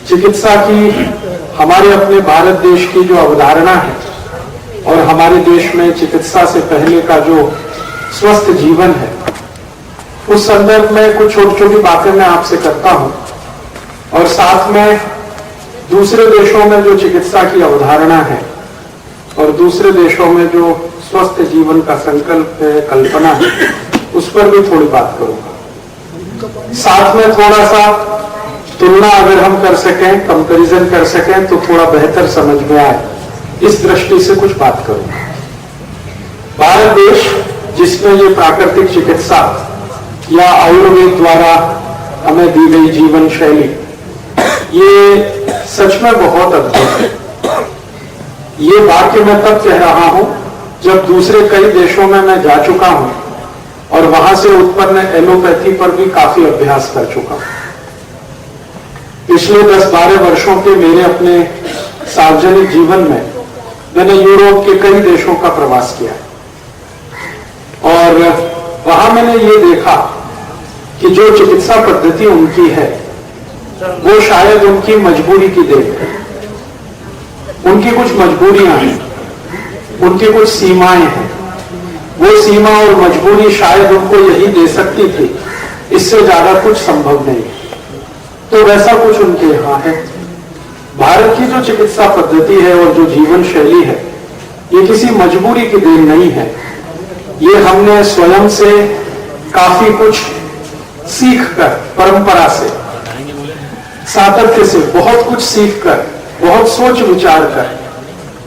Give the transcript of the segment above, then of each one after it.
चिकित्सा की हमारे अपने भारत देश की जो अवधारणा है और हमारे देश में चिकित्सा से पहले का जो स्वस्थ जीवन है, उस संदर्भ में कुछ छोटी छोटी बातें मैं आपसे करता हूं और साथ में दूसरे देशों में जो चिकित्सा की अवधारणा है और दूसरे देशों में जो स्वस्थ जीवन का संकल्प है, कल्पना है, उस पर भी थोड़ी बात करूंगा। साथ में थोड़ा सा तुलना अगर हम कर सकें, कंपैरिजन कर सकें तो थोड़ा बेहतर समझ में आए, इस दृष्टि से कुछ बात करूंगा। भारत देश जिसमें ये प्राकृतिक चिकित्सा या आयुर्वेद द्वारा हमें दी गई जीवन शैली, ये सच में बहुत अद्भुत है। ये वाक्य मैं तब कह रहा हूं जब दूसरे कई देशों में मैं जा चुका हूं और वहां से उत्पन्न एलोपैथी पर भी काफी अभ्यास कर चुका हूं। पिछले 10-12 वर्षों के मेरे अपने सार्वजनिक जीवन में मैंने यूरोप के कई देशों का प्रवास किया और वहां मैंने ये देखा कि जो चिकित्सा पद्धति उनकी है वो शायद उनकी मजबूरी की देन है। उनकी कुछ मजबूरियां हैं, उनकी कुछ सीमाएं हैं। वो सीमा और मजबूरी शायद उनको यही दे सकती थी, इससे ज्यादा कुछ संभव नहीं। तो वैसा कुछ उनके यहां है। भारत की जो चिकित्सा पद्धति है और जो जीवन शैली है, ये किसी मजबूरी की देन नहीं है। ये हमने स्वयं से काफी कुछ सीखकर, परंपरा से, सातत्य से बहुत कुछ सीखकर, बहुत सोच विचार कर,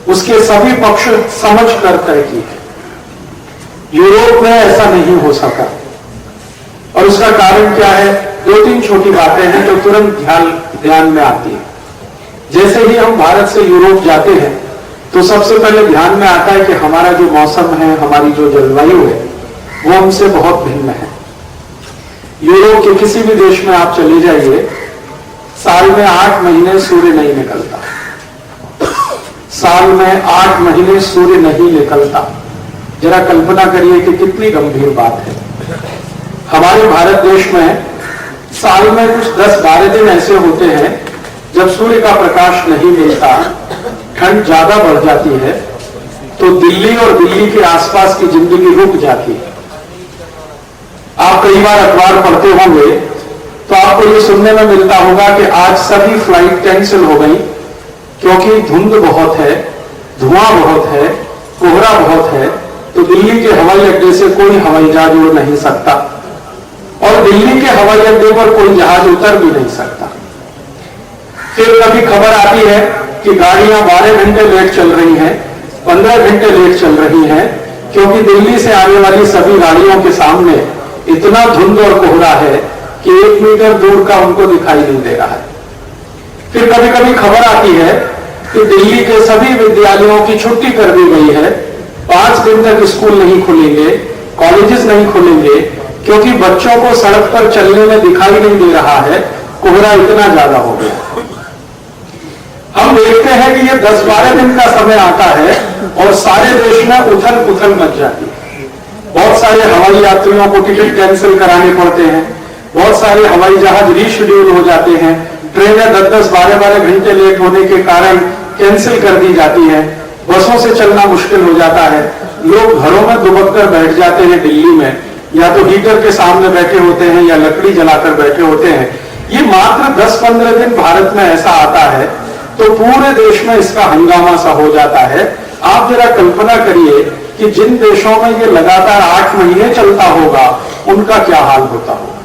उसके सभी पक्ष समझ कर तय की है। यूरोप में ऐसा नहीं हो सका और उसका कारण क्या है? 2-3 छोटी बातें हैं जो तुरंत ध्यान में आती है। जैसे ही हम भारत से यूरोप जाते हैं तो सबसे पहले ध्यान में आता है कि हमारा जो मौसम है, हमारी जो जलवायु है, वो हमसे बहुत भिन्न है। यूरोप के किसी भी देश में आप चले जाइए, साल में 8 महीने सूर्य नहीं निकलता। साल में 8 महीने सूर्य नहीं निकलता। जरा कल्पना करिए कि कितनी गंभीर बात है। हमारे भारत देश में साल में कुछ 10-12 दिन ऐसे होते हैं जब सूर्य का प्रकाश नहीं मिलता, ठंड ज्यादा बढ़ जाती है, तो दिल्ली और दिल्ली के आसपास की जिंदगी रुक जाती है। आप कई बार अखबार पढ़ते होंगे तो आपको ये सुनने में मिलता होगा कि आज सभी फ्लाइट कैंसिल हो गई क्योंकि धुंध बहुत है, धुआं बहुत है, कोहरा बहुत है, तो दिल्ली के हवाई अड्डे से कोई हवाई जहाज उड़ नहीं सकता और दिल्ली के हवाई अड्डे पर कोई जहाज उतर भी नहीं सकता। फिर कभी खबर आती है कि गाड़ियां 12 घंटे लेट चल रही हैं, 15 घंटे लेट चल रही हैं, क्योंकि दिल्ली से आने वाली सभी गाड़ियों के सामने इतना धुंध और कोहरा है कि 1 मीटर दूर का उनको दिखाई नहीं दे रहा है। फिर कभी कभी खबर आती है कि दिल्ली के सभी विद्यालयों की छुट्टी कर दी गई है, 5 दिन तक स्कूल नहीं खुलेंगे, कॉलेजेस नहीं खुलेंगे, क्योंकि बच्चों को सड़क पर चलने में दिखाई नहीं दे रहा है, कोहरा इतना ज्यादा हो गया। हम देखते हैं कि ये 10-12 दिन का समय आता है और सारे देश में उथल पुथल मच जाती है। बहुत सारे हवाई यात्रियों को टिकट कैंसिल कराने पड़ते हैं, बहुत सारे हवाई जहाज रीशेड्यूल हो जाते हैं, ट्रेनें 10-10, 12-12 घंटे लेट होने के कारण कैंसिल कर दी जाती है, बसों से चलना मुश्किल हो जाता है, लोग घरों में दुबक कर बैठ जाते हैं दिल्ली में, या तो हीटर के सामने बैठे होते हैं या लकड़ी जलाकर बैठे होते हैं। ये मात्र 10-15 दिन भारत में ऐसा आता है तो पूरे देश में इसका हंगामा सा हो जाता है। आप जरा कल्पना करिए कि जिन देशों में ये लगातार 8 महीने चलता होगा उनका क्या हाल होता होगा।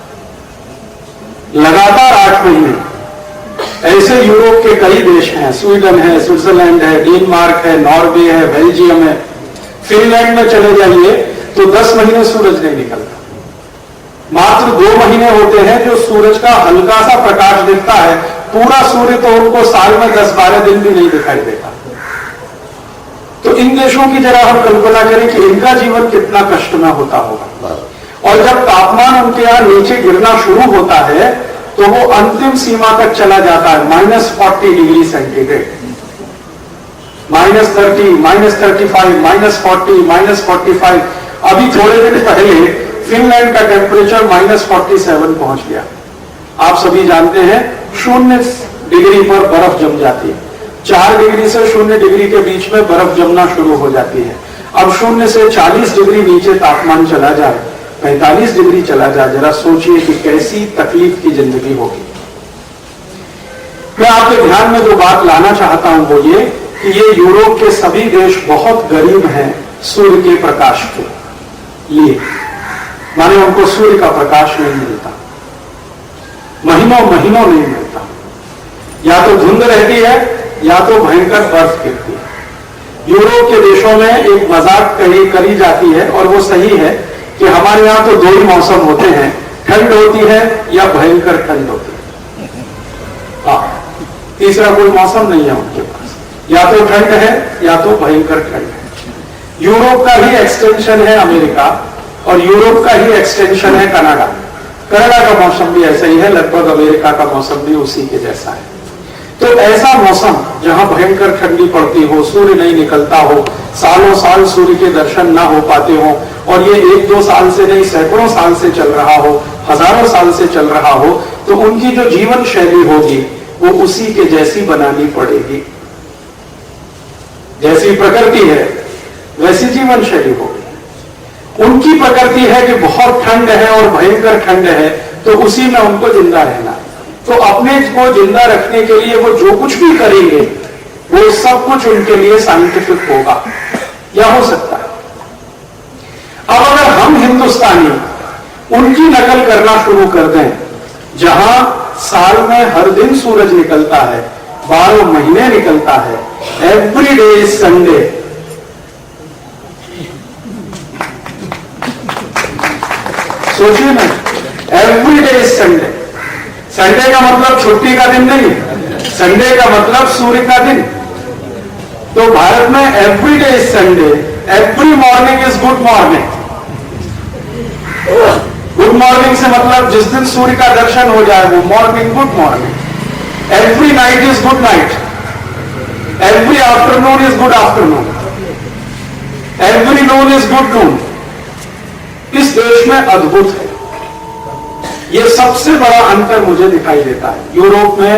लगातार 8 महीने। ऐसे यूरोप के कई देश हैं, स्वीडन है, स्विट्जरलैंड है, डेनमार्क है, नॉर्वे है, बेल्जियम है, फिनलैंड में चले जाइए तो 10 महीने सूरज नहीं निकलता। मात्र 2 महीने होते हैं जो सूरज का हल्का सा प्रकाश दिखता है, पूरा सूर्य तो उनको साल में 10-12 दिन भी नहीं दिखाई देता। तो इन देशों की जरा हम कल्पना करें कि इनका जीवन कितना कष्टमय होता होगा। और जब तापमान उनके यहां नीचे गिरना शुरू होता है तो वो अंतिम सीमा तक चला जाता है, -40 डिग्री सेंटीग्रेड, -30, -35, -40, -45। अभी थोड़े दिन पहले फिनलैंड का टेम्परेचर -47 पहुंच गया। आप सभी जानते हैं 0 डिग्री पर बर्फ जम जाती है। 4 डिग्री से 0 डिग्री के बीच में बर्फ जमना शुरू हो जाती है। अब 0 से 40 डिग्री नीचे तापमान चला जाए, 45 डिग्री चला जाए, जरा सोचिए कि कैसी तकलीफ की जिंदगी होगी। मैं आपके ध्यान में जो बात लाना चाहता हूं वो ये कि ये यूरोप के सभी देश बहुत गरीब हैं सूर्य के प्रकाश के लिए, माने उनको सूर्य का प्रकाश नहीं मिलता, महीनों महीनों नहीं मिलता। या तो धुंध रहती है या तो भयंकर बर्फ गिरती है। यूरोप के देशों में एक मजाक करी जाती है और वो सही है कि हमारे यहां तो 2 ही मौसम होते हैं, ठंड होती है या भयंकर ठंड होती है। हाँ, तीसरा कोई मौसम नहीं है उनके पास, या तो ठंड है या तो भयंकर ठंड है। यूरोप का ही एक्सटेंशन है अमेरिका और यूरोप का ही एक्सटेंशन है कनाडा। कनाडा का मौसम भी ऐसा ही है, लगभग अमेरिका का मौसम भी उसी के जैसा है। तो ऐसा मौसम जहां भयंकर ठंडी पड़ती हो, सूर्य नहीं निकलता हो, सालों साल सूर्य के दर्शन ना हो पाते हो, और ये 1-2 साल से नहीं सैकड़ों साल से चल रहा हो, हजारों साल से चल रहा हो, तो उनकी जो जीवन शैली होगी वो उसी के जैसी बनानी पड़ेगी। जैसी प्रकृति है वैसी जीवन शैली होगी। उनकी प्रकृति है कि बहुत ठंड है और भयंकर ठंड है, तो उसी में उनको जिंदा रहना है। तो अपने को जिंदा रखने के लिए वो जो कुछ भी करेंगे वो सब कुछ उनके लिए साइंटिफिक होगा या हो सकता है। अब अगर हम हिंदुस्तानी उनकी नकल करना शुरू कर दें, जहां साल में हर दिन सूरज निकलता है, 12 महीने निकलता है, एवरी डे इज संडे, सोचिए ना, every day is Sunday. Sunday का मतलब छुट्टी का दिन नहीं, संडे का मतलब सूर्य का दिन। तो भारत में every day is Sunday, every morning is good morning. Good morning से मतलब जिस दिन सूर्य का दर्शन हो जाए वो morning, good morning. Every night is good night, every afternoon is good afternoon, every Noon is good noon. इस देश में अद्भुत है। ये सबसे बड़ा अंतर मुझे दिखाई देता है यूरोप में,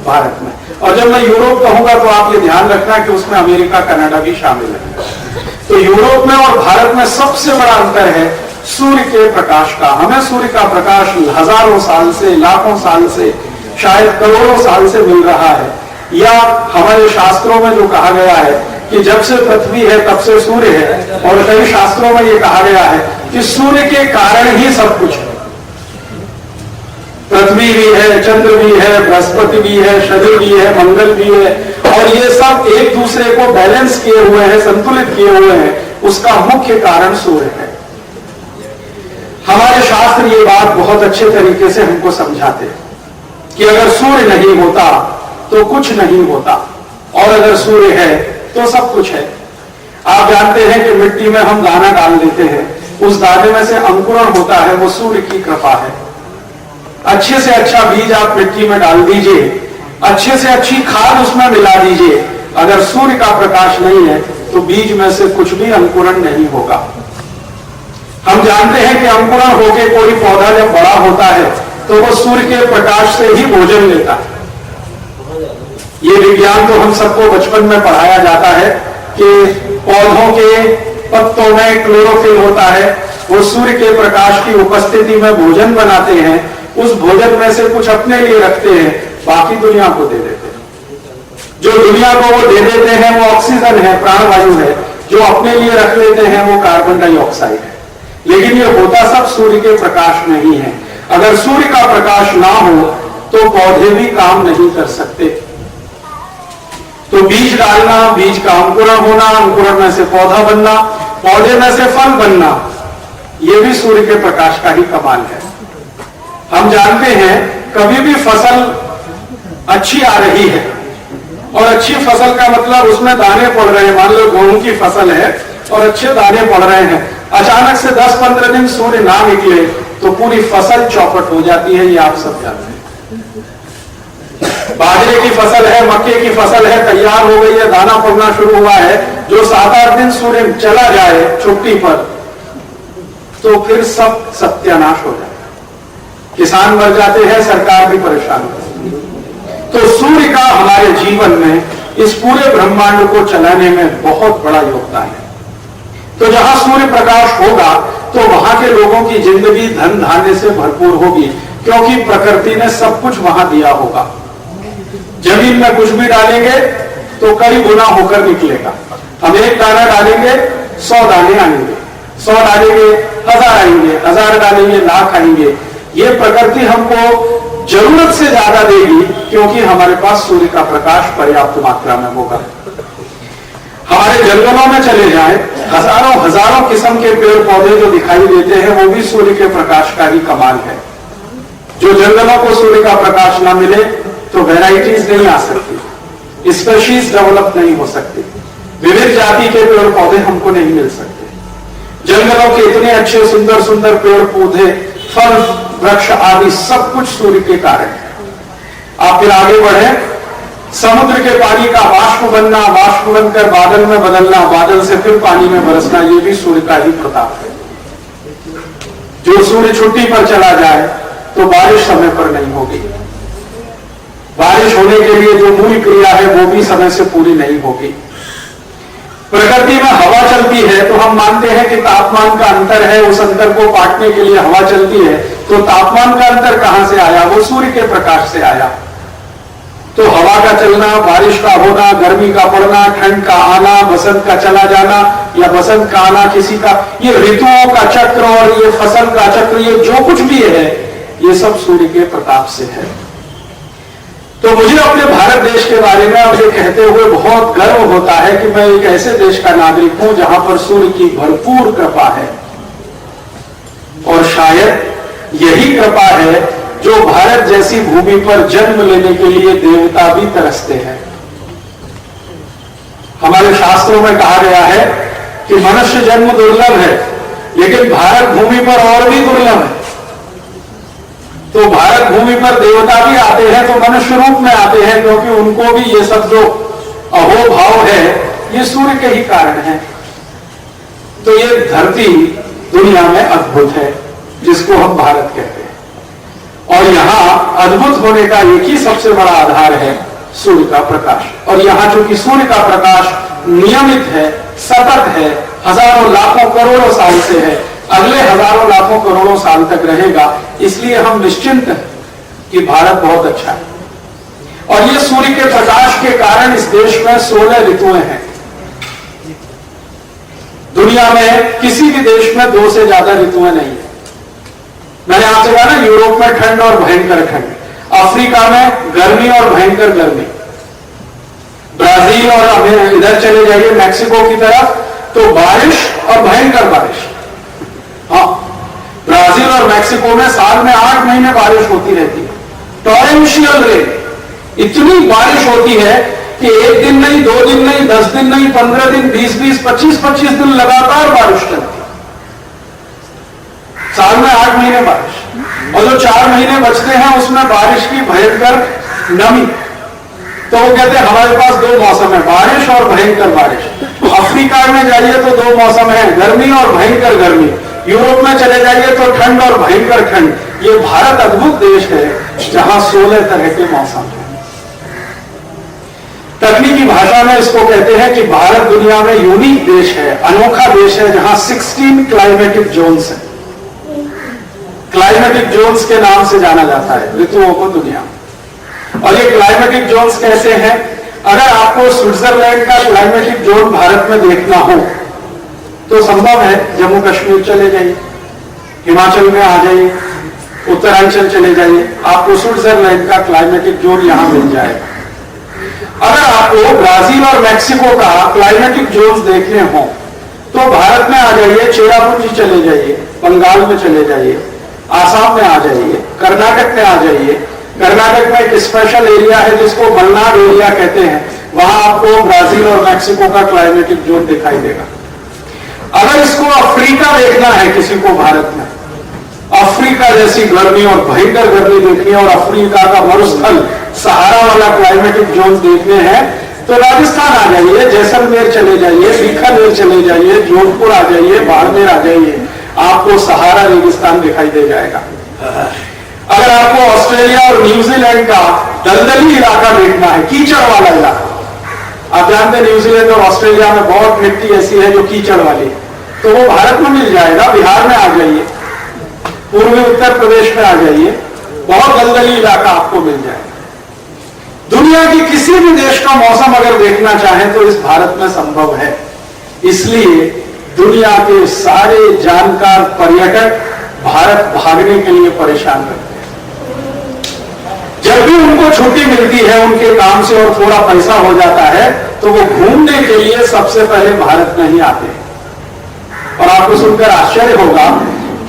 भारत में। और जब मैं यूरोप कहूंगा तो आप ये ध्यान रखना कि उसमें अमेरिका, कनाडा भी शामिल है। तो यूरोप में और भारत में सबसे बड़ा अंतर है सूर्य के प्रकाश का। हमें सूर्य का प्रकाश हजारों साल से, लाखों साल से, शायद करोड़ों साल से मिल रहा है। या हमारे शास्त्रों में जो कहा गया है कि जब से पृथ्वी है तब से सूर्य है, और कई शास्त्रों में ये कहा गया है कि सूर्य के कारण ही सब कुछ है। पृथ्वी भी है, चंद्र भी है, बृहस्पति भी है, शनि भी है, मंगल भी है, और ये सब एक दूसरे को बैलेंस किए हुए हैं, संतुलित किए हुए हैं। उसका मुख्य कारण सूर्य है। हमारे शास्त्र ये बात बहुत अच्छे तरीके से हमको समझाते हैं कि अगर सूर्य नहीं होता तो कुछ नहीं होता, और अगर सूर्य है तो सब कुछ है। आप जानते हैं कि मिट्टी में हम दाना डाल देते हैं, उस दाने में से अंकुरण होता है, वो सूर्य की कृपा है। अच्छे से अच्छा बीज आप मिट्टी में डाल दीजिए, अच्छे से अच्छी खाद उसमें मिला दीजिए, अगर सूर्य का प्रकाश नहीं है तो बीज में से कुछ भी अंकुरण नहीं होगा। हम जानते हैं कि अंकुरण होकर कोई पौधा जब बड़ा होता है तो वो सूर्य के प्रकाश से ही भोजन लेता है। ये विज्ञान तो हम सबको बचपन में पढ़ाया जाता है कि पौधों के पत्तों में क्लोरोफिल होता है, वो सूर्य के प्रकाश की उपस्थिति में भोजन बनाते हैं, उस भोजन में से कुछ अपने लिए रखते हैं, बाकी दुनिया को दे देते हैं। जो दुनिया को वो दे देते हैं वो ऑक्सीजन है, प्राणवायु है, जो अपने लिए रख लेते हैं वो कार्बन डाइऑक्साइड है। लेकिन ये होता सब सूर्य के प्रकाश में ही है। अगर सूर्य का प्रकाश ना हो तो पौधे भी काम नहीं कर सकते। तो बीज डालना, बीज का अंकुरण होना, अंकुरण में से पौधा बनना, पौधे में से फल बनना, यह भी सूर्य के प्रकाश का ही कमाल है। हम जानते हैं कभी भी फसल अच्छी आ रही है, और अच्छी फसल का मतलब उसमें दाने पड़ रहे हैं। मान लो गेहूं की फसल है और अच्छे दाने पड़ रहे हैं, अचानक से 10-15 दिन सूर्य ना निकले तो पूरी फसल चौपट हो जाती है। ये आप सब जानते हैं। बाजरे की फसल है, मक्के की फसल है, तैयार हो गई है, दाना पड़ना शुरू हुआ है, जो 7-8 दिन सूर्य चला जाए छुट्टी पर तो फिर सब सत्यानाश हो जाए, किसान मर जाते हैं, सरकार भी परेशान होती है। तो सूर्य का हमारे जीवन में, इस पूरे ब्रह्मांड को चलाने में बहुत बड़ा योगदान है। तो जहां सूर्य प्रकाश होगा तो वहां के लोगों की जिंदगी धन धान्य से भरपूर होगी, क्योंकि प्रकृति ने सब कुछ वहां दिया होगा। जमीन में कुछ भी डालेंगे तो कई गुना होकर निकलेगा। हम एक दाना डालेंगे 100 दाने आएंगे, 100 डालेंगे 1000 आएंगे, 1000 डालेंगे लाख आएंगे। ये प्रकृति हमको जरूरत से ज्यादा देगी, क्योंकि हमारे पास सूर्य का प्रकाश पर्याप्त मात्रा में होगा। हमारे जंगलों में चले जाएं, हजारों हजारों किस्म के पेड़ पौधे जो दिखाई देते हैं, वो भी सूर्य के प्रकाश का ही कमाल है। जो जंगलों को सूर्य का प्रकाश ना मिले तो वैरायटीज नहीं आ सकती, स्पेशीज डेवलप नहीं हो सकती, विविध जाति के पेड़ पौधे हमको नहीं मिल सकते। जंगलों के इतने अच्छे सुंदर सुंदर पेड़ पौधे, फल वृक्ष आदि सब कुछ सूर्य के कारण है। आप फिर आगे बढ़े, समुद्र के पानी का वाष्प बनना, वाष्प बनकर बादल में बदलना, बादल से फिर पानी में बरसना, ये भी सूर्य का ही प्रताप है। जो सूर्य छुट्टी पर चला जाए तो बारिश समय पर नहीं होगी, बारिश होने के लिए जो मूल क्रिया है वो भी समय से पूरी नहीं होगी। प्रकृति में हवा चलती है तो हम मानते हैं कि तापमान का अंतर है, उस अंतर को काटने के लिए हवा चलती है। तो तापमान का अंतर कहां से आया? वो सूर्य के प्रकाश से आया। तो हवा का चलना, बारिश का होना, गर्मी का पड़ना, ठंड का आना, बसंत का चला जाना या बसंत का आना, किसी का, ये ऋतुओं का चक्र और ये फसल का चक्र, ये जो कुछ भी है ये सब सूर्य के प्रताप से है। तो मुझे अपने भारत देश के बारे में और ये कहते हुए बहुत गर्व होता है कि मैं एक ऐसे देश का नागरिक हूं जहां पर सूर्य की भरपूर कृपा है। और शायद यही कृपा है जो भारत जैसी भूमि पर जन्म लेने के लिए देवता भी तरसते हैं। हमारे शास्त्रों में कहा गया है कि मनुष्य जन्म दुर्लभ है, लेकिन भारत भूमि पर और भी दुर्लभ है। तो भारत भूमि पर देवता भी आते हैं तो मनुष्य रूप में आते हैं, क्योंकि उनको भी ये सब जो अहोभाव है ये सूर्य के ही कारण है। तो ये धरती दुनिया में अद्भुत है, जिसको हम भारत कहते हैं। और यहां अद्भुत होने का एक ही सबसे बड़ा आधार है सूर्य का प्रकाश। और यहां चूंकि सूर्य का प्रकाश नियमित है, सतत है, हजारों लाखों करोड़ों साल से है, अगले हजारों लाखों करोड़ों साल तक रहेगा, इसलिए हम निश्चिंत हैं कि भारत बहुत अच्छा है। और ये सूर्य के प्रकाश के कारण इस देश में 16 ऋतुएं हैं। दुनिया में किसी भी देश में 2 से ज्यादा ऋतुएं नहीं है। मैंने आपसे कहा ना, यूरोप में ठंड और भयंकर ठंड, अफ्रीका में गर्मी और भयंकर गर्मी, ब्राजील और इधर चले जाइए मैक्सिको की तरफ तो बारिश और भयंकर बारिश। हाँ, ब्राजील और मैक्सिको में साल में 8 महीने बारिश होती रहती है, टॉरेंशियल रेन, इतनी बारिश होती है कि 1 दिन नहीं, 2 दिन नहीं, 10 दिन नहीं, 15 दिन, 20-20, 25-25 दिन लगातार बारिश चलती है। साल में 8 महीने बारिश, और जो 4 महीने बचते हैं उसमें बारिश की भयंकर नमी। तो वो कहते हैं हमारे पास 2 मौसम है, बारिश और भयंकर बारिश। अफ्रीका में जाइए तो 2 मौसम है, गर्मी और भयंकर गर्मी। यूरोप में चले जाइए तो ठंड और भयंकर ठंड। ये भारत अद्भुत देश है जहां 16 तरह के मौसम हैं। तकनीकी भाषा में इसको कहते हैं कि भारत दुनिया में यूनिक देश है, अनोखा देश है, जहां 16 क्लाइमेटिक जोन्स है। क्लाइमेटिक जोन्स के नाम से जाना जाता है ऋतुओं को दुनिया में। और ये क्लाइमेटिक जोन्स कैसे हैं? अगर आपको स्विट्जरलैंड का क्लाइमेटिक जोन भारत में देखना हो तो संभव है, जम्मू कश्मीर चले जाइए, हिमाचल में आ जाइए, उत्तरांचल चले जाइए, आपको स्विट्जरलैंड का क्लाइमेटिक जोन यहां मिल जाएगा। अगर आपको ब्राजील और मैक्सिको का क्लाइमेटिक जोन देखने हो तो भारत में आ जाइए, चेरापूंजी चले जाइए, बंगाल में चले जाइए, आसाम में आ जाइए, कर्नाटक में आ जाइए। कर्नाटक में एक स्पेशल एरिया है जिसको मलनाड एरिया कहते हैं, वहां आपको ब्राजील और मैक्सिको का क्लाइमेटिक जोन दिखाई देगा। अगर इसको अफ्रीका देखना है किसी को भारत में, अफ्रीका जैसी गर्मी और भयंकर गर्मी देखनी है और अफ्रीका का मरुस्थल सहारा वाला क्लाइमेटिक जोन देखने हैं तो राजस्थान आ जाइए, जैसलमेर चले जाइए, बीकानेर चले जाइए, जोधपुर आ जाइए, बाड़मेर आ जाइए, आपको सहारा रेगिस्तान दिखाई दे जाएगा। अगर आपको ऑस्ट्रेलिया और न्यूजीलैंड का दलदली इलाका देखना है, कीचड़ वाला इलाका। आप जानते हैं न्यूजीलैंड और ऑस्ट्रेलिया में बहुत मिट्टी ऐसी है जो कीचड़ वाली, तो वो भारत में मिल जाएगा। बिहार में आ जाइए, पूर्वी उत्तर प्रदेश में आ जाइए, बहुत दलदली इलाका आपको मिल जाएगा। दुनिया की किसी भी देश का मौसम अगर देखना चाहें तो इस भारत में संभव है। इसलिए दुनिया के सारे जानकार पर्यटक भारत भागने के लिए परेशान रहते हैं। जब भी उनको छुट्टी मिलती है उनके काम से और थोड़ा पैसा हो जाता है तो वो घूमने के लिए सबसे पहले भारत में ही आते हैं। और आपको सुनकर आश्चर्य होगा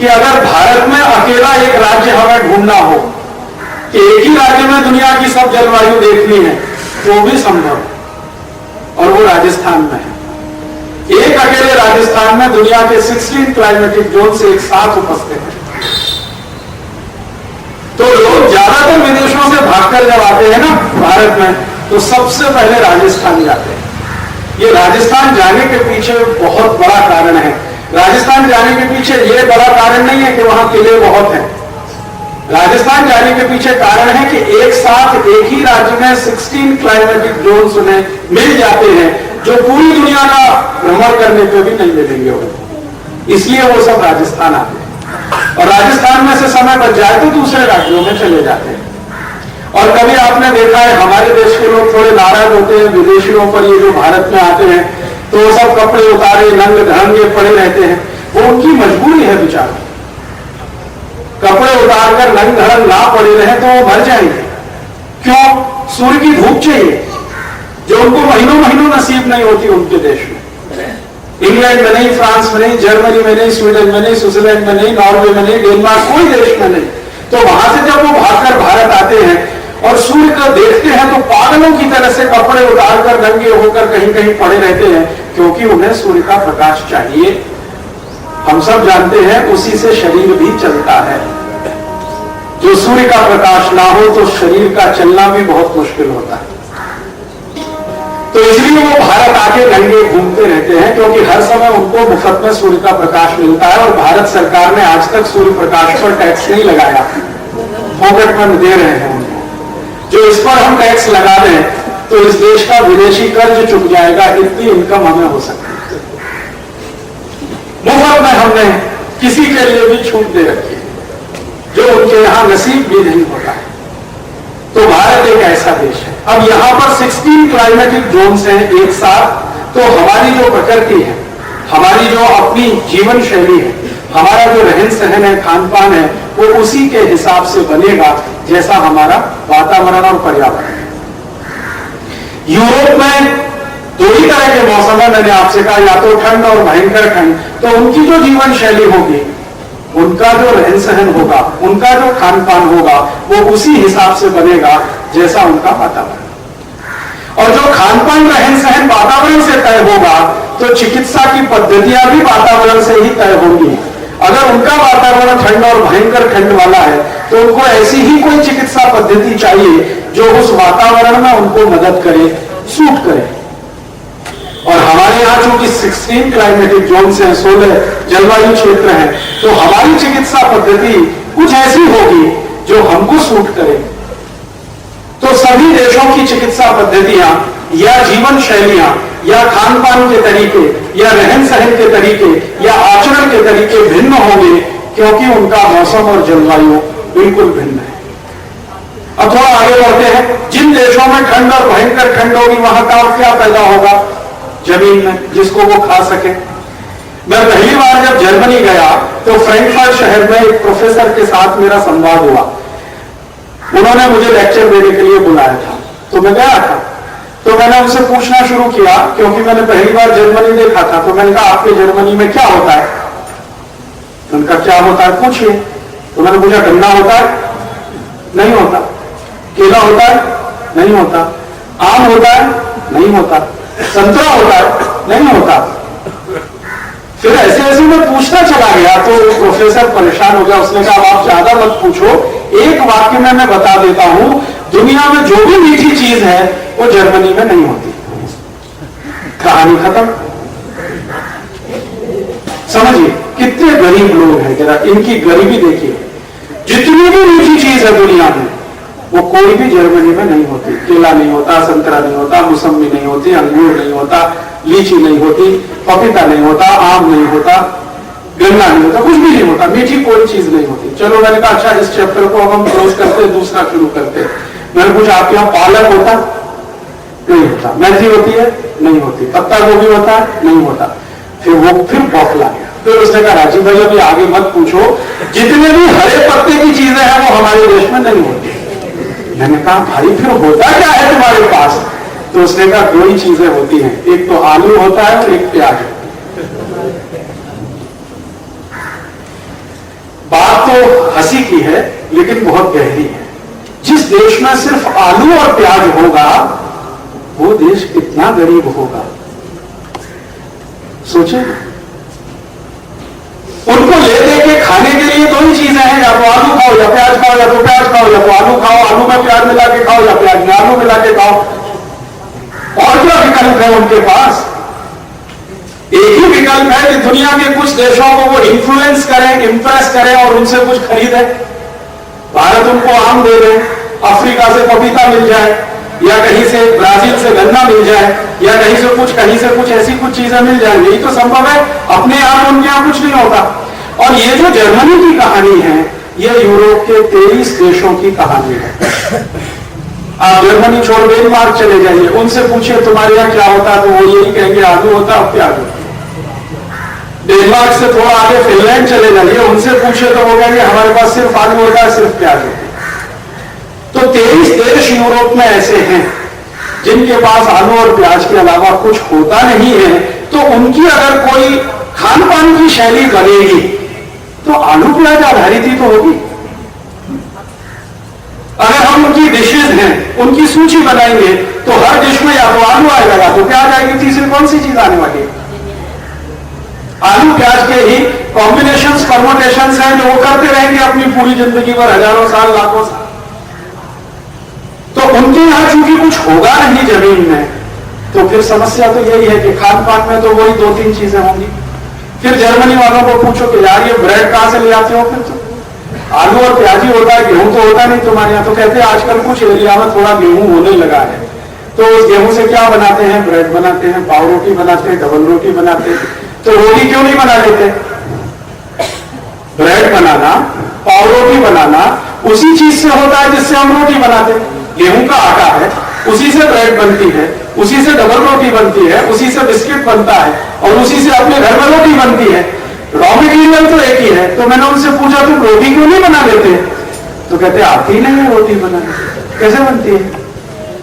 कि अगर भारत में अकेला एक राज्य हमें ढूंढना हो कि एक ही राज्य में दुनिया की सब जलवायु देखनी है तो भी संभव है, और वो राजस्थान में है। एक अकेले राजस्थान में दुनिया के 16 क्लाइमेटिक जोन से एक साथ उपस्थित है। तो लोग ज्यादातर विदेशों से भागकर जब आते हैं ना भारत में, तो सबसे पहले राजस्थान जाते हैं। ये राजस्थान जाने के पीछे बहुत बड़ा कारण है। राजस्थान जाने के पीछे ये बड़ा कारण नहीं है कि वहां किले बहुत हैं। राजस्थान जाने के पीछे कारण है कि एक साथ एक ही राज्य में 16 क्लाइमेटिक जोन्स उन्हें मिल जाते हैं जो पूरी दुनिया का भ्रमण करने पे भी नहीं मिलेंगे उनको। इसलिए वो सब राजस्थान आते हैं और राजस्थान में से समय बच जाए तो दूसरे राज्यों में चले जाते हैं। और कभी आपने देखा है हमारे देश के लोग थोड़े नाराज होते हैं विदेशियों पर, ये जो भारत में आते हैं तो वो सब कपड़े उतारे नंगे धड़ंगे पड़े रहते हैं। वो उनकी मजबूरी है बेचारे, कपड़े उतारकर नंग धड़ंग ना पड़े रहे तो वो मर जाएंगे। क्यों? सूर्य की धूप चाहिए जो उनको महीनों महीनों नसीब नहीं होती उनके देश में। इंग्लैंड में नहीं, फ्रांस में नहीं, जर्मनी में नहीं, स्वीडन में नहीं, स्विट्जरलैंड में नहीं, नॉर्वे में नहीं, डेनमार्क, कोई देश में नहीं। तो वहां से जब वो भागकर भारत आते हैं और सूर्य को देखते हैं तो पागलों की तरह से कपड़े उतारकर नंगे होकर कहीं कहीं पड़े रहते हैं, क्योंकि उन्हें सूर्य का प्रकाश चाहिए। हम सब जानते हैं उसी से शरीर भी चलता है। जो सूर्य का प्रकाश ना हो तो शरीर का चलना भी बहुत मुश्किल होता है। तो इसलिए वो भारत आके नंगे घूमते रहते हैं, क्योंकि हर समय उनको मुफ्त में सूर्य का प्रकाश मिलता है। और भारत सरकार ने आज तक सूर्य प्रकाश पर टैक्स नहीं लगाया, पॉकेट में दे रहे हैं उनको। जो इस पर हम टैक्स लगा दें तो इस देश का विदेशी कर्ज चुक जाएगा, इतनी इनकम हमें हो सकती है। मुफ्त में हमने किसी के लिए भी छूट दे रखी है जो उनके यहां नसीब भी नहीं होता है। तो भारत एक ऐसा देश है। अब यहां पर 16 क्लाइमेटिक जोन्स हैं एक साथ, तो हमारी जो प्रकृति है, हमारी जो अपनी जीवन शैली है, हमारा जो रहन सहन है, खान पान है, वो उसी के हिसाब से बनेगा जैसा हमारा वातावरण और पर्यावरण है। यूरोप में दो ही तरह के मौसम है, मैंने आपसे कहा, या तो ठंड और भयंकर ठंड। तो उनकी जो जीवन शैली होगी, उनका जो रहन सहन होगा, उनका जो खान पान होगा, वो उसी हिसाब से बनेगा जैसा उनका वातावरण। और जो खान पान रहन सहन वातावरण से तय होगा तो चिकित्सा की पद्धतियां भी वातावरण से ही तय होंगी। अगर उनका वातावरण ठंड और भयंकर ठंड वाला है तो उनको ऐसी ही कोई चिकित्सा पद्धति चाहिए जो उस वातावरण में उनको मदद करे, सूट करे। और हमारे यहाँ चूंकि 16 क्लाइमेटिक जोन हैं, 16 जलवायु क्षेत्र हैं, तो हमारी चिकित्सा पद्धति कुछ ऐसी होगी जो हमको सूट करे। तो सभी देशों की चिकित्सा पद्धतियां या जीवन शैलियां या खान पान के तरीके या रहन सहन के तरीके या आचरण के तरीके भिन्न होंगे, क्योंकि उनका मौसम और जलवायु बिल्कुल भिन्न है। अब थोड़ा आगे बढ़ते हैं। जिन देशों में ठंड और भयंकर ठंड होगी वहां का क्या पैदा होगा जमीन में जिसको वो खा सके। मैं पहली बार जब जर्मनी गया तो फ्रैंकफर्ट शहर में एक प्रोफेसर के साथ मेरा संवाद हुआ। उन्होंने मुझे लेक्चर देने के लिए बुलाया था, तो मैं गया था। तो मैंने उनसे पूछना शुरू किया, क्योंकि मैंने पहली बार जर्मनी देखा था। तो मैंने कहा आपके जर्मनी में क्या होता है? उनका क्या होता है पूछिए। तो मैंने पूछा गन्ना होता है? नहीं होता। केला होता है? नहीं होता। आम होता है? नहीं होता। संतरा होता है? नहीं होता। फिर ऐसे ऐसे मैं पूछता चला गया तो प्रोफेसर परेशान हो गया। उसने कहा आप ज्यादा मत पूछो, एक वाक्य में मैं बता देता हूं, दुनिया में जो भी मीठी चीज है वो जर्मनी में नहीं होती। कहानी खत्म। समझिए कितने गरीब लोग हैं, जरा इनकी गरीबी देखिए। जितनी भी मीठी चीज है दुनिया में वो कोई भी जर्मनी में नहीं होती। केला नहीं होता, संतरा नहीं होता, मौसमी नहीं होती, अंगूर नहीं होता, लीची नहीं होती, पपीता नहीं होता, आम नहीं होता, गन्ना नहीं होता, कुछ भी नहीं होता, मीठी कोई चीज नहीं होती। चलो मैंने कहा अच्छा इस चैप्टर को अब हम क्लोज करते हैं, दूसरा शुरू करते हैं। मैंने पूछा आपके यहाँ पालक होता? नहीं होता। मेथी होती है? नहीं होती। पत्ता गोभी होता है? नहीं होता। फिर बौखला गया। फिर उसने कहा राजीव भाई अभी आगे मत पूछो, जितने भी हरे पत्ते की चीजें हैं वो हमारे देश में नहीं होती। मैंने कहा भाई फिर होता क्या है तुम्हारे पास? तो उसने कहा दो ही चीजें होती हैं, एक तो आलू होता है और एक प्याज। बात तो हंसी की है लेकिन बहुत गहरी है। जिस देश में सिर्फ आलू और प्याज होगा वो देश कितना गरीब होगा, सोचे। उनको ले दे के खाने के लिए दो ही चीजें हैं, या तो आलू खाओ या प्याज खाओ, या तो प्याज खाओ या तो आलू खाओ, आलू में प्याज मिला के खाओ या प्याज में आलू मिला के खाओ। और क्या विकल्प है उनके पास? एक ही विकल्प है कि दुनिया के कुछ देशों को वो इन्फ्लुएंस करें, इंप्रेस करें और उनसे कुछ खरीदें। भारत उनको आम दे दे, अफ्रीका से पपीता मिल जाए, या कहीं से ब्राजील से गन्ना मिल जाए, या कहीं से कुछ ऐसी कुछ चीजें मिल जाए। यही तो संभव है, अपने आप उनके यहां कुछ नहीं होता। और ये जो जर्मनी की कहानी है ये यूरोप के 23 देशों की कहानी है। आप जर्मनी छोड़ डेनमार्क चले जाइए, उनसे पूछिए तुम्हारे यहाँ क्या होता है, तो वो यही कहेंगे आलू होता है और प्याज होता। डेनमार्क से थोड़ा आगे फिनलैंड चले जाइए, उनसे पूछिए तो वो कहेंगे हमारे पास सिर्फ आलू होता है, सिर्फ प्याज होता है। तो 23 देश यूरोप में ऐसे हैं जिनके पास आलू और प्याज के अलावा कुछ होता नहीं है। तो उनकी अगर कोई खान पान की शैली बनेगी तो आलू प्याज आधारित ही तो होगी। अगर हम उनकी डिशेज हैं, उनकी सूची बनाएंगे तो हर डिश में या तो आलू आएगा या तो प्याज आएगी, तीसरी कौन सी चीज आने वाली है? आलू प्याज के ही कॉम्बिनेशंस, परमोटेशंस हैं जो वो करते रहेंगे अपनी पूरी जिंदगी पर, हजारों साल, लाखों साल। तो उनके यहां चूंकि कुछ होगा नहीं जमीन में, तो फिर समस्या तो यही है कि खान पान में तो वही 2-3 चीजें होंगी। फिर जर्मनी वालों को पूछो कि यार ये ब्रेड कहां से ले आते हो? फिर तो आलू और प्याज ही होता है, गेहूं तो होता नहीं तुम्हारे यहां। तो कहते हैं आजकल कुछ एरिया में थोड़ा गेहूं होने लगा है, तो उस गेहूं से क्या बनाते हैं? ब्रेड बनाते हैं, पाव रोटी बनाते हैं, डबल रोटी बनाते हैं। तो रोटी क्यों नहीं बना लेते? ब्रेड बनाना, पाव रोटी बनाना उसी चीज से होता है जिससे हम रोटी बनाते हैं। गेहूं का आटा है, उसी से ब्रेड बनती है, उसी से डबल रोटी बनती है, उसी से बिस्किट बनता है और उसी से अपने घर में रोटी बनती है। रॉ मटेरियल तो एक ही है। तो मैंने उनसे पूछा तुम रोटी क्यों नहीं बना लेते? तो कहते आती ही नहीं है रोटी बनाने, कैसे बनती है?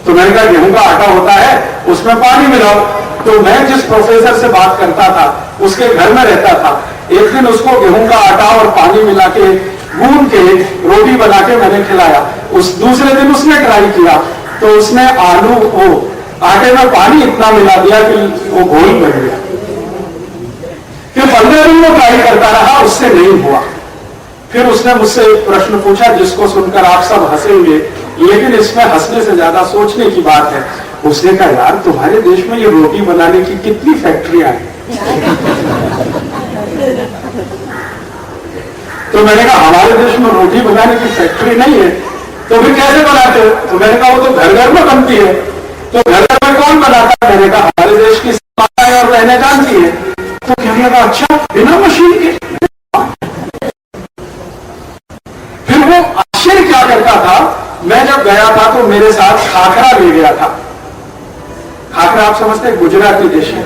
तो मैंने कहा गेहूं का आटा होता है, उसमें पानी मिलाओ। तो मैं जिस प्रोफेसर से बात करता था उसके घर में रहता था, एक दिन उसको गेहूं का आटा और पानी मिला के गूंद के रोटी बना के मैंने खिलाया। उस दूसरे दिन उसने ट्राई किया तो उसने आटे में पानी इतना मिला दिया कि वो घोल बन गया। फिर 15 दिन वो ट्राई करता रहा, उससे नहीं हुआ। फिर उसने मुझसे एक प्रश्न पूछा जिसको सुनकर आप सब हंसेंगे, लेकिन इसमें हंसने से ज्यादा सोचने की बात है। उसने कहा यार तुम्हारे देश में ये रोटी बनाने की कितनी फैक्ट्रियां हैं? तो मैंने कहा हमारे देश में रोटी बनाने की फैक्ट्री नहीं है, तो फिर कैसे बनाते हो? तो मैंने कहा वो तो घर घर में बनती है। तो घर घर में कौन बनाता है? मैंने कहा हमारे देश की माताएं और बहनें जानती है। तो कहने लगा अच्छा बिना मशीन के? फिर वो आश्चर्य क्या करता था, मैं जब गया था तो मेरे साथ खाखरा ले गया था। खाखरा आप समझते हैं गुजराती डिश है।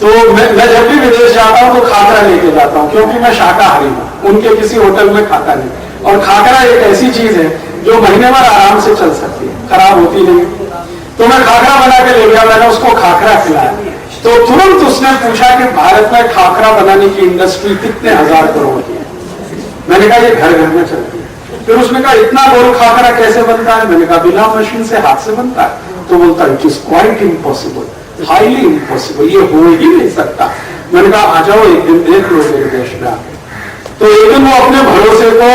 तो मैं जब भी विदेश जाता हूं तो खाखरा लेके जाता हूं, क्योंकि मैं शाकाहारी हूं, उनके किसी होटल में खाता नहीं। और खाखरा एक ऐसी चीज है जो महीने भर आराम से चल सकती है, खराब होती नहीं। तो मैं खाखरा बना के ले गया, मैंने उसको खाखरा खिलाया। तो तुरंत उसने पूछा कि भारत में खाखरा बनाने की इंडस्ट्री कितने हजार करोड़ की है? मैंने कहा ये घर घर में चलती है। फिर उसने कहा इतना गोल खाखरा कैसे बनता है? मैंने कहा बिना मशीन से हाथ से बनता है। तो बोलता है it is quite impossible, highly impossible, ये हो ही नहीं सकता। मैंने कहा आ जाओ एक दिन देख लो मेरे देश में आके। तो एक दिन वो अपने भरोसे को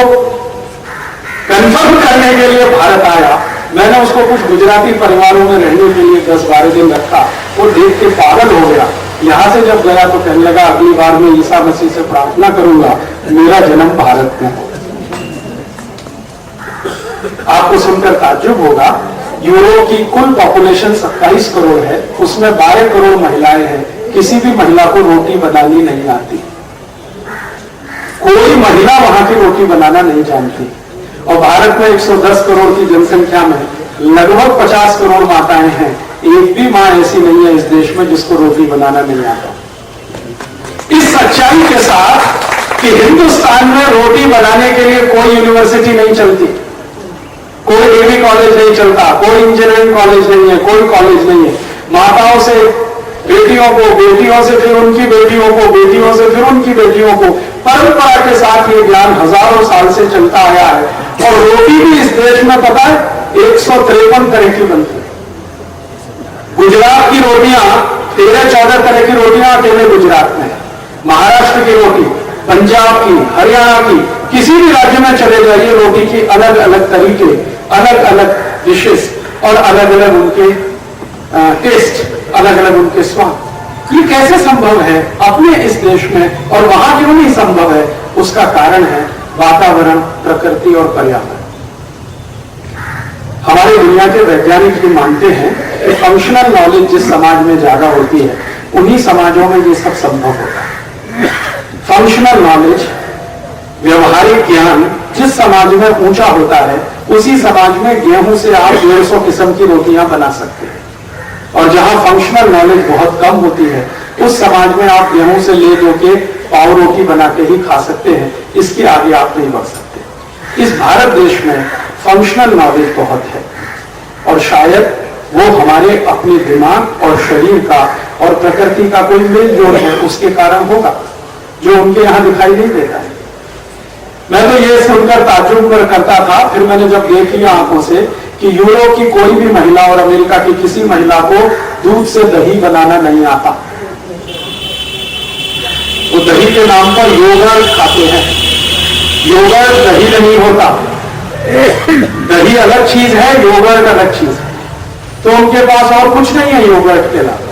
कंफर्म करने के लिए भारत आया। मैंने उसको कुछ गुजराती परिवारों में रहने के लिए 10-12 दिन रखा। वो देख के पागल हो गया। यहां से जब गया तो कहने लगा अगली बार मैं ईसा मसीह से प्रार्थना करूंगा मेरा जन्म भारत में हो। आपको सुनकर ताज्जुब होगा, यूरोप की कुल पॉपुलेशन 27 करोड़ है, उसमें 12 करोड़ महिलाएं हैं। किसी भी महिला को रोटी बनानी नहीं आती, कोई महिला वहां की रोटी बनाना नहीं जानती। और भारत में 110 करोड़ की जनसंख्या में लगभग 50 करोड़ माताएं हैं, एक भी मां ऐसी नहीं है इस देश में जिसको रोटी बनाना नहीं आता। इस सच्चाई के साथ कि हिंदुस्तान में रोटी बनाने के लिए कोई यूनिवर्सिटी नहीं चलती, कोई डिग्री कॉलेज नहीं चलता, कोई इंजीनियरिंग कॉलेज नहीं है, कोई कॉलेज नहीं है। माताओं से बेटियों को, बेटियों से फिर उनकी बेटियों को, बेटियों से फिर उनकी बेटियों को, परंपरा के साथ ये ज्ञान हजारों साल से चलता आया है। और रोटी भी इस देश में पता है 153 तरह की बनती है। गुजरात की रोटियां 13-14 तरह की रोटियां अकेले गुजरात में, महाराष्ट्र की रोटी, पंजाब की, हरियाणा की, किसी भी राज्य में चले जाइए रोटी की अलग अलग तरीके, अलग अलग डिशेस और अलग अलग उनके टेस्ट, अलग अलग उनके स्वाद। ये कैसे संभव है अपने इस देश में और वहां क्यों नहीं संभव है? उसका कारण है वातावरण, प्रकृति और पर्यावरण। हमारे दुनिया के वैज्ञानिक भी मानते हैं कि फंक्शनल नॉलेज जिस समाज में ज्यादा होती है उन्हीं समाजों में ये सब संभव होता है। फंक्शनल नॉलेज, व्यवहारिक ज्ञान जिस समाज में ऊंचा होता है उसी समाज में गेहूं से आप 150 किस्म की रोटियां बना सकते हैं। और जहां फंक्शनल नॉलेज बहुत कम होती है उस समाज में आप गेहूं से ले दो के पाव रोटी बना के ही खा सकते हैं, इसके आगे आप नहीं बढ़ सकते। इस भारत देश में फंक्शनल नॉलेज बहुत है और शायद वो हमारे अपने दिमाग और शरीर का और प्रकृति का कोई मेल जोड़ है, उसके कारण होगा जो उनके यहां दिखाई नहीं देता है। मैं तो ये सुनकर ताज्जुब करता था, फिर मैंने जब देख लिया आंखों से कि यूरोप की कोई भी महिला और अमेरिका की किसी महिला को दूध से दही बनाना नहीं आता। वो दही के नाम पर योगर्ट खाते हैं। योगर्ट दही नहीं होता, दही अलग चीज है, योगर्ट अलग चीज है। तो उनके पास और कुछ नहीं है योगर्ट के अलावा।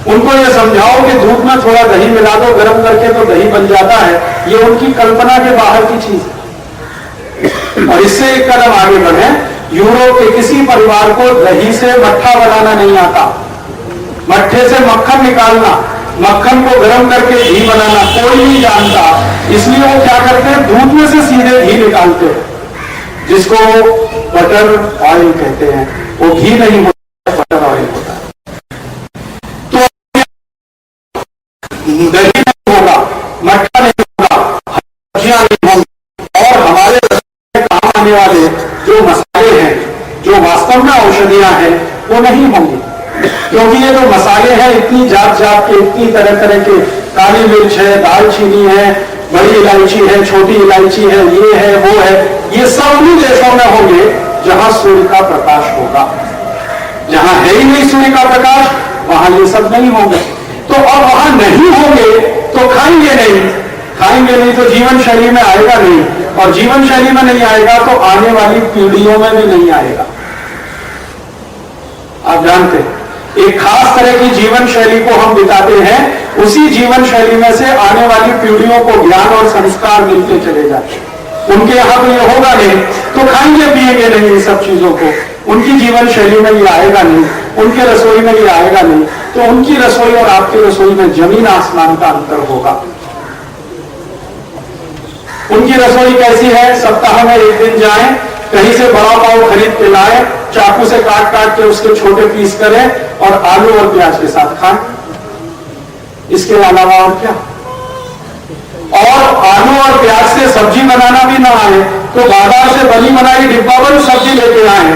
उनको ये समझाओ कि दूध में थोड़ा दही मिला दो गर्म करके तो दही बन जाता है, ये उनकी कल्पना के बाहर की चीज है। और इससे एक कदम आगे बढ़े, यूरोप के किसी परिवार को दही से मट्ठा बनाना नहीं आता, मट्ठे से मक्खन निकालना, मक्खन को गर्म करके घी बनाना कोई नहीं जानता। इसलिए वो क्या करते हैं, दूध में से सीधे घी निकालते हैं, जिसको बटर ऑयल कहते हैं। वो घी नहीं होता, बटर ऑयल होता है। तो दही नहीं होगा, मट्ठा नहीं होगा, सब्जियां नहीं होंगी और हमारे काम आने वाले जो मसाले हैं, जो वास्तव में औषधियां हैं, वो नहीं होंगी। क्योंकि ये जो मसाले हैं इतनी जात जात के, इतनी तरह तरह के, काली मिर्च है, दालचीनी है, बड़ी इलायची है, छोटी इलायची है, ये है, वो है, ये सब उन्हीं देशों में होंगे जहां सूर्य का प्रकाश होगा। जहां है ही नहीं सूर्य का प्रकाश, वहां ये सब नहीं होंगे। तो अब वहां नहीं होंगे तो खाएंगे नहीं, खाएंगे नहीं तो जीवन शैली में आएगा नहीं, और जीवन शैली में नहीं आएगा तो आने वाली पीढ़ियों में भी नहीं आएगा। आप जानते हैं एक खास तरह की जीवन शैली को हम बिताते हैं, उसी जीवन शैली में से आने वाली पीढ़ियों को ज्ञान और संस्कार मिलते चले जाते हैं। उनके यहां तो ये होगा नहीं तो खाएंगे पिएंगे नहीं इन सब चीजों को, उनकी जीवन शैली में ये आएगा नहीं, उनके रसोई में ये आएगा नहीं, तो उनकी रसोई और आपकी रसोई में जमीन आसमान का अंतर होगा। उनकी रसोई कैसी है, सप्ताह में एक दिन जाएं, कहीं से बड़ा पाव खरीद के लाए, चाकू से काट काट के उसके छोटे पीस करें और आलू और प्याज के साथ खाएं। इसके अलावा और क्या? और आलू और प्याज से सब्जी बनाना भी ना आए तो बाजार से बनी बनाई डिब्बाबंद सब्जी लेके आए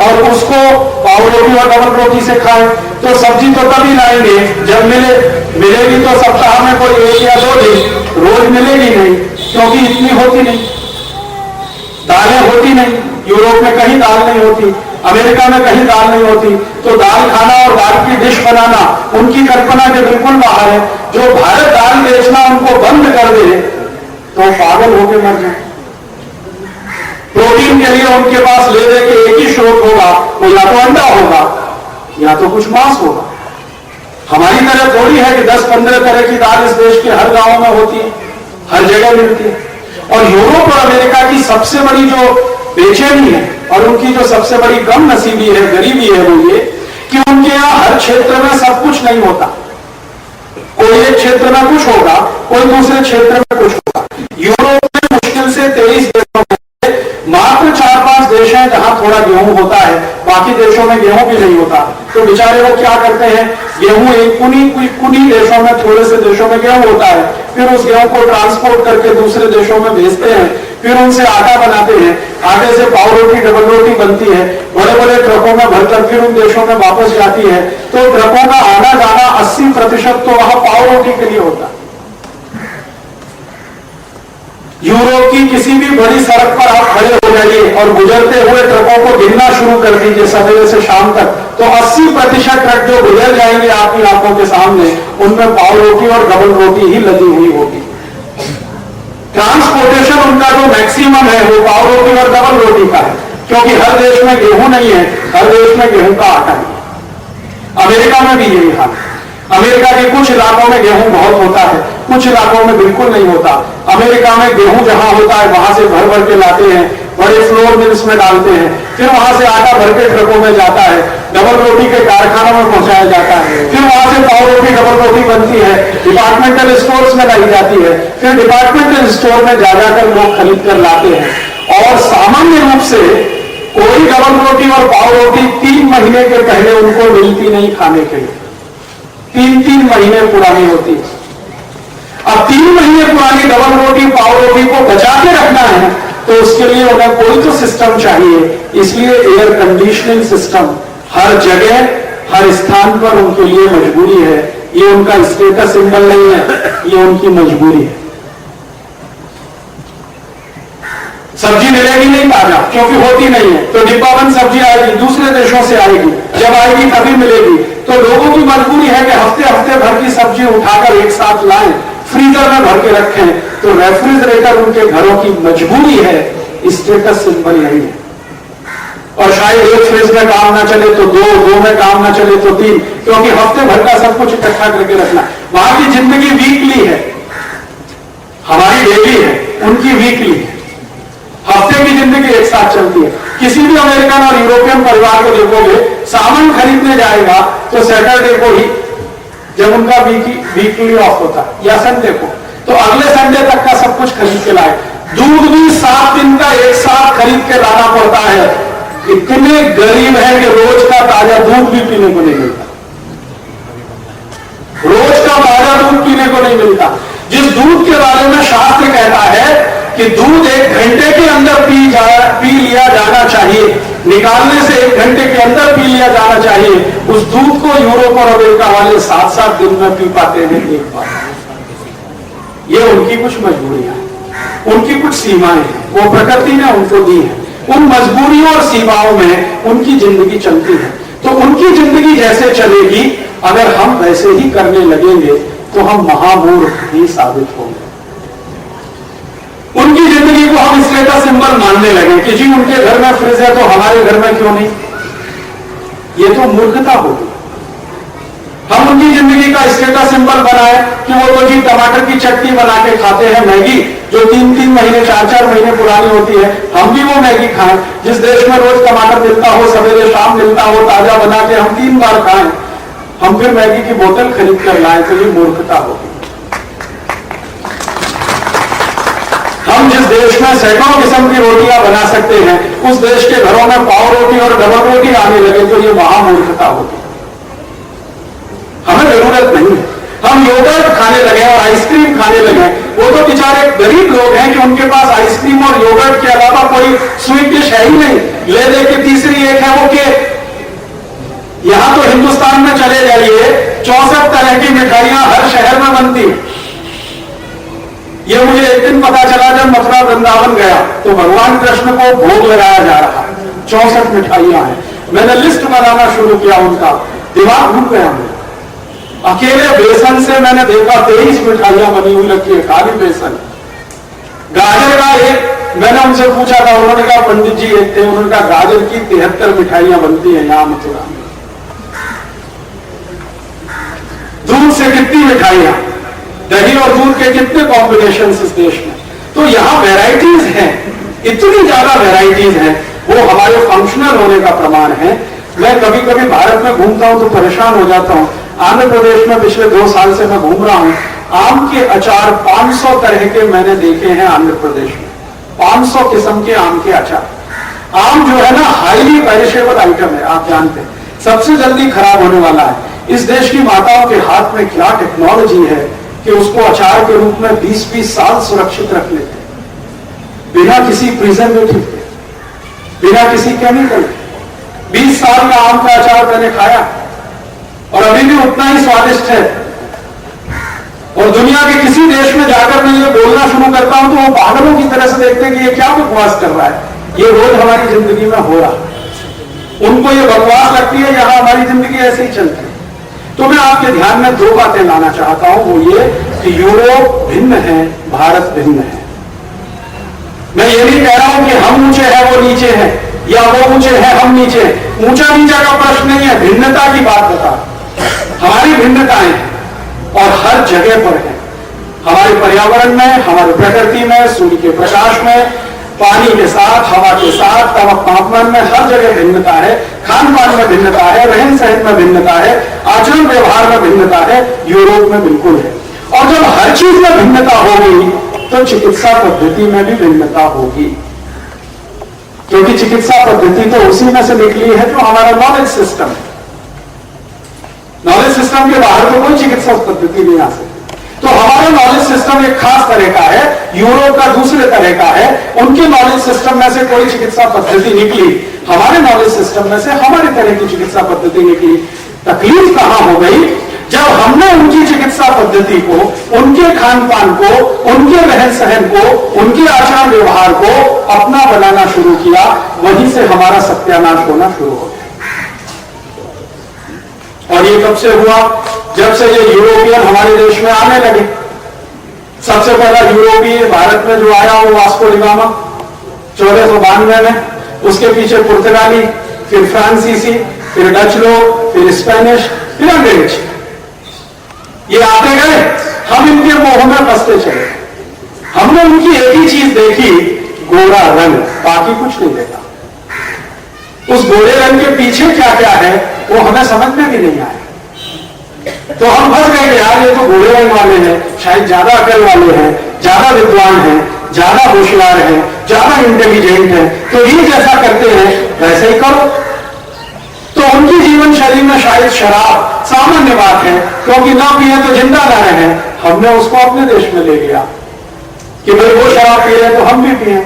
और उसको पाव रोटी और डबल रोटी से खाएं। तो सब्जी तो तभी लाएंगे जब मिलेगी तो सप्ताह में कोई 1 या 2 दिन, रोज मिलेगी नहीं क्योंकि इतनी होती नहीं, दालें होती नहीं। यूरोप में कहीं दाल नहीं होती, अमेरिका में कहीं दाल नहीं होती, तो दाल खाना और दाल की डिश बनाना उनकी कल्पना के बिल्कुल बाहर है। जो भारत दाल बेचना उनको बंद कर दे तो पागल होकर मर जाए। प्रोटीन के लिए उनके पास ले दे के एक ही स्रोत होगा, वो या तो अंडा होगा या तो कुछ मांस होगा। हमारी तरह थोड़ी है कि 10-15 तरह की दाल इस देश के हर गांव में होती है, हर जगह मिलती है। और यूरोप और अमेरिका की सबसे बड़ी जो बेचैनी है। और उनकी जो सबसे बड़ी कम नसीबी है, गरीबी है, वो ये कि उनके यहां हर क्षेत्र में सब कुछ नहीं होता। कोई एक क्षेत्र में कुछ होगा, कोई दूसरे क्षेत्र में कुछ होगा। यूरोप में मुश्किल से 23 देशों में मात्र 4-5 देश हैं जहां थोड़ा गेहूं होता है, बाकी देशों में गेहूं भी नहीं होता। तो बेचारे वो क्या करते हैं, गेहूं एक कुनी देशों में, थोड़े से देशों में गेहूं होता है, फिर उस गेहूं को ट्रांसपोर्ट करके दूसरे देशों में भेजते हैं, फिर उनसे आटा बनाते हैं, आटे से पाव रोटी, डबल रोटी बनती है, बड़े बड़े ट्रकों में भरकर फिर उन देशों में वापस जाती है। तो ट्रकों का आना जाना 80% तो वहां पाव रोटी के लिए होता है। यूरोप की किसी भी बड़ी सड़क पर आप खड़े हो जाइए और गुजरते हुए ट्रकों को गिनना शुरू कर दीजिए सवेरे से शाम तक, तो 80% ट्रक जो गुजर जाएंगे आपकी आंखों के सामने, उनमें पाव रोटी और डबल रोटी ही लदी हुई होगी। ट्रांसपोर्टेशन उनका जो मैक्सिमम है वो पाव रोटी और डबल रोटी का है, क्योंकि हर देश में गेहूं नहीं है, हर देश में गेहूं का आटा नहीं है। अमेरिका में भी यही हाल है। अमेरिका के कुछ इलाकों में गेहूं बहुत होता है, कुछ इलाकों में बिल्कुल नहीं होता। अमेरिका में गेहूं जहां होता है वहां से भर भर के लाते हैं, बड़े फ्लोर मिल्स में डालते हैं, फिर वहां से आटा भर के ट्रकों में जाता है, डबल रोटी के कारखानों में पहुंचाया जाता है, फिर वहां से पाव रोटी डबल रोटी बनती है, डिपार्टमेंटल स्टोर्स में लाई जाती है, फिर डिपार्टमेंटल स्टोर में जा जाकर लोग खरीद कर लाते हैं। और सामान्य रूप से कोई डबल रोटी और पाव रोटी 3 महीने के पहले उनको मिलती नहीं खाने के लिए, 3-3 महीने पुरानी होती है। अब 3 महीने पुरानी डबल रोटी पाव रोटी को बचा के रखना है तो उसके लिए उन्हें कोई तो सिस्टम चाहिए। इसलिए एयर कंडीशनिंग सिस्टम हर जगह हर स्थान पर उनके लिए मजबूरी है। ये उनका स्टेटस सिंबल नहीं है, ये उनकी मजबूरी है। सब्जी मिलेगी नहीं ताजा, क्योंकि होती नहीं है, तो डिब्बाबंद सब्जी आएगी, दूसरे देशों से आएगी, जब आएगी तभी मिलेगी। तो लोगों की मजबूरी है कि हफ्ते हफ्ते भर की सब्जी उठाकर एक साथ लाएं, फ्रीजर में भर के रखें। तो रेफ्रिजरेटर उनके घरों की मजबूरी है, स्टेटस सिंबल नहीं है। और शायद एक फ्रिज में काम ना चले तो दो में काम ना चले तो 3, क्योंकि हफ्ते भर का सब कुछ इकट्ठा करके रखना। वहां की जिंदगी वीकली है, हमारी डेली है, उनकी वीकली है। हफ्ते की जिंदगी एक साथ चलती है। किसी भी अमेरिकन और यूरोपियन परिवार को देखोगे, सामान खरीदने जाएगा तो सैटरडे को ही, जब उनका वीकली ऑफ होता है, या संडे को, तो अगले संडे तक का सब कुछ खरीद के लाए। दूध भी 7 दिन का एक साथ खरीद के लाना पड़ता है। इतने गरीब है कि रोज का ताजा दूध भी पीने को नहीं मिलता, रोज का ताजा दूध पीने को नहीं मिलता। जिस दूध के बारे में शास्त्र कहता है कि दूध 1 घंटे के अंदर पी लिया जाना चाहिए, निकालने से 1 घंटे के अंदर पी लिया जाना चाहिए, उस दूध को यूरोप और अमेरिका वाले 7-7 दिन में पी पाते हैं एक बार। ये उनकी कुछ मजबूरियां हैं, उनकी कुछ सीमाएं हैं, वो प्रकृति ने उनको दी है। उन मजबूरियों और सीमाओं में उनकी जिंदगी चलती है। तो उनकी जिंदगी जैसे चलेगी, अगर हम वैसे ही करने लगेंगे तो हम महामूर्ख ही साबित होंगे। उनकी जिंदगी को हम स्टेटस सिंबल मानने लगे कि जी उनके घर में फ्रिज है तो हमारे घर में क्यों नहीं, ये तो मूर्खता होगी। हम उनकी जिंदगी का स्टेटस सिंबल बनाए कि वो तो जी टमाटर की चटनी बना के खाते हैं, मैगी जो 3-3 महीने 4-4 महीने पुरानी होती है, हम भी वो मैगी खाएं। जिस देश में रोज टमाटर मिलता हो, सवेरे शाम मिलता हो, ताजा बना के हम 3 बार खाएं, हम फिर मैगी की बोतल खरीद कर लाएं, तो ये मूर्खता होगी। हम जिस देश में सैकड़ों किस्म की रोटियां बना सकते हैं, उस देश के घरों में पाव रोटी और डबल रोटी आने लगे तो ये महामूर्खता होगी। हमें जरूरत नहीं है। हम योगर्ट खाने लगे और आइसक्रीम खाने लगे, वो तो बेचारे गरीब लोग हैं कि उनके पास आइसक्रीम और योगर्ट के अलावा कोई स्वीट डिश है ही नहीं। ले दे के तीसरी एक है वो केक। यहां तो हिंदुस्तान में चले जाइए, 64 तरह की मिठाइयां हर शहर में बनती है। ये मुझे एक दिन पता चला जब मथुरा वृंदावन गया तो भगवान कृष्ण को भोग लगाया जा रहा है, 64 मिठाइयां हैं। मैंने लिस्ट बनाना शुरू किया, उनका दिमाग घूम गया मेरा। अकेले बेसन से मैंने देखा 23 मिठाइयां बनी हुई रखी है, खाली बेसन। गाजर का एक, मैंने उनसे पूछा था, उन्होंने कहा पंडित जी एक थे, उन्होंने कहा गाजर की 73 मिठाइयां बनती है यहां मथुरा में। दूध से कितनी मिठाइयां, दही और दूध के कितने कॉम्बिनेशन इस देश में। तो यहां वेराइटीज हैं, इतनी ज्यादा वेराइटीज हैं, वो हमारे फंक्शनल होने का प्रमाण है। मैं कभी कभी भारत में घूमता हूं तो परेशान हो जाता हूं। आंध्र प्रदेश में पिछले 2 साल से मैं घूम रहा हूं, आम के अचार 500 तरह के मैंने देखे हैं आंध्र प्रदेश में। 500 किस्म के आम के अचार। आम जो है ना हाईली पेरिशेबल आइटम है, आप जानते हैं, सबसे जल्दी खराब होने वाला है। इस देश की माताओं के हाथ में क्या टेक्नोलॉजी है कि उसको अचार के रूप में 20-20 साल सुरक्षित रख लेते हैं, बिना किसी प्रिजर्वेटिव के, बिना किसी केमिकल के। 20 साल का आम का अचार मैंने खाया और अभी भी उतना ही स्वादिष्ट है। और दुनिया के किसी देश में जाकर मैं ये बोलना शुरू करता हूं तो वो पागलों की तरह से देखते हैं कि ये क्या बकवास कर रहा है, ये रोज हमारी जिंदगी में हो रहा है। उनको ये बकवास लगती है, यहां हमारी जिंदगी ऐसे ही चलती है। तो मैं आपके ध्यान में 2 बातें लाना चाहता हूं, वो ये कि यूरोप भिन्न है, भारत भिन्न है। मैं ये नहीं कह रहा हूं कि हम ऊंचे हैं वो नीचे हैं, या वो ऊंचे हैं हम नीचे हैं। ऊंचा नीचा का प्रश्न नहीं है, भिन्नता की बात बता। हमारी भिन्नताएं हैं और हर जगह पर है, हमारे पर्यावरण में, हमारी प्रकृति में, सूर्य के प्रकाश में, पानी के साथ, हवा के साथ, तापमान में, हर जगह भिन्नता है। खान पान में भिन्नता है, रहन सहन में भिन्नता है, आचरण व्यवहार में भिन्नता है। यूरोप में बिल्कुल है। और जब हर चीज में भिन्नता होगी तो चिकित्सा पद्धति में भी भिन्नता होगी, क्योंकि चिकित्सा पद्धति तो उसी में से निकली है जो हमारा नॉलेज सिस्टम है। नॉलेज सिस्टम के बाहर तो कोई चिकित्सा पद्धति नहीं आ सकती। तो हमारा नॉलेज सिस्टम एक खास तरह का है, यूरोप का दूसरे तरह का है। उनके नॉलेज सिस्टम में से कोई चिकित्सा पद्धति निकली, हमारे नॉलेज सिस्टम में से हमारे तरह की चिकित्सा पद्धति निकली। तकलीफ कहां हो गई? जब हमने उनकी चिकित्सा पद्धति को, उनके खान पान को, उनके रहन सहन को, उनके आचार व्यवहार को अपना बनाना शुरू किया, वहीं से हमारा सत्यानाश होना शुरू हो गया। और ये कब से हुआ? जब से ये यूरोपियन हमारे देश में आने लगे। सबसे पहला यूरोपीय भारत में जो आया वो वास्को डी गामा 1492 में, उसके पीछे पुर्तगाली, फिर फ्रांसीसी, फिर डच लोग, फिर स्पेनिश, फिर अंग्रेज। ये आते गए, हम इनके मोह में फंसते चले। हमने उनकी एक ही चीज देखी, गोरा रंग, बाकी कुछ नहीं देखा। उस गोरे रंग के पीछे क्या क्या है वो हमें समझ में भी नहीं आया। तो हम फंस गए कि यार ये तो गोरे रंग वाले हैं, शायद ज्यादा अकल वाले हैं, ज्यादा विद्वान हैं, ज्यादा होशियार हैं, ज्यादा इंटेलिजेंट हैं, तो ये जैसा करते हैं वैसे ही करो। तो उनकी जीवन शैली में शायद शराब सामान्य बात है, क्योंकि ना पिए तो जिंदा ना रहे। हमने उसको अपने देश में ले लिया कि भाई वो शराब पी रहे तो हम भी पिए।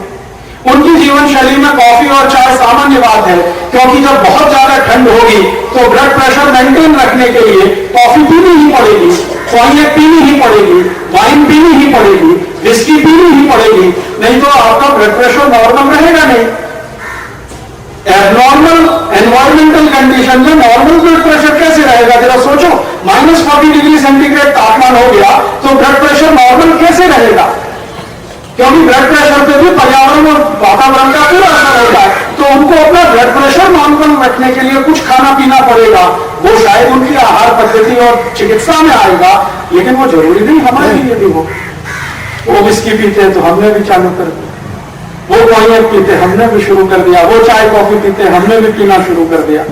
उनकी जीवन शैली में कॉफी और चाय सामान्य बात है, क्योंकि जब बहुत ज्यादा ठंड होगी तो ब्लड प्रेशर मेंटेन रखने के लिए कॉफी पीनी ही पड़ेगी, कॉन्यक पीनी ही पड़ेगी, वाइन पीनी ही पड़ेगी, विस्की पीनी ही पड़ेगी, नहीं तो आपका ब्लड प्रेशर नॉर्मल रहेगा नहीं। एबनॉर्मल एनवायरमेंटल कंडीशन में नॉर्मल ब्लड प्रेशर कैसे रहेगा? जरा सोचो, -40 डिग्री सेंटीग्रेड तापमान हो गया तो ब्लड प्रेशर नॉर्मल कैसे रहेगा? क्योंकि ब्लड प्रेशर पे भी पर्यावरण और वातावरण का पूरा असर होता है। तो उनको अपना ब्लड प्रेशर नॉर्मल रखने के लिए कुछ खाना पीना पड़ेगा। वो शायद उनकी आहार पद्धति और चिकित्सा में आएगा, लेकिन वो जरूरी नहीं हमारे लिए भी हो। वो विस्की पीते हैं तो हमने भी चालू कर दिया, वो कॉन्यक पीते हमने भी शुरू कर दिया, वो चाय कॉफी पीते हमने भी पीना शुरू कर दिया।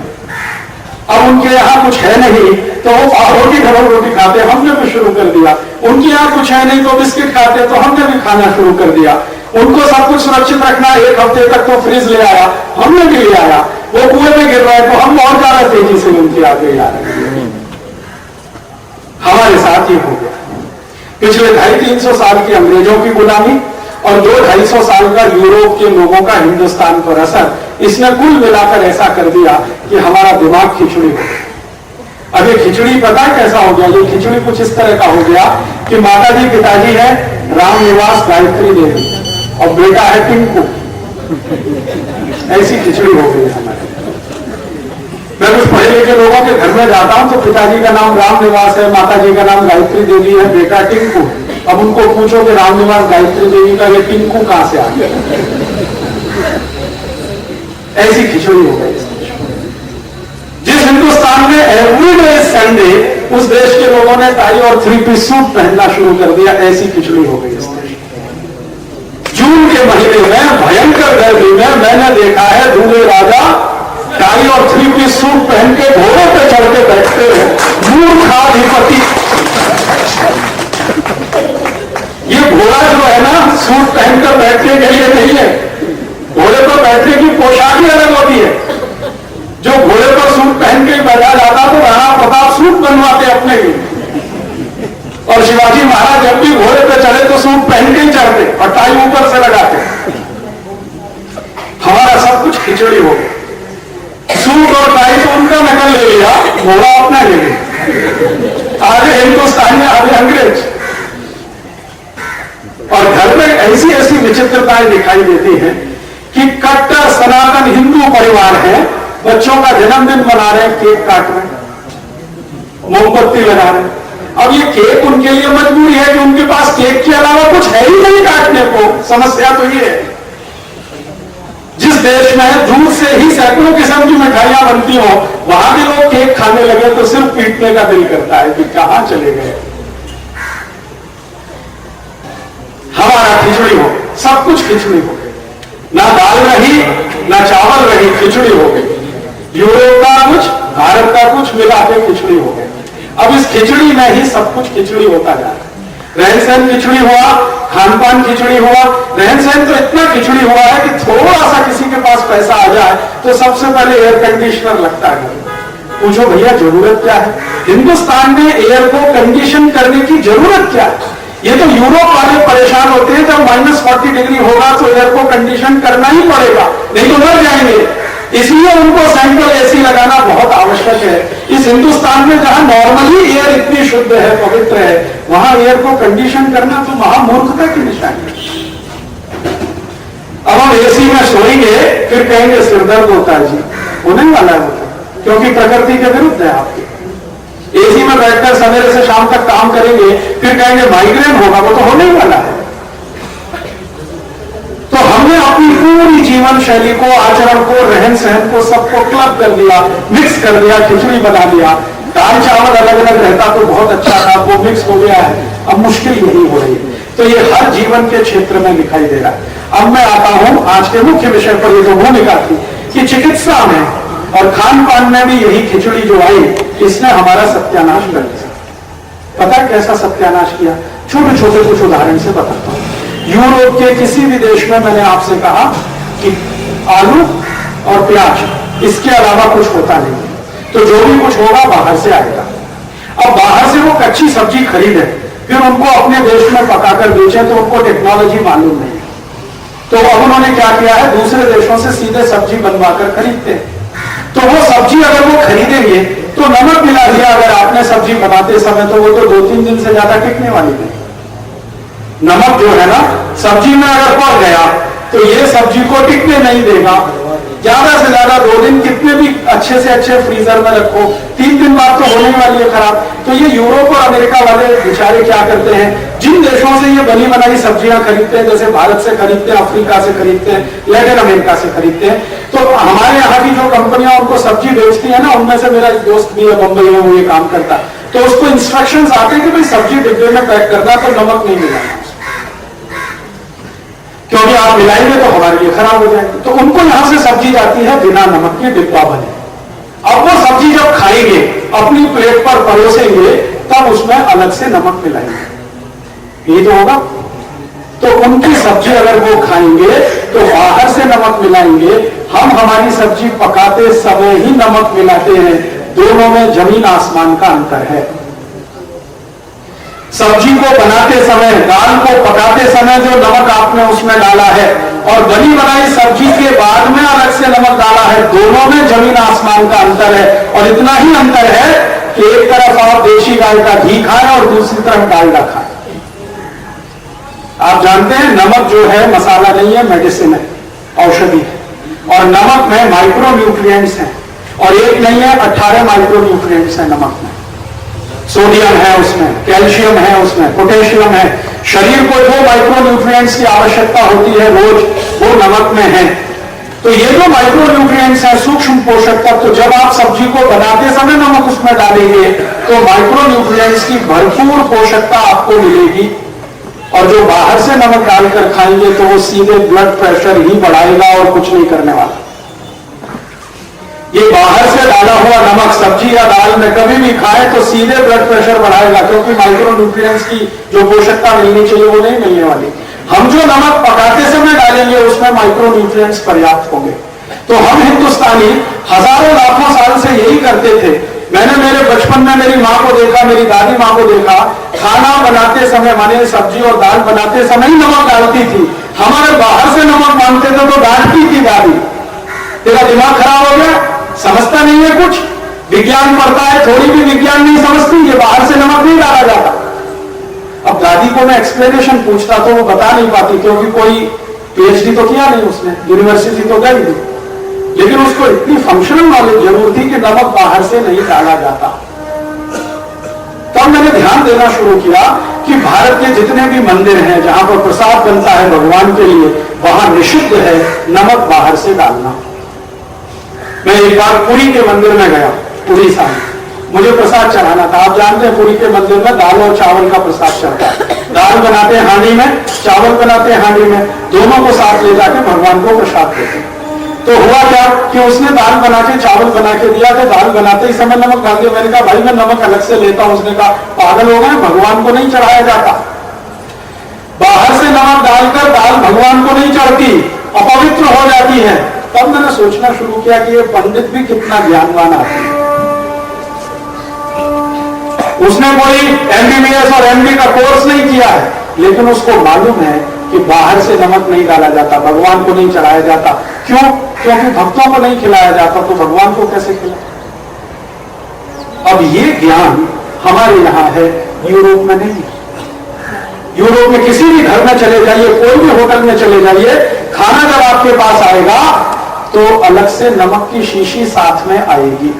अब उनके यहाँ कुछ है नहीं तो वो रोटी डबल रोटी खाते, हमने भी शुरू कर दिया। उनके यहाँ कुछ है नहीं तो बिस्किट खाते, तो हमने भी खाना शुरू कर दिया। उनको सब कुछ सुरक्षित रखना, 1 हफ्ते तक तो फ्रिज ले आया, हमने भी ले आया। वो कुएं में गिर रहा है तो हम और ज्यादा तेजी से उनके आगे आ रहे हैं। हमारे साथ ये हो गया। पिछले 250-300 साल की अंग्रेजों की गुलामी और 200-250 साल का यूरोप के लोगों का हिंदुस्तान पर असर, इसने कुल मिलाकर ऐसा कर दिया कि हमारा दिमाग खिचड़ी हो गया। अब ये खिचड़ी पता है कैसा हो गया? ये खिचड़ी कुछ इस तरह का हो गया कि माता जी पिताजी है राम निवास गायत्री देवी और बेटा है टिंकू। ऐसी खिचड़ी हो गई हमारे। मैं कुछ पढ़े लिखे लोगों के घर में जाता हूं तो पिताजी का नाम राम निवास है, माता जी का नाम गायत्री देवी है, बेटा टिंकू। अब उनको पूछो कि राम निवास गायत्री देवी का ये टिंकू कहां से आ गया? ऐसी खिचड़ी हो गई। जिस हिंदुस्तान में एवरीडे संडे उस देश के लोगों ने टाई और 3 पीस सूट पहनना शुरू कर दिया, ऐसी खिचड़ी हो गई इस देश। जून जून के महीने में भयंकर गर्मी में मैंने देखा है दूल्हे राजा टाई और 3 पीस सूट पहन के घोड़े पे चढ़ के बैठते हैं। मूर्खाधिपति, ये घोड़ा जो है ना सूट पहनकर बैठने के लिए नहीं है, घोड़े पर बैठने की पोशाक ही अलग होती है। जो घोड़े पर सूट पहन के बैठा जाता तो राणा प्रताप सूट बनवाते अपने लिए, और शिवाजी महाराज जब भी घोड़े पे चढ़े तो सूट पहन के ही चढ़ते और टाई ऊपर से लगाते। हमारा सब कुछ खिचड़ी हो गया, सूट और टाई तो उनका नकल ले लिया, घोड़ा अपना ले लिया। आगे हिंदुस्तान में आगे अंग्रेज, और घर में ऐसी ऐसी विचित्रताएं दिखाई देती हैं कि कट्टर सनातन हिंदू परिवार है, बच्चों का जन्मदिन मना रहे हैं, केक काट रहे हैं, मोमबत्ती लगा रहे हैं। अब ये केक उनके लिए मजबूरी है कि उनके पास केक के अलावा कुछ है ही नहीं काटने को। समस्या तो ये है, जिस देश में दूध से ही सैकड़ों किस्म की मिठाइयां बनती हो, वहां भी लोग केक खाने लगे तो सिर्फ पीटने का दिल करता है कि कहां चले गए। हमारा खिचड़ी हो, सब कुछ खिचड़ी हो गई, ना दाल रही ना चावल रही, खिचड़ी हो गई। यूरोप का कुछ, भारत का कुछ मिला के खिचड़ी हो गई। अब इस खिचड़ी में ही सब कुछ खिचड़ी होता जा रहा है। रहन सहन खिचड़ी हुआ, खान पान खिचड़ी हुआ। रहन सहन तो इतना खिचड़ी हुआ है कि थोड़ा सा किसी के पास पैसा आ जाए तो सबसे पहले एयर कंडीशनर लगता है। पूछो भैया जरूरत क्या है? हिंदुस्तान में एयर को कंडीशन करने की जरूरत क्या है? ये तो यूरोप वाले परेशान होते हैं, जब -40 डिग्री होगा तो एयर को कंडीशन करना ही पड़ेगा, नहीं तो मर जाएंगे। इसलिए उनको सेंट्रल एसी लगाना बहुत आवश्यक है। इस हिंदुस्तान में जहां नॉर्मली एयर इतनी शुद्ध है, पवित्र है, वहां एयर को कंडीशन करना तो महामूर्खता की निशानी है। अब हम एसी में सोएंगे फिर कहेंगे सिरदर्द होता है, जी होने वाला है, क्योंकि प्रकृति के विरुद्ध है आपके। एसी में बैठकर सवेरे से शाम तक काम करेंगे फिर कहेंगे माइग्रेन होगा, वो तो होने ही वाला है। तो हमने अपनी पूरी जीवन शैली को, आचरण को, रहन सहन को, सबको क्लब कर दिया, मिक्स कर दिया, खिचड़ी बना दिया। दाल चावल अलग अलग रहता तो बहुत अच्छा था, वो मिक्स हो गया है, अब मुश्किल यही हो रही है। तो ये हर जीवन के क्षेत्र में दिखाई दे रहा है। अब मैं आता हूं आज के मुख्य विषय पर, ये जो भूमिका थी कि चिकित्सा में और खान पान में भी यही खिचड़ी जो आई, इसने हमारा सत्यानाश कर दिया। पता कैसा सत्यानाश किया? छोटे छोटे कुछ उदाहरण से बताता हूं। यूरोप के किसी भी देश में मैंने आपसे कहा कि आलू और प्याज, इसके अलावा कुछ होता नहीं, तो जो भी कुछ होगा बाहर से आएगा। अब बाहर से वो कच्ची सब्जी खरीदे फिर उनको अपने देश में पकाकर बेचे, तो उनको टेक्नोलॉजी मालूम नहीं। तो अब उन्होंने क्या किया है, दूसरे देशों से सीधे सब्जी बनवाकर खरीदते हैं। तो वो सब्जी अगर वो खरीदेंगे तो नमक मिला दिया अगर आपने सब्जी बनाते समय, तो वो तो 2-3 दिन से ज्यादा टिकने वाली नहीं। नमक जो है ना सब्जी में अगर पड़ गया तो ये सब्जी को टिकने नहीं देगा। ज्यादा से ज्यादा 2 दिन, कितने भी अच्छे से अच्छे फ्रीजर में रखो, 3 दिन बाद तो होने वाली है खराब। तो ये यूरोप और अमेरिका वाले बेचारे क्या करते हैं, जिन देशों से ये बनी बनाई सब्जियां खरीदते हैं, जैसे भारत से खरीदते हैं, अफ्रीका से खरीदते हैं, लैटिन अमेरिका से खरीदते हैं, तो हमारे यहाँ की जो कंपनियां उनको सब्जी बेचती है ना, उनमें से मेरा एक दोस्त भी है मुंबई में, वो ये काम करता है। तो उसको इंस्ट्रक्शंस आते हैं कि भाई सब्जी डिब्बे में पैक करना, तो नमक नहीं मिलाना, क्योंकि आप मिलाएंगे तो हमारे लिए खराब हो जाएंगे। तो उनको यहां से सब्जी जाती है बिना नमक के, डिब्बा बने। अब वो सब्जी जब खाएंगे, अपनी प्लेट पर परोसेंगे, तब उसमें अलग से नमक मिलाएंगे, ये तो होगा। तो उनकी सब्जी अगर वो खाएंगे तो बाहर से नमक मिलाएंगे, हम हमारी सब्जी पकाते समय ही नमक मिलाते हैं। दोनों में जमीन आसमान का अंतर है। सब्जी को बनाते समय, दाल को पकाते समय जो नमक आपने उसमें डाला है और बनी बनाई सब्जी के बाद में अलग से नमक डाला है, दोनों में जमीन आसमान का अंतर है। और इतना ही अंतर है कि एक तरफ आप देशी गाय का घी खाएं और दूसरी तरफ डालडा खाएं। आप जानते हैं नमक जो है मसाला नहीं है, मेडिसिन है, औषधि है। और नमक में माइक्रो न्यूट्रिएंट्स हैं, और एक नहीं है 18 माइक्रो न्यूट्रिएंट्स है नमक में। सोडियम है उसमें, कैल्शियम है उसमें, पोटेशियम है। शरीर को जो माइक्रो न्यूट्रिएंट्स की आवश्यकता होती है रोज, वो नमक में है। तो ये जो माइक्रो न्यूट्रिएंट्स है, सूक्ष्म पोषक तत्व, तो जब आप सब्जी को बनाते समय नमक उसमें डालेंगे तो माइक्रो न्यूट्रिएंट्स की भरपूर पोषकता आपको मिलेगी। और जो बाहर से नमक डालकर खाएंगे तो वो सीधे ब्लड प्रेशर ही बढ़ाएगा और कुछ नहीं करने वाला। ये बाहर से डाला हुआ नमक सब्जी या दाल में कभी भी खाए तो सीधे ब्लड प्रेशर बढ़ाएगा, क्योंकि माइक्रो न्यूट्रिएंट्स की जो पोषकता मिलनी चाहिए वो नहीं मिलने वाली। हम जो नमक पकाते समय डालेंगे उसमें माइक्रो न्यूट्रिएंट्स पर्याप्त होंगे। तो हम हिंदुस्तानी हजारों लाखों साल से यही करते थे। मैंने मेरे बचपन में मेरी माँ को देखा, मेरी दादी माँ को देखा, खाना बनाते समय माने सब्जी और दाल बनाते समय ही नमक डालती थी। हमारे बाहर से नमक मांगते थे तो डांटती थी दादी, तेरा दिमाग खराब हो गया, समझता नहीं है कुछ, विज्ञान पढ़ता है, थोड़ी भी विज्ञान नहीं समझती, ये बाहर से नमक नहीं डाला जाता। अब दादी को मैं एक्सप्लेनेशन पूछता तो वो बता नहीं पाती, क्योंकि कोई पीएचडी तो किया नहीं उसने, यूनिवर्सिटी तो गई नहीं, लेकिन उसको इतनी फंक्शनल नॉलेज जरूर थी कि नमक बाहर से नहीं डाला जाता। तब मैंने ध्यान देना शुरू किया कि भारत के जितने भी मंदिर हैं जहां पर प्रसाद बनता है भगवान के लिए, वहां निषिद्ध है नमक बाहर से डालना। मैं एक बार पुरी के मंदिर में गया, उड़ीसा में, मुझे प्रसाद चढ़ाना था। आप जानते हैं पुरी के मंदिर में दाल और चावल का प्रसाद चढ़ता है। दाल बनाते हैं हांडी में, चावल बनाते हैं हांडी में, दोनों को साथ ले जाके भगवान को प्रसाद देते हैं। तो हुआ क्या कि उसने दाल बना के चावल बना के दिया, तो दाल बनाते ही समय नमक डाल दिया। मैंने कहा भाई मैं नमक अलग से लेता हूं। उसने कहा पागल हो गए, भगवान को नहीं चढ़ाया जाता। बाहर से नमक डालकर दाल भगवान को नहीं चढ़ती, अपवित्र हो जाती है। तब मैंने सोचना शुरू किया कि ये पंडित भी कितना ज्ञानवान आदमी है। उसने कोई एमबीबीएस और एमडी का कोर्स नहीं किया है, लेकिन उसको मालूम है कि बाहर से नमक नहीं डाला जाता, भगवान को नहीं चढ़ाया जाता। क्यों? क्योंकि भक्तों को नहीं खिलाया जाता तो भगवान को कैसे खिलाए? अब ये ज्ञान हमारे यहां है, यूरोप में नहीं है। यूरोप में किसी भी घर में चले जाइए, कोई भी होटल में चले जाइए, खाना जब आपके पास आएगा तो अलग से नमक की शीशी साथ में आएगी,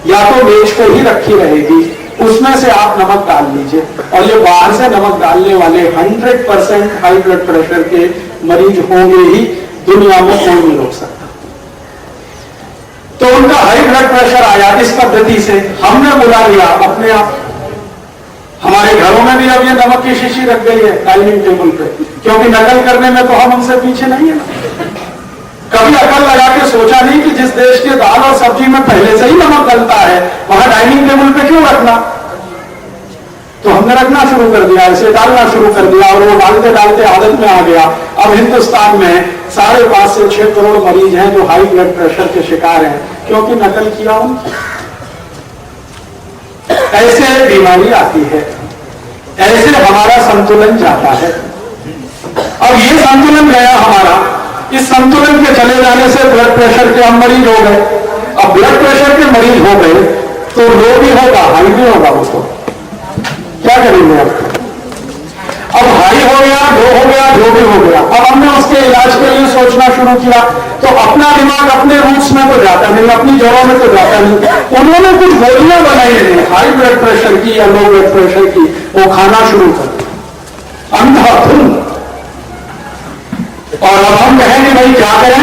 या तो मेज पे ही रखी रहेगी, उसमें से आप नमक डाल लीजिए। और ये बाहर से नमक डालने वाले 100% हाई ब्लड प्रेशर के मरीज होंगे ही, दुनिया में कोई नहीं रोक सकता। तो उनका हाई ब्लड प्रेशर आया इस पद्धति से, हमने बुला लिया अपने आप। हमारे घरों में भी अब ये नमक की शीशी रख गई है डाइनिंग टेबल पे, क्योंकि नकल करने में तो हम उनसे पीछे नहीं है। कभी अकल लगा के सोचा नहीं कि जिस देश के दाल और सब्जी में पहले से ही नमक डलता है, वहां डाइनिंग टेबल पे क्यों रखना? तो हमने रखना शुरू कर दिया, इसे डालना शुरू कर दिया, और वो डालते डालते आदत में आ गया। अब हिंदुस्तान में 5.5 से 6 करोड़ मरीज हैं जो हाई ब्लड प्रेशर के शिकार हैं, क्योंकि नकल किया उनकी। ऐसे बीमारी आती है, ऐसे हमारा संतुलन जाता है। अब ये संतुलन गया हमारा, इस संतुलन के चले जाने से ब्लड प्रेशर के हम मरीज हो गए। अब ब्लड प्रेशर के मरीज हो गए तो लो भी होगा, हाई भी होगा, उसको क्या करेंगे आप? अब हाई हो गया, लो हो गया, जो भी हो गया। अब हमने उसके इलाज के लिए सोचना शुरू किया, तो अपना दिमाग अपने रूट्स में तो जाता नहीं, अपनी जड़ों में तो जाता नहीं। उन्होंने कुछ गोलियां बनाई थी हाई ब्लड प्रेशर की या लो ब्लड प्रेशर की, वो खाना शुरू कर दिया अंधाधुंध। और अब हम कहेंगे भाई क्या करें,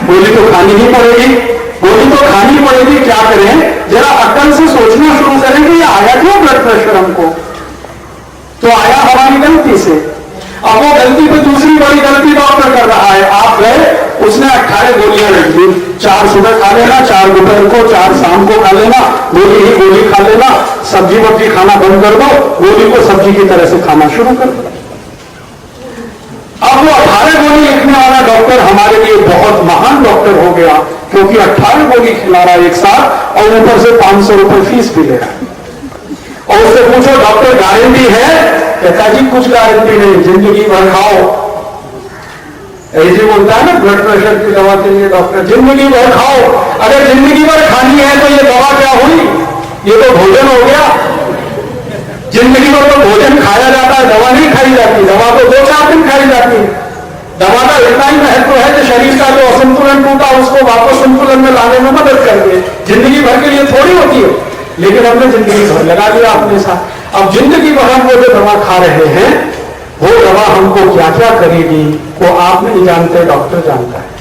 गोली तो खानी ही पड़ेगी, गोली तो खानी पड़ेगी, क्या करें? जरा अक्ल से सोचना शुरू करें कि ये आया क्यों ब्लड प्रेशर हमको? तो आया हमारी गलती से। अब वो गलती पे दूसरी बड़ी गलती डॉक्टर कर रहा है। आप गए, उसने 18 गोलियां लिख दी, 4 सुबह खा लेना, 4 दोपहर को, 4 शाम को खा लेना, गोली ही गोली खा लेना, सब्जी वब्जी खाना बंद कर दो, गोली को सब्जी की तरह से खाना शुरू कर दो। अब वो 18 गोली लिखने वाला डॉक्टर हमारे लिए बहुत महान डॉक्टर हो गया, क्योंकि 18 गोली खिला रहा है एक साथ, और ऊपर से 500 रुपए फीस भी ले रहा है। और उससे पूछो डॉक्टर गारंटी है? कहता जी कुछ गारंटी नहीं, जिंदगी भर खाओ। ऐसे बोलता है ना ब्लड प्रेशर की दवा के लिए डॉक्टर, जिंदगी भर खाओ। अगर जिंदगी भर खानी है तो ये दवा क्या हुई? ये तो भोजन हो गया। जिंदगी भर तो भोजन खाया जाता है, दवा नहीं खाई जाती। दवा तो 2-4 दिन खाई जाती है। दवा का इतना ही महत्व है कि शरीर का जो असंतुलन टूटा उसको वापस संतुलन में लाने में मदद कर दे। जिंदगी भर के लिए थोड़ी होती है, लेकिन हमने जिंदगी भर लगा दिया अपने साथ। अब जिंदगी भर हम वो जो दवा खा रहे हैं, वो दवा हमको क्या क्या करेगी वो आप नहीं जानते, डॉक्टर जानता है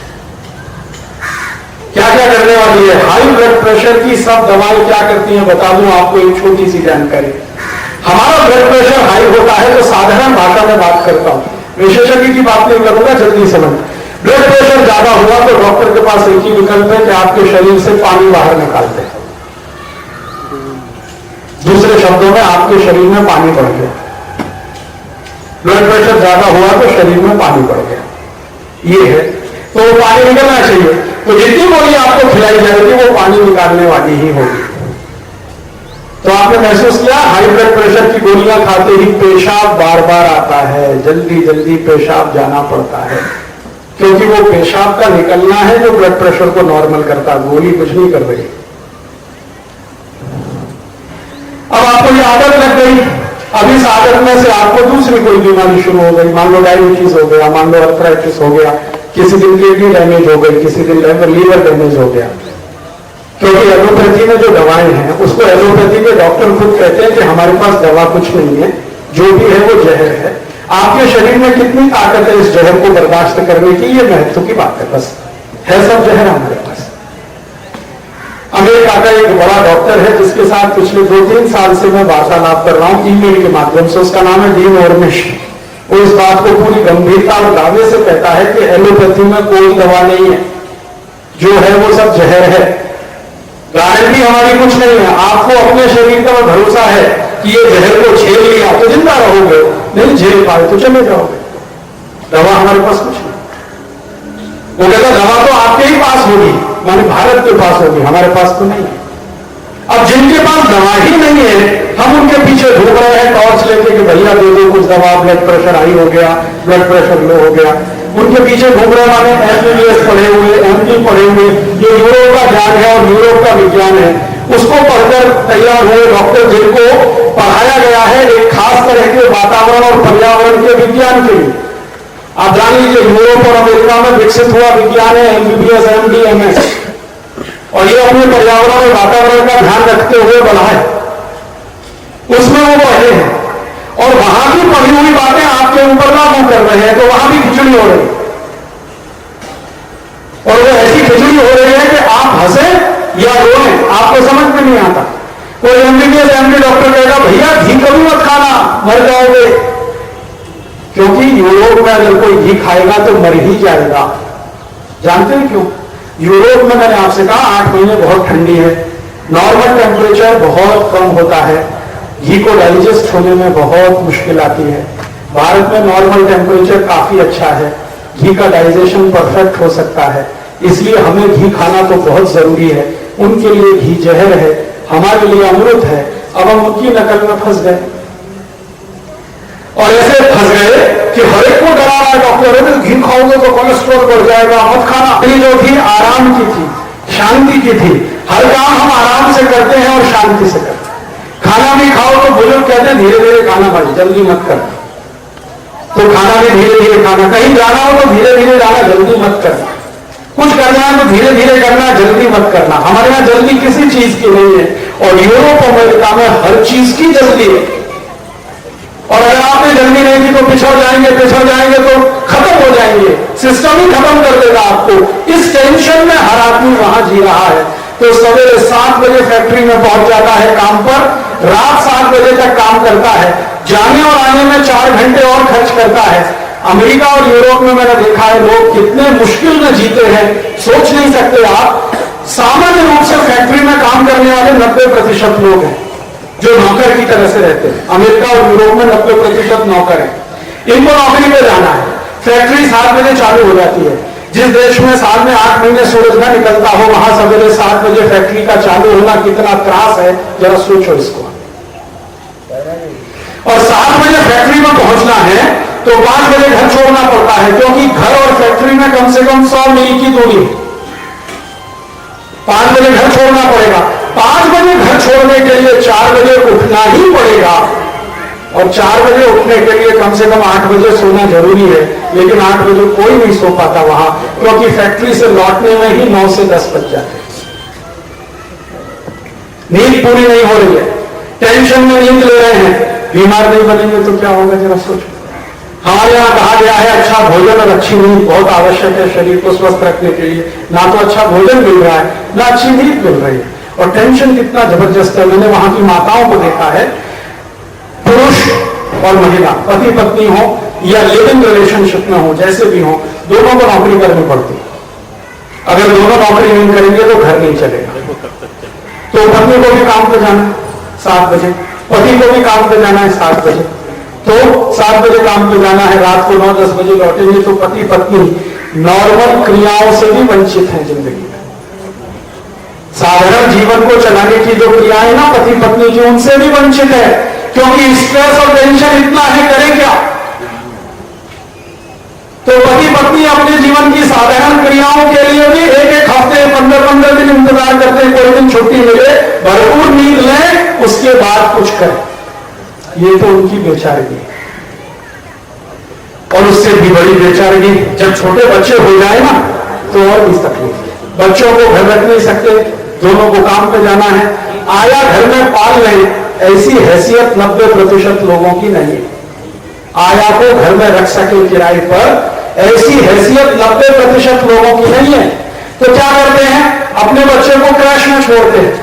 क्या क्या करने वाली है। हाई ब्लड प्रेशर की सब दवाएं क्या करती हैं बता दूं आपको एक छोटी सी जानकारी। हमारा ब्लड प्रेशर हाई होता है, तो साधारण भाषा में बात करता हूं, विशेषज्ञ की बात नहीं करूंगा, जल्दी समझ। ब्लड प्रेशर ज्यादा हुआ तो डॉक्टर के पास एक ही विकल्प है कि आपके शरीर से पानी बाहर निकालते हैं। दूसरे शब्दों में आपके शरीर में पानी बढ़ गया। ब्लड प्रेशर ज्यादा हुआ तो शरीर में पानी बढ़ गया, ये है। तो वो पानी निकलना चाहिए, तो जितनी गोली आपको खिलाई जाएगी वो पानी निकालने वाली ही होगी। तो आपने महसूस किया, हाई ब्लड प्रेशर की गोलियां खाते ही पेशाब बार बार आता है, जल्दी जल्दी पेशाब जाना पड़ता है, क्योंकि वो पेशाब का निकलना है जो ब्लड प्रेशर को नॉर्मल करता, गोली कुछ नहीं कर रही। अब आपको ये आदत लग गई, अब इस आदत में से आपको दूसरी कोई बीमारी शुरू हो गई, मान लो डायबिटीज हो गया, मान लो अर्थराइटिस हो गया, किसी दिन किडनी डैमेज हो गई, किसी दिन लीवर डैमेज हो गया। क्योंकि एलोपैथी में जो दवाएं हैं, उसको एलोपैथी के डॉक्टर खुद कहते हैं कि हमारे पास दवा कुछ नहीं है, जो भी है वो जहर है। आपके शरीर में कितनी ताकत है इस जहर को बर्दाश्त करने की, ये महत्व की बात है, बस है सब जहर हमारे पास। अमेरिका का एक बड़ा डॉक्टर है जिसके साथ पिछले 2-3 साल से मैं वार्तालाप कर रहा हूं ईमेल के माध्यम से, उसका नाम है डीन ऑर्निश। वो इस बात को पूरी गंभीरता और दावे से कहता है कि एलोपैथी में कोई दवा नहीं है, जो है वो सब जहर है, गारंटी हमारी कुछ नहीं है। आपको अपने शरीर का भरोसा है कि ये जहर को झेल लिया तो जिंदा रहोगे, नहीं झेल पाए तो चले जाओगे। दवा हमारे पास कुछ नहीं। वो कहता दवा तो आपके ही पास होगी, माने भारत के पास होगी, हमारे पास तो नहीं है। अब जिनके पास दवा ही नहीं है, हम उनके पीछे घूम रहे हैं टॉर्च लेके कि भैया दे दो कुछ दवा, ब्लड प्रेशर हाई हो गया, ब्लड प्रेशर लो हो गया। उनके पीछे घूम रहे माने MBBS पढ़े हुए, MD पढ़े हुए, जो यूरोप का ज्ञान है और यूरोप का विज्ञान है, उसको पढ़कर तैयार हुए डॉक्टर, जिनको पढ़ाया गया है एक खास तरह के वातावरण और पर्यावरण के विज्ञान के लिए। आप जान लीजिए यूरोप और अमेरिका में विकसित हुआ विज्ञान है MBBS, MD, MS, और ये अपने पर्यावरण और वातावरण का ध्यान रखते हुए बढ़ा है, उसमें वो पढ़े हैं और वहां की पढ़ी हुई बातें आपके ऊपर लागू कर रहे हैं, तो वहां भी खिचड़ी हो रही है। और वो ऐसी खिचड़ी हो रही है कि आप हंसे या रोए, आपको समझ में नहीं आता। कोई MBBS, MD डॉक्टर कहेगा भैया घी कभी मत खाना, मर जाओगे, क्योंकि यूरोप में अगर कोई घी खाएगा तो मर ही जाएगा। जानते हैं क्यों? यूरोप में मैंने आपसे कहा 8 महीने बहुत ठंडी है, नॉर्मल टेम्परेचर बहुत कम होता है, घी को डाइजेस्ट होने में बहुत मुश्किल आती है। भारत में नॉर्मल टेम्परेचर काफी अच्छा है, घी का डाइजेशन परफेक्ट हो सकता है, इसलिए हमें घी खाना तो बहुत जरूरी है। उनके लिए घी जहर है, हमारे लिए अमृत है। अब हम उनकी नकल में फंस गए, और ऐसे फंस गए कि हर एक को डरा रहा डॉक्टर, घी खाओगे तो कोलेस्ट्रॉल बढ़ जाएगा, मत खाना। जो थी आराम की थी, शांति की थी, हर काम हम आराम से करते हैं और शांति से करते हैं। खाना भी खाओ तो बुजुर्ग कहते हैं धीरे धीरे खाना भाई, जल्दी मत कर, तो खाना भी धीरे धीरे खाना। कहीं जाना हो तो धीरे धीरे जाना, जल्दी मत करना। कुछ करना है तो धीरे धीरे करना, जल्दी मत करना। हमारे यहाँ जल्दी किसी चीज की नहीं है, और यूरोप अमेरिका में हर चीज की जल्दी है। और अगर आपने जल्दी नहीं की तो पिछड़ जाएंगे तो खत्म हो जाएंगे, सिस्टम ही खत्म कर देगा आपको। इस टेंशन में हर आदमी वहां जी रहा है। तो सवेरे 7 बजे फैक्ट्री में पहुंच जाता है काम पर, रात 7 बजे तक काम करता है, जाने और आने में 4 घंटे और खर्च करता है। अमेरिका और यूरोप में मैंने देखा है लोग कितने मुश्किल में जीते हैं, सोच नहीं सकते आप। सामान्य रूप से फैक्ट्री में काम करने वाले 90% लोग हैं जो नौकर की तरह से रहते हैं। अमेरिका और यूरोप में 90% नौकर हैं। इनको नौकरी पे जाना है, फैक्ट्री 7 बजे चालू हो जाती है। जिस देश में साल में 8 महीने सूरज न निकलता हो, वहां सवेरे 7 बजे फैक्ट्री का चालू होना कितना त्रास है, जरा सोचो इसको। और 7 बजे फैक्ट्री में पहुंचना है तो 5 बजे घर छोड़ना पड़ता है, क्योंकि घर और फैक्ट्री में कम से कम 100 मील की दूरी है। 5 बजे घर छोड़ना पड़ेगा, 5 बजे घर छोड़ने के लिए 4 बजे उठना ही पड़ेगा, और 4 बजे उठने के लिए कम से कम 8 बजे सोना जरूरी है। लेकिन 8 बजे कोई नहीं सो पाता वहां, क्योंकि फैक्ट्री से लौटने में ही 9 से 10 बज जाते हैं। नींद पूरी नहीं हो रही है, टेंशन में नींद ले रहे हैं, बीमार नहीं बनेंगे तो क्या होगा जरा सोचो। हमारे यहाँ कहा गया है अच्छा भोजन और अच्छी नींद बहुत आवश्यक है शरीर को स्वस्थ रखने के लिए। ना तो अच्छा भोजन मिल रहा है, ना अच्छी नींद मिल रही है, और टेंशन कितना जबरदस्त है। मैंने वहां की माताओं को देखा है, पुरुष और महिला पति पत्नी हो या लिविंग रिलेशनशिप में हो, जैसे भी हो, दोनों को नौकरी करनी पड़ती। अगर दोनों नौकरी नहीं करेंगे तो घर नहीं चलेगा। तो पत्नी को भी काम पे जाना है 7 बजे, पति को भी काम पे जाना है 7 बजे, तो 7 बजे काम पे जाना है, रात को 9-10 बजे लौटेंगे। तो पति पत्नी नॉर्मल क्रियाओं से भी वंचित हैं जिंदगी में। साधारण जीवन को चलाने की जो क्रियाएं ना पति पत्नी की, उनसे भी वंचित है, क्योंकि स्ट्रेस और टेंशन इतना है, करें क्या। तो पति पत्नी अपने जीवन की साधारण क्रियाओं के लिए भी एक हफ्ते 15 दिन इंतजार करते हैं, कोई दिन छुट्टी मिले, भरपूर नींद लें, उसके बाद कुछ करें। ये तो उनकी बेचारगी है। और उससे भी बड़ी बेचारगी जब छोटे बच्चे हो जाए ना, तो और भी तकलीफ। बच्चों को घर रख नहीं सकते, दोनों को काम पे जाना है, आया घर में पाल लें, ऐसी हैसियत 90% लोगों की नहीं है। आया को घर में रख सके किराए पर, ऐसी हैसियत 90% लोगों की नहीं है। तो क्या करते हैं, अपने बच्चे को क्रैश में छोड़ते हैं।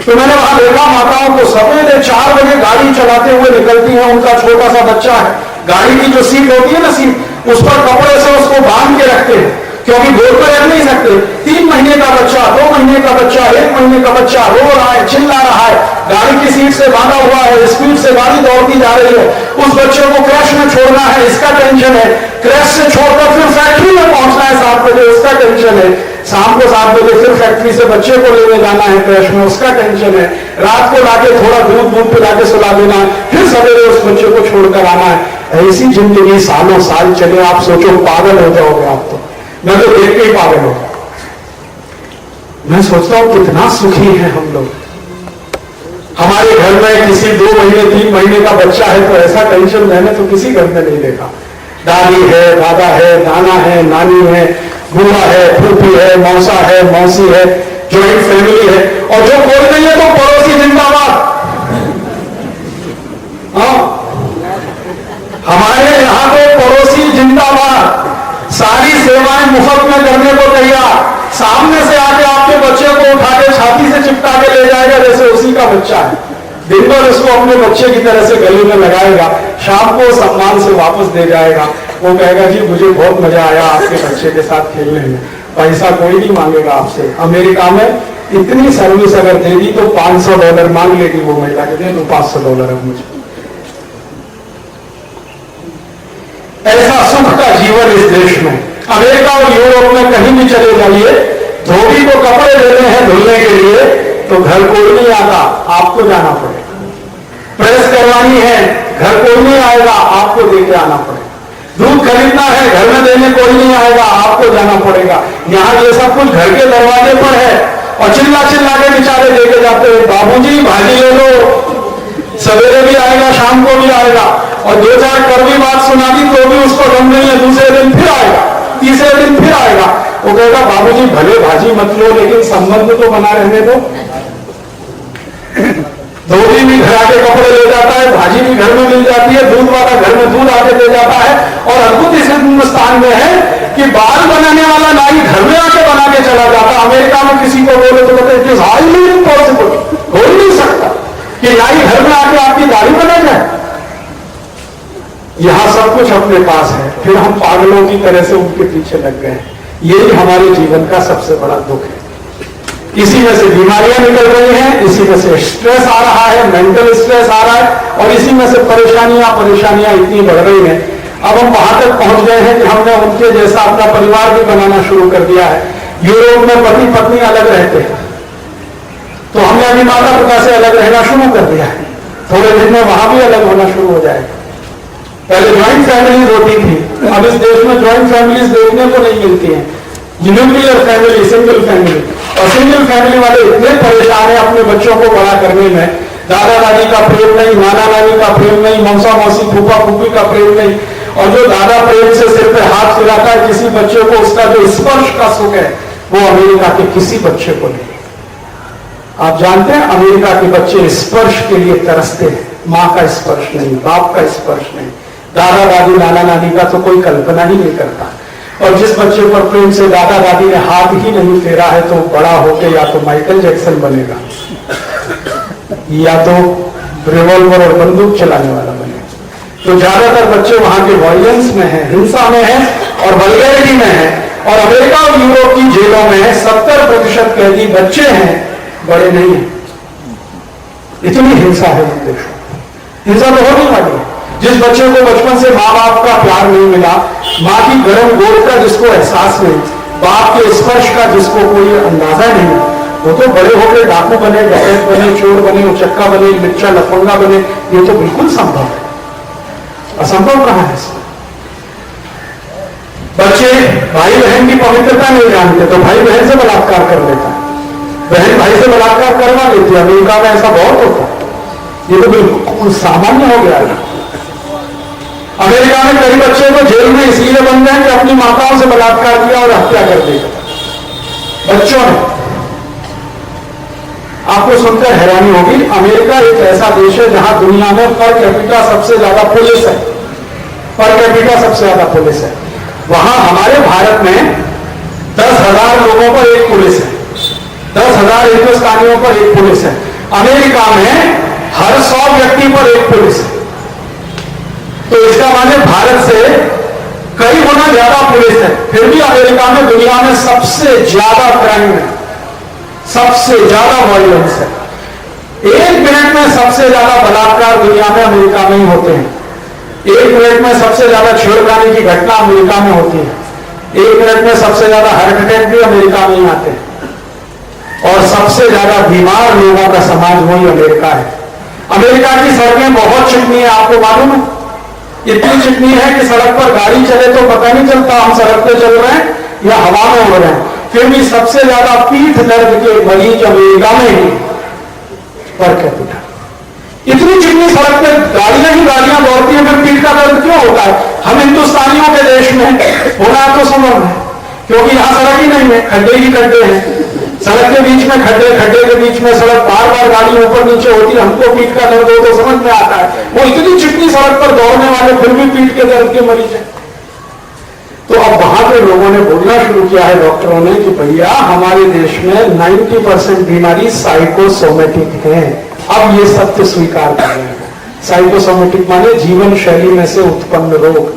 तो मैंने वहां देखा माताओं को सवेरे 4 बजे गाड़ी चलाते हुए निकलती हैं, उनका छोटा सा बच्चा है, गाड़ी की जो सीट होती है ना, सीट उस पर कपड़े से उसको बांध के रखते हैं, क्योंकि गोद पर रख नहीं सकते। 3 महीने का बच्चा, 2 महीने का बच्चा, 1 महीने का बच्चा रो रहा है, चिल्ला रहा है, गाड़ी की सीट से बांधा हुआ है, स्पीड से गाड़ी दौड़ती जा रही है, उस बच्चे को क्रैश में छोड़ना है, इसका टेंशन है। क्रैश से छोड़कर फिर फैक्ट्री में पहुंचना है 7 बजे, उसका टेंशन है। शाम को 7 बजे फिर फैक्ट्री से बच्चे को लेने जाना है क्रैश में, उसका टेंशन है। रात को लाके थोड़ा दूध पिला के सुला देना है, फिर सवेरे उस बच्चे को छोड़कर आना है। ऐसी जिंदगी सालों साल चले, आप सोचो पागल हो जाओगे आप तो। मैं तो देख के ही पागल हूं। मैं सोचता हूं कितना सुखी है हम लोग। हमारे घर में किसी 2 महीने 3 महीने का बच्चा है तो ऐसा टेंशन मैंने तो किसी घर में नहीं देखा। दादी है, दादा है, नाना है, नानी है, बुआ है, फूफी है, मौसा है, मौसी है, ज्वाइंट फैमिली है। और जो कोई नहीं है तो पड़ोसी जिंदाबाद। हाँ, हमारे यहां तो पड़ोसी जिंदाबाद, सारी सेवाएं मुफ्त में करने को तैयार। सामने से आके आपके बच्चे को उठा के छाती से चिपका के ले जाएगा जैसे उसी का बच्चा है। दिन भर उसको अपने बच्चे की तरह से गले में लगाएगा, शाम को सम्मान से वापस दे जाएगा। वो कहेगा जी मुझे बहुत मजा आया आपके बच्चे के साथ खेलने में, पैसा कोई नहीं मांगेगा आपसे। अमेरिका में इतनी सर्विस अगर दे दी तो $500 मांग लेगी वो महिला, के दे दो $500 अब मुझे। ऐसा सुख का जीवन इस देश में। अमेरिका और यूरोप में कहीं भी चले जाइए, धोबी को कपड़े देने हैं धुलने के लिए तो घर कोई नहीं आता, आपको जाना पड़ेगा। प्रेस करवानी है, घर कोई नहीं आएगा, आपको देके आना पड़ेगा। दूध खरीदना है, घर में देने कोई नहीं आएगा, आपको जाना पड़ेगा। यहाँ ये सब कुछ घर के दरवाजे पर है और चिल्ला चिल्ला के बेचारे देके जाते हैं, बाबूजी भाजी ले लो। सवेरे भी आएगा, शाम को भी आएगा, और 2-4 कड़वी बात सुना दी तो भी उसको दम नहीं है। दूसरे दिन फिर आएगा, तीसरे दिन फिर आएगा। वो कहेगा बाबूजी भले भाजी मत लो लेकिन संबंध तो बना रहने दो। धोबी भी घर आके कपड़े ले जाता है, भाजी भी घर में मिल जाती है, दूध वाला घर में दूध आके दे जाता है। और अद्भुत इस हिंदुस्तान में है कि बाल बनाने वाला नाई घर में आके बना के चला जाता। अमेरिका में किसी को बोले तो कहते हैं हाईली इम्पॉसिबल, हो ही नहीं सकता कि नाई घर में आके आपकी दाढ़ी बना जाए। यहां सब कुछ अपने पास है, फिर हम पागलों की तरह से उनके पीछे लग गए। यही हमारे जीवन का सबसे बड़ा दुख है। इसी में से बीमारियां निकल रही हैं, इसी में से स्ट्रेस आ रहा है, मेंटल स्ट्रेस आ रहा है, और इसी में से परेशानियां इतनी बढ़ रही हैं। अब हम वहां तक पहुंच गए हैं कि हमने उनके जैसा अपना परिवार भी बनाना शुरू कर दिया है। यूरोप में पति पत्नी अलग रहते हैं, तो हमने अभी माता पिता से अलग रहना शुरू कर दिया है। थोड़े दिन में वहां भी अलग होना शुरू हो जाएगा। पहले ज्वाइंट फैमिलीज होती थी, अब इस देश में ज्वाइंट फैमिलीज देखने को नहीं मिलती हैं। न्यूक्लियर फैमिली, सिंगल फैमिली, और सिंगल फैमिली वाले इतने परेशान हैं अपने बच्चों को बड़ा करने में। दादा दादी का प्रेम नहीं, नाना नानी का प्रेम नहीं, मौसा मौसी फूफा फूफी का प्रेम नहीं, और जो दादा प्रेम से सिर पे हाथ फिराता है किसी बच्चे को, उसका जो स्पर्श का सुख है वो अमेरिका के किसी बच्चे को नहीं। आप जानते हैं अमेरिका के बच्चे स्पर्श के लिए तरसते हैं, माँ का स्पर्श नहीं, बाप का स्पर्श नहीं, दादा दादी नाना नानी का तो कोई कल्पना ही नहीं करता। और जिस बच्चे पर प्रेम से दादा दादी ने हाथ ही नहीं फेरा है तो बड़ा होके या तो माइकल जैक्सन बनेगा या तो रिवॉल्वर और बंदूक चलाने वाला बने। तो ज्यादातर बच्चे वहां के वायलेंस में हैं, हिंसा में हैं और वल्गैरिटी में हैं। और अमेरिका और यूरोप की जेलों में 70% कैदी बच्चे हैं, बड़े नहीं हैं। इतनी हिंसा है इन देशों में। हिंसा तो होने वाली है। जिस बच्चे को बचपन से माँ बाप का प्यार नहीं मिला, माँ की गर्म गोद का जिसको एहसास नहीं, बाप के स्पर्श का जिसको कोई अंदाजा नहीं, वो तो बड़े होकर डाकू बने, डकैत बने, चोर बने, उचक्का बने, लुच्चा लफंगा बने। ये तो बिल्कुल संभव है। असंभव कहां है इसमें? बच्चे भाई बहन की पवित्रता नहीं जानते तो भाई बहन से बलात्कार कर लेता है, बहन भाई से बलात्कार करवा लेती है। अमेरिका में ऐसा बहुत होता है। ये तो बिल्कुल सामान्य हो गया है। अमेरिका में कई बच्चे तो जेल में इसलिए बन गए कि अपनी माताओं से बलात्कार किया और हत्या कर दी बच्चों ने। आपको सुनकर हैरानी होगी, अमेरिका एक ऐसा देश है जहां दुनिया में पर कैपिटा सबसे ज्यादा पुलिस है। पर कैपिटा सबसे ज्यादा पुलिस है। वहां हमारे भारत में 10,000 लोगों पर एक पुलिस है, 10,000 हिंदुस्तानियों पर एक पुलिस है। अमेरिका में हर 100 व्यक्ति पर एक पुलिस है। तो इसका माने भारत से कई गुना ज्यादा पुलिस है। फिर भी अमेरिका में दुनिया में सबसे ज्यादा क्राइम है, सबसे ज्यादा वायलेंस है। 1 मिनट में सबसे ज्यादा बलात्कार दुनिया में अमेरिका में ही होते हैं। 1 मिनट में सबसे ज्यादा छेड़खानी की घटना अमेरिका में होती है। 1 मिनट में सबसे ज्यादा हार्ट अटैक भी अमेरिका में ही आते हैं। और सबसे ज्यादा बीमार लोगों का समाज वही अमेरिका है। अमेरिका की सड़कें बहुत चिकनी है, आपको मालूम है? इतनी चिकनी है कि सड़क पर गाड़ी चले तो पता नहीं चलता हम सड़क पे चल रहे हैं या हवा में उड़ रहे हैं। फिर भी सबसे ज्यादा पीठ दर्द के मरीज अमेरिका में ही पर कैपिटा। इतनी चिकनी सड़क पे गाड़ियां ही गाड़ियां दौड़ती हैं, फिर पीठ का दर्द क्यों होता है? हम हिंदुस्तानियों के देश में होना तो संभव है, क्योंकि यहां सड़क ही नहीं है, खड्डे ही खड्डे हैं। सड़क के बीच में खड्डे, खड्डे के बीच में सड़क, बार बार गाड़ी ऊपर नीचे होती है। हमको पीठ का दर्द हो तो समझ में आता है। वो इतनी चिकनी सड़क पर दौड़ने वाले फिर भी पीठ के दर्द के मरीज हैं। तो अब वहां के लोगों ने बोलना शुरू किया है, डॉक्टरों ने, कि भैया हमारे देश में 90% बीमारी साइकोसोमेटिक है। अब ये सत्य स्वीकार कर रहे हैं। साइकोसोमेटिक माने जीवन शैली में से उत्पन्न रोग।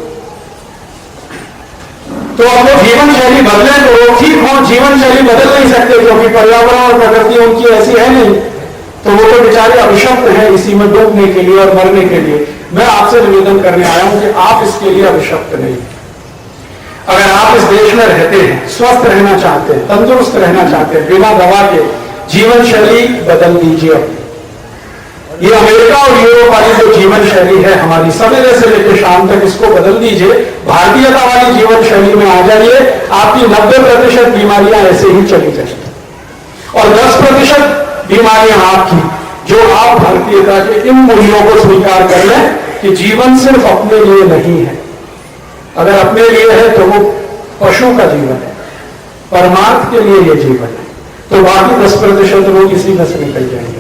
तो अब वो जीवन शैली बदले तो वो ठीक हो, जीवन शैली बदल नहीं सकते क्योंकि पर्यावरण और प्रकृति उनकी ऐसी है नहीं। तो वो तो बेचारे अभिशप्त हैं इसी में डूबने के लिए और मरने के लिए। मैं आपसे निवेदन करने आया हूं कि आप इसके लिए अभिशप्त नहीं। अगर आप इस देश में रहते हैं, स्वस्थ रहना चाहते हैं, तंदुरुस्त रहना चाहते हैं, बिना दवा के जीवन शैली बदल दीजिए। ये अमेरिका और यूरोप वाली जो जीवन शैली है हमारी, सवेरे से लेकर शाम तक, इसको बदल दीजिए। भारतीयता वाली जीवन शैली में आ जाइए। आपकी 90% बीमारियां ऐसे ही चली जाएंगी और 10% बीमारियां आपकी, जो आप भारतीयता के इन मूल्यों को स्वीकार कर लें कि जीवन सिर्फ अपने लिए नहीं है। अगर अपने लिए है तो वो पशु का जीवन है, परमार्थ के लिए ये जीवन है। तो बाकी 10% लोग इसी में से निकल जाएंगे।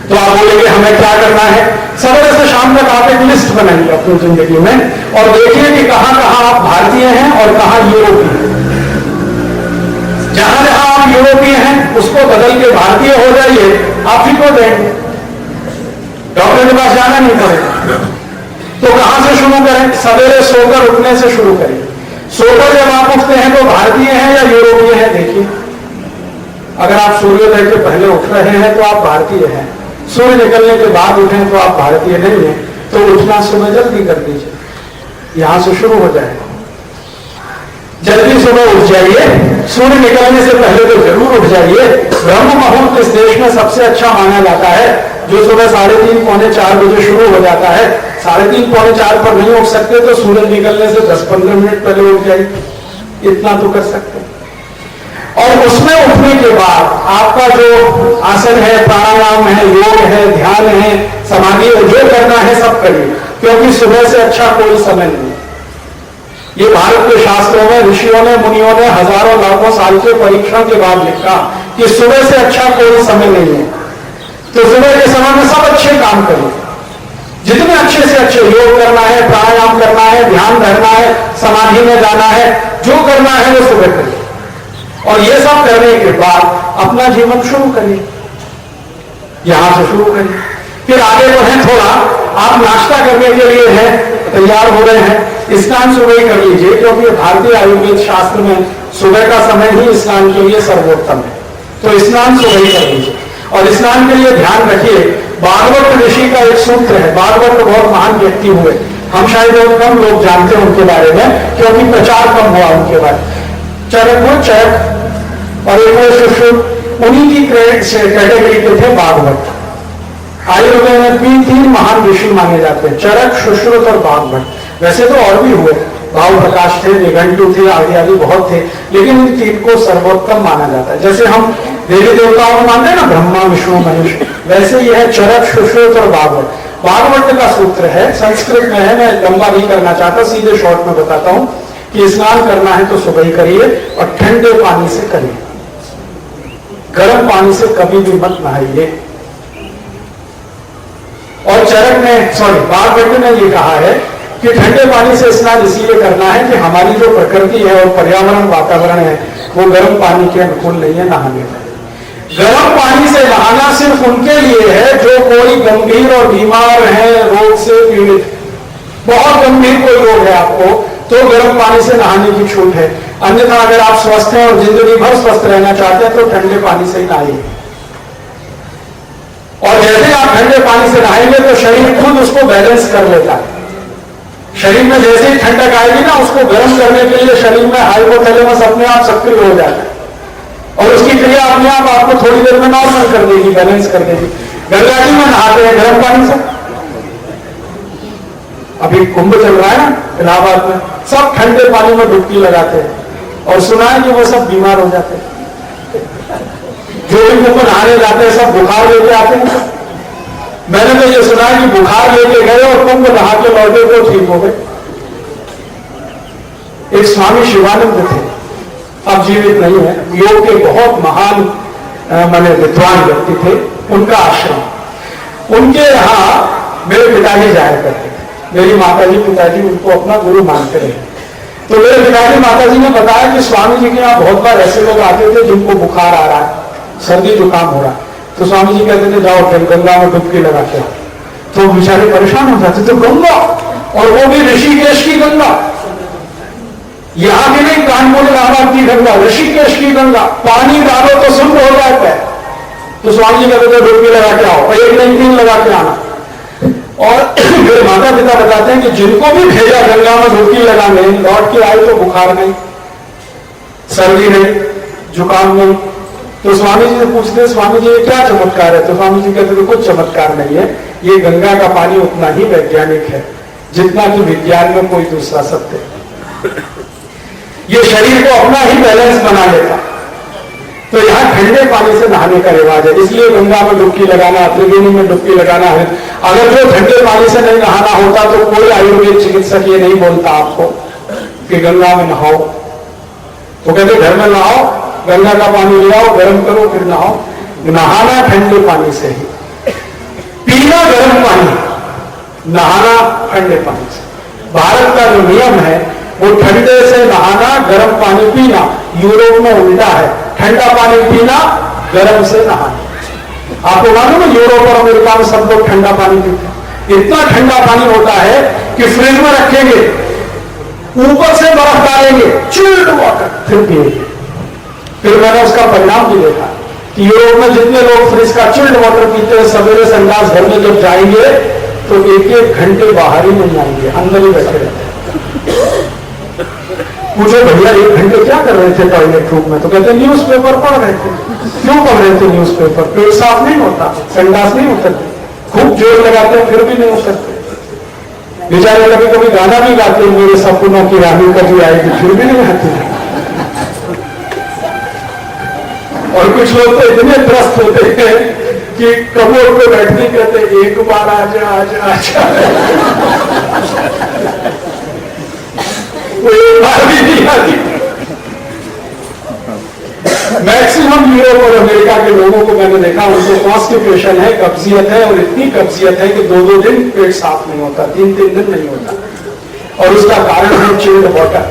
तो आप बोलेंगे हमें क्या करना है? सवेरे से शाम तक आप एक लिस्ट बनाइए अपनी जिंदगी में और देखिए कि कहां कहां आप भारतीय हैं और कहां यूरोपीय हैं। जहां जहां आप यूरोपीय हैं उसको बदल के भारतीय हो जाइए, आप ही को देंगे, डॉक्टर के पास जाना नहीं पड़ेगा। तो कहां से शुरू करें? सवेरे सोकर उठने से शुरू करें। सोकर जब आप उठते हैं तो भारतीय हैं या यूरोपीय हैं? देखिए, अगर आप सूर्योदय के पहले उठ रहे हैं तो आप भारतीय हैं। सूर्य निकलने के बाद उठें तो आप भारतीय नहीं हैं। तो उठना सुबह जल्दी कर दीजिए, यहां से शुरू हो जाएगा। जल्दी सुबह उठ जाइए, सूर्य निकलने से पहले तो जरूर उठ जाइए। ब्रह्म मुहूर्त इस देश में सबसे अच्छा माना जाता है, जो सुबह 3:30 पौने 4 बजे शुरू हो जाता है। 3:30 पौने 4 पर नहीं उठ सकते तो सूरज निकलने से 10-15 मिनट पहले उठ जाइए, इतना तो कर सकते हैं। और उसमें उठने के बाद आपका जो आसन है, प्राणायाम है, योग है, ध्यान है, समाधि है, जो करना है सब करिए, क्योंकि सुबह से अच्छा कोई समय नहीं। ये भारत के शास्त्रों में ऋषियों ने, मुनियों ने हजारों लाखों साल के परीक्षण के बाद लिखा कि सुबह से अच्छा कोई समय नहीं है। तो सुबह के समय में सब अच्छे काम करिए, जितने अच्छे से अच्छे, योग करना है, प्राणायाम करना है, ध्यान धरना है, समाधि में जाना है, जो करना है वो सुबह करिए। और ये सब करने के बाद अपना जीवन शुरू करिए। यहां से शुरू करें, फिर आगे बढ़े थोड़ा, आप नाश्ता करने के लिए हैं, तैयार हो रहे हैं, स्नान सुबह ही कर लीजिए, क्योंकि भारतीय आयुर्वेद शास्त्र में सुबह का समय ही स्नान के लिए सर्वोत्तम है। तो स्नान सुबह ही कर लीजिए। और स्नान के लिए ध्यान रखिए, भागवत ऋषि का एक सूत्र है, भागवत बहुत महान व्यक्ति हुए, हम शायद बहुत कम लोग जानते हैं उनके बारे में, क्योंकि प्रचार कम हुआ उनके बारे में। चरक वो चरक और एक सुश्रुत, उन्हीं की कैटेगरी के थे भागवत। आयुर्वेद में तीन महान ऋषि माने जाते हैं, चरक, सुश्रुत और भागवत। वैसे तो और भी हुए, भाव प्रकाश थे, निघंटु थे, आदि आदि बहुत थे, लेकिन इन तीन को सर्वोत्तम माना जाता है। जैसे हम देवी देवताओं को मानते हैं ना, ब्रह्मा विष्णु महेश, वैसे यह चरक, सुश्रुत और भागवत। भागवत का सूत्र है, संस्कृत में है, मैं लंबा नहीं करना चाहता, सीधे शॉर्ट में बताता हूं कि स्नान करना है तो सुबह ही करिए और ठंडे पानी से करिए, गर्म पानी से कभी भी मत नहाइए। और चरक में, सॉरी, भागवत ने ये कहा है कि ठंडे पानी से स्नान इसीलिए करना है कि हमारी जो प्रकृति है और पर्यावरण वातावरण है वो गर्म पानी के अनुकूल नहीं है नहाने में। गर्म पानी से नहाना सिर्फ उनके लिए है जो कोई गंभीर और बीमार है, रोग से पीड़ित, बहुत गंभीर कोई रोग है आपको, तो गर्म पानी से नहाने की छूट है। अन्यथा अगर आप स्वस्थ हैं और जिंदगी भर स्वस्थ रहना चाहते हैं तो ठंडे पानी से ही नहाइए। और जैसे आप ठंडे पानी से नहाएंगे तो शरीर खुद उसको बैलेंस कर लेता है। शरीर में जैसे ही ठंडक आएगी ना, उसको गर्म करने के लिए शरीर में हाइपोथैलेमस अपने आप सक्रिय हो जाता है और उसकी क्रिया अपने आप आपको थोड़ी देर में नॉर्मल कर देगी, बैलेंस कर देगी। गंगा जी में नहाते हैं गर्म पानी से, अभी कुंभ चल रहा है ना इलाहाबाद में, सब ठंडे पानी में डुबकी लगाते हैं और सुना है कि वो सब बीमार हो जाते हैं। जो भी कुंभ नहाने जाते हैं सब बुखार लेके आते हैं। मैंने तो ये सुना है कि बुखार लेके गए और कुंभ नहा के लौटे तो ठीक हो गए। एक स्वामी शिवानंद थे, अब जीवित नहीं है, योग के बहुत महान माने विद्वान व्यक्ति थे। उनका आश्रम, उनके यहाँ मेरे पिताजी जाया करते थे। मेरी माताजी पिताजी उनको अपना गुरु मानते रहे। तो मेरे पिताजी माताजी ने बताया कि स्वामी जी के यहाँ बहुत बार ऐसे लोग आते थे जिनको बुखार आ रहा है, सर्दी जुकाम हो रहा है, तो स्वामी जी कहते थे जाओ फिर गंगा में डुबकी लगाते हो। तो बेचारे परेशान हो जाते, तो गंगा, और वो भी ऋषिकेश की गंगा, यहां भी नहीं कानपुर इलाहाबाद की गंगा, ऋषिकेश की गंगा, पानी डालो तो शुद्ध हो जाता है। तो स्वामी जी कहते थे डुबकी लगा के आओ, और एक नहीं 3 लगा के आना। और मेरे माता पिता बताते हैं कि जिनको भी भेजा गंगा में डुबकी लगाने, लौट के आए तो बुखार नहीं, सर्दी नहीं, जुकाम नहीं। तो स्वामी जी से पूछते हैं स्वामी जी ये क्या चमत्कार है? तो स्वामी जी कहते थे कुछ चमत्कार नहीं है, ये गंगा का पानी उतना ही वैज्ञानिक है जितना कि विज्ञान में कोई दूसरा सत्य है। ये शरीर को अपना ही बैलेंस बना लेता। तो यहाँ ठंडे पानी से नहाने का रिवाज है, इसलिए गंगा में डुबकी लगाना, त्रिवेणी में डुबकी लगाना है। अगर जो ठंडे पानी से नहीं नहाना होता तो कोई आयुर्वेद चिकित्सक ये नहीं बोलता आपको कि गंगा में नहाओ। वो कहते घर में नहाओ, गंगा का पानी ले आओ, गर्म करो, फिर नहाओ। नहाना ठंडे पानी से ही, पीना गर्म पानी, नहाना ठंडे पानी से। भारत का जो नियम है वो ठंडे से नहाना, गर्म पानी पीना। यूरोप में उल्टा है, ठंडा पानी पीना, गर्म से नहाना। आपको मालूम है यूरोप और अमेरिका में सब लोग ठंडा पानी पीते हैं। इतना ठंडा पानी होता है कि फ्रिज में रखेंगे, ऊपर से बर्फ डालेंगे, चिल्ड वाटर, फिर पिएंगे। फिर मैंने उसका परिणाम भी देखा कि यूरोप में जितने लोग फ्रिज का चिल्ड वाटर पीते हैं, सवेरे संडास घर में जब जाएंगे तो 1-1 घंटे बाहर ही नहीं आएंगे, अंदर ही बैठे रहते हैं। पूछो भैया 1 घंटे क्या कर रहे थे टॉयलेट रूम में? तो कहते हैं न्यूज़पेपर पढ़ रहे थे। क्यों पढ़ रहे थे न्यूज़पेपर? पेट साफ नहीं होता, संडास नहीं उतरते, खूब जोर लगाते हैं फिर भी नहीं उतरते। बेचारे कभी कभी गाना भी गाते हैं, मेरे सपनों की रानी कभी आएगी, फिर भी नहीं आती। और कुछ लोग तो इतने त्रस्त होते हैं कि कमोड पे बैठने कहते एक बार आजा आजा आजा, वो एक बार भी नहीं आती। मैक्सिमम यूरोप और अमेरिका के लोगों को मैंने देखा, उनको कॉन्स्टिपेशन है, कब्जियत है, और इतनी कब्जियत है कि 2-2 दिन पेट साफ नहीं होता, 3-3 दिन नहीं होता। और उसका कारण है चिल्ड वाटर,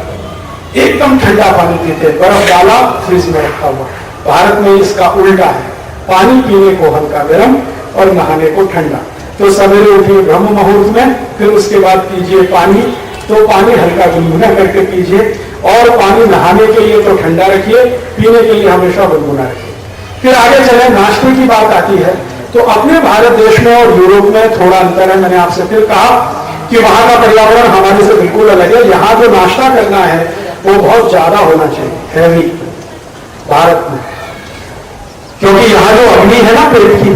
एकदम ठंडा पानी पीते, बर्फ डाला फ्रिज में रखा हुआ। भारत में इसका उल्टा है, पानी पीने को हल्का गर्म, और नहाने को ठंडा। तो सवेरे उठिए ब्रह्म मुहूर्त में, फिर उसके बाद पीजिए पानी, तो पानी हल्का गुनगुना करके पीजिए, और पानी नहाने के लिए तो ठंडा रखिए, पीने के लिए हमेशा गुनगुना रखिए। फिर आगे चले, नाश्ते की बात आती है तो अपने भारत देश में और यूरोप में थोड़ा अंतर है। मैंने आपसे फिर कहा कि वहां का पर्यावरण हमारे से बिल्कुल अलग है। यहाँ जो नाश्ता करना है वो बहुत ज्यादा होना चाहिए, हैवी, भारत में, क्योंकि यहाँ जो अग्नि है ना पेट की,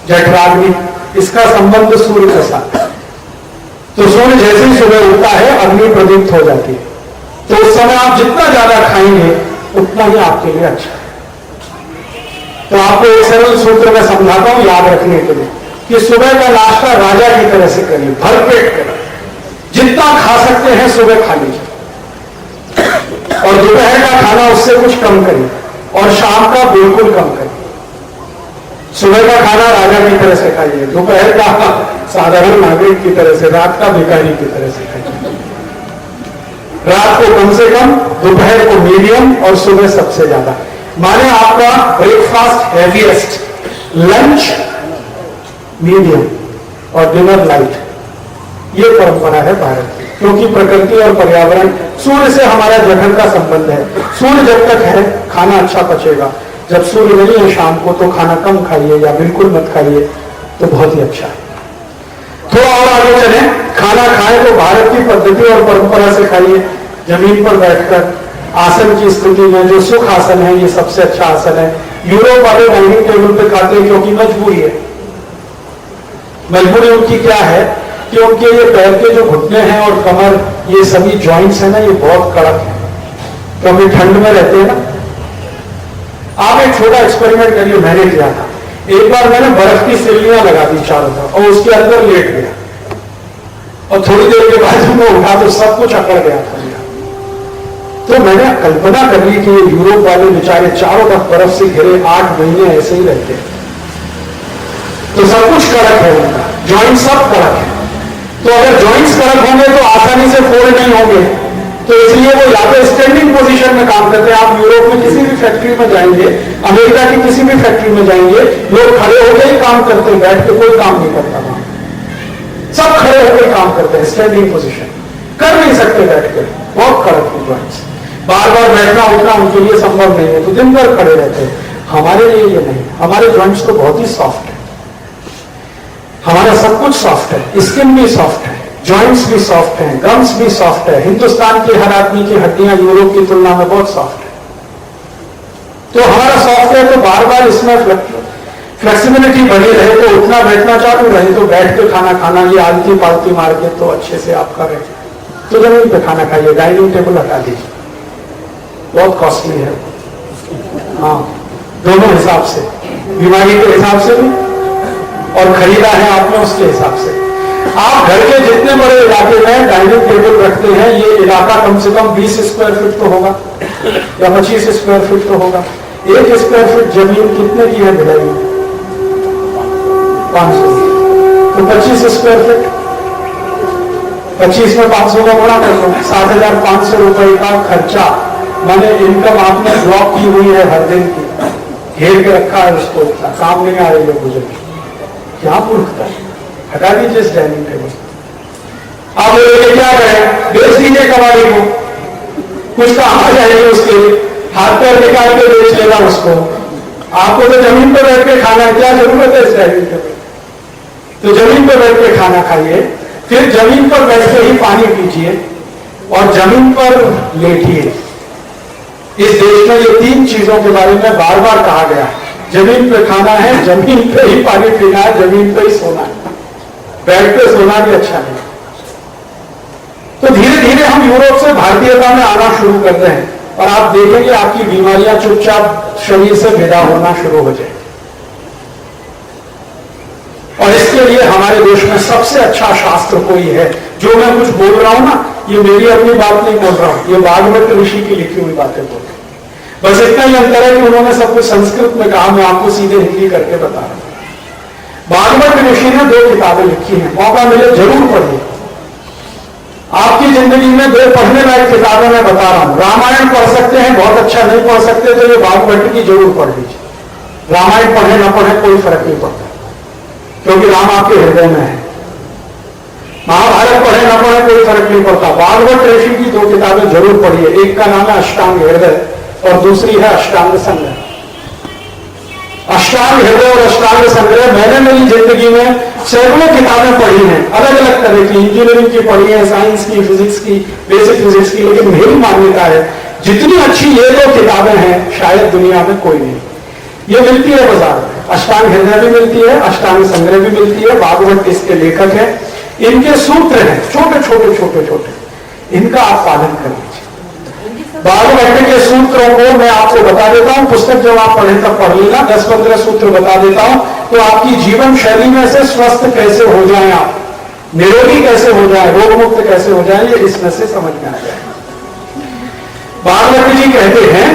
जठराग्नि, इसका संबंध सूर्य के साथ है। तो सूर्य जैसे ही सुबह उठता है अग्नि प्रदीप्त हो जाती है, तो उस समय आप जितना ज्यादा खाएंगे उतना ही आपके लिए अच्छा है। तो आपको एक सरल सूत्र में समझाता हूं याद रखने के लिए कि सुबह का नाश्ता राजा की तरह से करिए, भरपेट करें, जितना खा सकते हैं सुबह खा लीजिए, और दोपहर का खाना उससे कुछ कम करिए, और शाम का बिल्कुल कम करिए। सुबह का खाना राजा की तरह से खाइए, दोपहर का साधारण नागरिक की तरह से, रात का भिखारी की तरह से खाइए। रात को कम से कम, दोपहर को मीडियम, और सुबह सबसे ज्यादा। माने आपका ब्रेकफास्ट हैवीएस्ट, लंच मीडियम और डिनर लाइट। ये परंपरा है भारत की, क्योंकि प्रकृति और पर्यावरण, सूर्य से हमारा जन्म का संबंध है। सूर्य जब तक है खाना अच्छा पचेगा, जब सूर्य नहीं है शाम को तो खाना कम खाइए या बिल्कुल मत खाइए, तो बहुत ही अच्छा है। थोड़ा और आगे चलें, खाना खाएं तो भारत की पद्धति और परंपरा से खाइए, जमीन पर बैठकर आसन की स्थिति में। जो सुख आसन है ये सबसे अच्छा आसन है। यूरोप वाले डाइनिंग टेबल पे खाते हैं क्योंकि मजबूरी है। मजबूरी उनकी क्या है कि उनके ये पैर के जो घुटने हैं और कमर, ये सभी जॉइंट्स है ना, ये बहुत कड़क है, क्योंकि ठंड में रहते हैं ना। आप एक छोटा एक्सपेरिमेंट करिए, मैंने किया था। एक बार मैंने बर्फ की सिल्लियां लगा दी चारों तरफ और उसके अंदर लेट गया, और थोड़ी देर के बाद मैं उठा तो सब कुछ अकड़ गया था। तो मैंने कल्पना कर ली कि ये यूरोप वाले बेचारे चारों तरफ बर्फ से घिरे 8 महीने ऐसे ही रहते हैं, तो सब कुछ कड़क है उनका, जॉइंट सब कड़क है। तो अगर जॉइंट्स कड़क होंगे तो आसानी से फोल्ड नहीं होंगे, तो इसलिए वो या तो स्टैंडिंग पोजीशन में काम करते हैं। आप यूरोप में किसी भी फैक्ट्री में जाएंगे, अमेरिका की किसी भी फैक्ट्री में जाएंगे, लोग खड़े होकर ही काम करते हैं, बैठ के कोई काम नहीं करता वहां, सब खड़े होकर काम करते हैं, स्टैंडिंग पोजीशन कर नहीं सकते बैठ कर, बहुत कड़क है जॉइंट्स। बार बार बैठना उठना उनके लिए संभव नहीं है, तो दिन भर खड़े रहते हैं। हमारे लिए ये नहीं, हमारे जॉइंट्स तो बहुत ही सॉफ्ट है, हमारा सब कुछ सॉफ्ट है, स्किन भी सॉफ्ट है, जॉइंट्स भी सॉफ्ट हैं, गम्स भी सॉफ्ट है। हिंदुस्तान के हर आदमी की हड्डियां यूरोप की तुलना में बहुत सॉफ्ट है। तो हमारा सॉफ्ट है, तो बार बार इसमें फ्लेक्सिबिलिटी बनी रहे, तो उठना बैठना चालू रहे, तो बैठ के खाना खाना, ये आलती पालती मार के तो अच्छे से आप करें, तो जमीन पे खाना खाइए, डाइनिंग टेबल हटा दीजिए, बहुत कॉस्टली है। हाँ, दोनों हिसाब से, बीमारी के हिसाब से भी और खरीदा है आपने उसके हिसाब से। आप घर के जितने बड़े इलाके में डाइनिंग टेबल रखते हैं, ये इलाका कम से कम 20 स्क्वायर फीट तो होगा या 25 स्क्वायर फीट तो होगा। 1 स्क्वायर फीट जमीन कितने की है भिलाई में? 500। तो 25 स्क्वायर फीट, 25 में 500 का गुणा कर लो, 7,500 रुपए का खर्चा, माने इनकम आपने ब्लॉक की हुई है हर दिन की, घेर के रखा है उसको, काम नहीं आ रही है गुजर, क्या मूर्खता है। हटा दीजिए इस डाइनिंग टेबल। आप लोग क्या करें, बेच दीजिए कबाड़ी को, कुछ काम आ जाएगी उसके, हाथ पैर निकाल के बेच लेगा उसको। आपको तो जमीन पर बैठ के खाना है, क्या जरूरत है इस डाइनिंग टेबल? तो जमीन पर बैठ के खाना खाइए, फिर जमीन पर बैठ के ही पानी पीजिए और जमीन पर लेटिए। इस देश में ये 3 चीजों के बारे में बार बार कहा गया है, जमीन पे खाना है, जमीन पे ही पानी पीना है, जमीन पे ही सोना है, बेड पे सोना भी अच्छा नहीं। तो धीरे धीरे हम यूरोप से भारतीयता में आना शुरू कर रहे हैं और आप देखेंगे आपकी बीमारियां चुपचाप शरीर से विदा होना शुरू हो जाए। और इसके लिए हमारे देश में सबसे अच्छा शास्त्र कोई है। जो मैं कुछ बोल रहा हूं ना, ये मेरी अपनी बात नहीं बोल रहा हूं, ये भागवत ऋषि की लिखी हुई बातें बोल रही। बस इतना ही अंतर है कि उन्होंने सब कुछ संस्कृत में कहा, मैं आपको सीधे हिंदी करके बता रहा हूं। भागवत ऋषि ने 2 किताबें लिखी हैं, मौका मिले जरूर पढ़िए। आपकी जिंदगी में 2 पढ़ने लायक किताबें मैं बता रहा हूं। रामायण पढ़ सकते हैं, बहुत अच्छा नहीं पढ़ सकते तो ये भागवत की जरूर पढ़ लीजिए। रामायण पढ़े ना पढ़े कोई फर्क नहीं पड़ता, क्योंकि राम आपके हृदय में है। महाभारत पढ़े ना पढ़े कोई फर्क नहीं पड़ता, भागवत ऋषि की 2 किताबें जरूर पढ़िए। एक का नाम है अष्टांग हृदय और दूसरी है अष्टांग संग्रह। अष्टांग हृदय और अष्टांग संग्रह मैंने मेरी जिंदगी में सैकड़ों किताबें पढ़ी हैं, अलग अलग तरह की, इंजीनियरिंग की पढ़ी है, साइंस की, फिजिक्स की, बेसिक फिजिक्स की, लेकिन मेरी मान्यता है जितनी अच्छी ये 2 किताबें हैं शायद दुनिया में कोई नहीं। ये मिलती है बाजार में, अष्टांग हृदय भी मिलती है, अष्टांग संग्रह भी मिलती है, भागवत इसके लेखक हैं, इनके सूत्र हैं छोटे छोटे छोटे छोटे, इनका आप पालन कर लीजिए। भागवत के सूत्रों को मैं आपको बता देता हूं, पुस्तक जब आप पढ़े तब पढ़ लेना, 10-15 सूत्र बता देता हूं, तो आपकी जीवन शैली में से स्वस्थ कैसे हो जाए, आप निरोगी कैसे हो जाए, रोग मुक्त कैसे हो जाए, ये इसमें से समझ में आ जाए। भागवत जी कहते हैं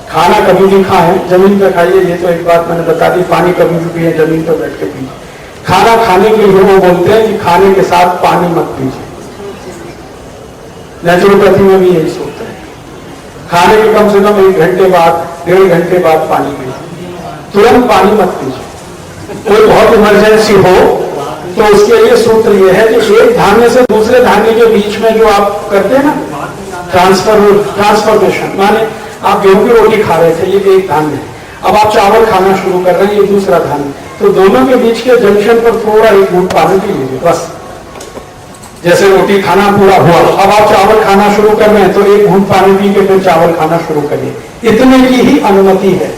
खाना कभी भी खाएं, जमीन पर खाइए, ये तो एक बात मैंने बता दी, पानी कभी भी पिए, जमीन पर बैठ के पिए। खाना खाने के लिए वो बोलते हैं कि खाने के साथ पानी मत पीजिए। नेचुरोपैथी में भी यही सूत्र है, खाने के कम से कम 1 घंटे बाद, 1.5 घंटे बाद पानी पीजिए, तुरंत पानी मत पीजिए। कोई बहुत इमरजेंसी हो तो उसके लिए सूत्र यह है कि एक धान्य से दूसरे धान्य के बीच में जो आप करते हैं ना ट्रांसफॉर्मेशन, माने आप गेहूं की रोटी खा रहे थे, ये एक धान्य है, अब आप चावल खाना शुरू कर रहे हैं, ये दूसरा धान्य, तो दोनों के बीच के जंक्शन पर थोड़ा 1 घूंट पानी पी लीजिए बस। जैसे रोटी खाना पूरा हुआ, अब आप चावल खाना शुरू कर रहे हैं तो 1 घूंट पानी पी के फिर चावल खाना शुरू करिए, इतने की ही अनुमति है।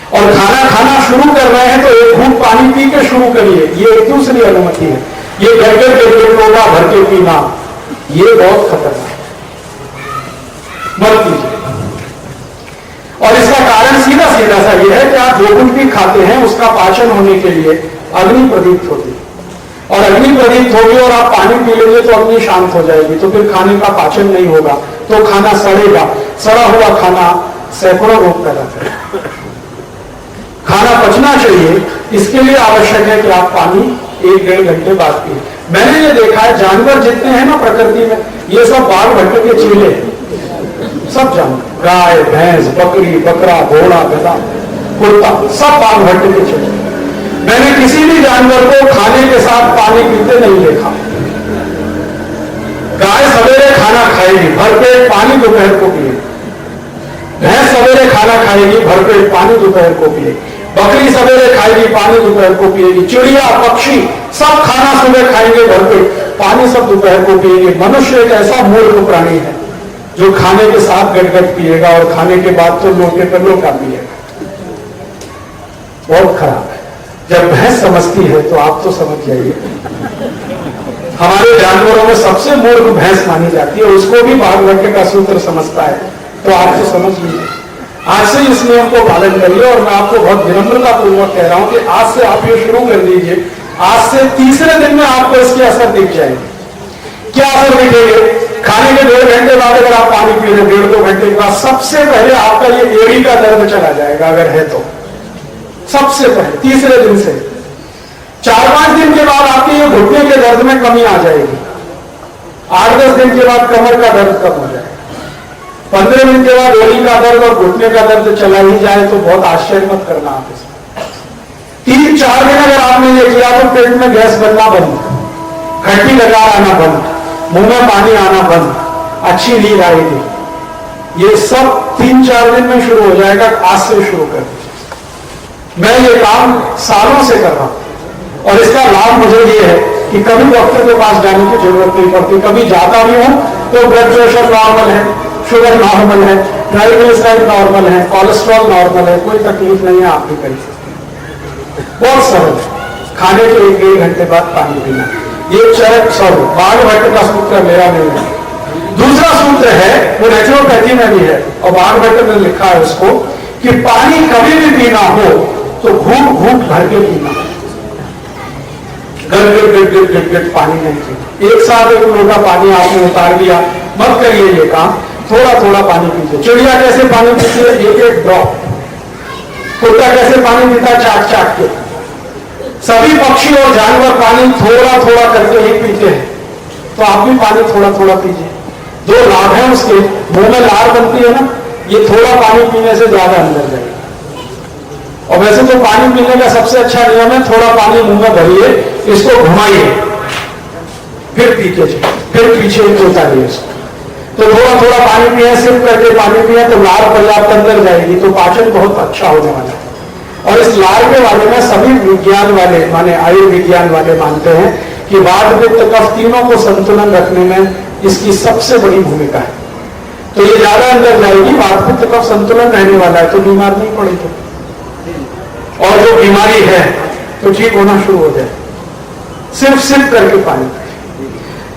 और खाना शुरू कर रहे हैं तो 1 घूंट पानी पी के शुरू करिए, ये एक दूसरी अनुमति है। ये गड़गड़ लोगा भर के पीना, ये बहुत खतरनाक है, मत कीजिए। और इसका कारण सीधा सीधा सा यह है कि आप जो कुछ भी खाते हैं उसका पाचन होने के लिए अग्नि प्रदीप्त होती है, और अग्नि प्रदीप्त होगी और आप पानी पी लेंगे तो अग्नि शांत हो जाएगी, तो फिर खाने का पाचन नहीं होगा, तो खाना सड़ेगा, सड़ा हुआ खाना सैकड़ों रोग पैदा करेगा। खाना पचना चाहिए, इसके लिए आवश्यक है कि आप पानी 1-1.5 घंटे बाद पिए। मैंने ये देखा है जानवर जितने हैं ना प्रकृति में, ये सब बाघ भट्टे के चेले हैं, सब जानवर, गाय, भैंस, बकरी, बकरा, घोड़ा, गधा, कुत्ता, सब बाघ भट्टे के चेले। मैंने किसी भी जानवर को खाने के साथ पानी पीते नहीं देखा। गाय सवेरे खाना खाएगी, भरपेट पानी दोपहर को पिएगी, भैंस सवेरे खाना खाएगी, भरपेट पानी दोपहर को पिएगी, बकरी सवेरे खाएगी, पानी दोपहर को पिएगी, चिड़िया, पक्षी सब खाना सुबह खाएंगे, भरपेट पानी सब दोपहर को पिएंगे। मनुष्य एक ऐसा मूर्ख प्राणी है जो खाने के साथ गटगट पिएगा और खाने के बाद तो लोटे पर लोटा पिएगा, बहुत खराब है। जब भैंस समझती है तो आप तो समझ जाइए। हमारे जानवरों में सबसे मूर्ख भैंस मानी जाती है, उसको भी भागवत का सूत्र समझता है, तो आप तो समझ लीजिए। आज से इस नियम को पालन करिए, और मैं आपको बहुत विनम्रता पूर्वक कह रहा हूं कि आज से आप ये शुरू कर दीजिए, आज से तीसरे दिन में आपको इसके असर दिख जाएंगे। क्या असर दिखेंगे? खाने के 1.5 घंटे बाद अगर आप पानी पी रहे 1.5-2 घंटे के बाद, सबसे पहले आपका ये एड़ी का दर्द चला जाएगा, अगर है तो सबसे पहले तीसरे दिन से। 4-5 दिन के बाद आपके ये घुटने के दर्द में कमी आ जाएगी, 8-10 दिन के बाद कमर का दर्द कम हो जाएगा, 15 दिन के बाद एड़ी का दर्द और घुटने का दर्द चला ही जाए तो बहुत आश्चर्य मत करना आप इसमें। 3-4 दिन अगर आपने ये किया तो पेट में गैस बनना बंद, खट्टी लगार आना बंद, मुंह में पानी आना बंद, अच्छी नींद आएगी। ये सब 3-4 दिन में शुरू हो जाएगा। आज से शुरू कर दीजिए। मैं ये काम सालों से कर रहा हूं और इसका लाभ मुझे ये है कि कभी डॉक्टर के पास जाने की जरूरत नहीं पड़ती। कभी जाता भी हूं तो ब्लड प्रेशर नॉर्मल है, शुगर नॉर्मल है, ट्राइग्लिसराइड नॉर्मल है, कोलेस्ट्रॉल नॉर्मल है, कोई तकलीफ नहीं है। आप भी कर सकते हैं, बहुत सरल है। खाने के 1-1.5 घंटे बाद पानी पीना, ये भागवत का सूत्र मेरा नहीं है। दूसरा सूत्र है वो नेचुरोपैथी में भी है और भागवत में लिखा है उसको कि पानी कभी भी पीना हो तो घूट घूट भर के पीना, गट पानी नहीं पीना। एक साथ 1 लोटा पानी आपने उतार दिया, मत करिए ये काम, थोड़ा थोड़ा पानी पीजिए। चिड़िया कैसे पानी पीती है? 1-1 ड्रॉप। कुत्ता कैसे पानी पीता है? चाट चाट के। सभी पक्षी और जानवर पानी थोड़ा थोड़ा करके ही पीते हैं, तो आप भी पानी थोड़ा थोड़ा पीजिए। 2 लाभ है उसके, मुंह में लार बनती है ना, ये थोड़ा पानी पीने से ज्यादा अंदर जाएगा। और वैसे तो पानी पीने का सबसे अच्छा नियम है, थोड़ा पानी मुंह में भरिए, इसको घुमाइए, फिर पीछे उतारिए इसको। तो थोड़ा थोड़ा पानी पिए, सिप करके पानी पिए तो लार पर्याप्त अंदर जाएगी, तो पाचन बहुत अच्छा होने वाला है। और इस लार के बारे में सभी विज्ञान वाले माने आयुर्विज्ञान वाले मानते हैं कि वात पित्त कफ तीनों को संतुलन रखने में इसकी सबसे बड़ी भूमिका है। तो ये ज्यादा अंदर जाएगी, वात पित्त कफ संतुलन रहने वाला है तो बीमार नहीं पड़ेगी, और जो बीमारी है तो ठीक होना शुरू हो जाए, सिर्फ सिप करके पानी।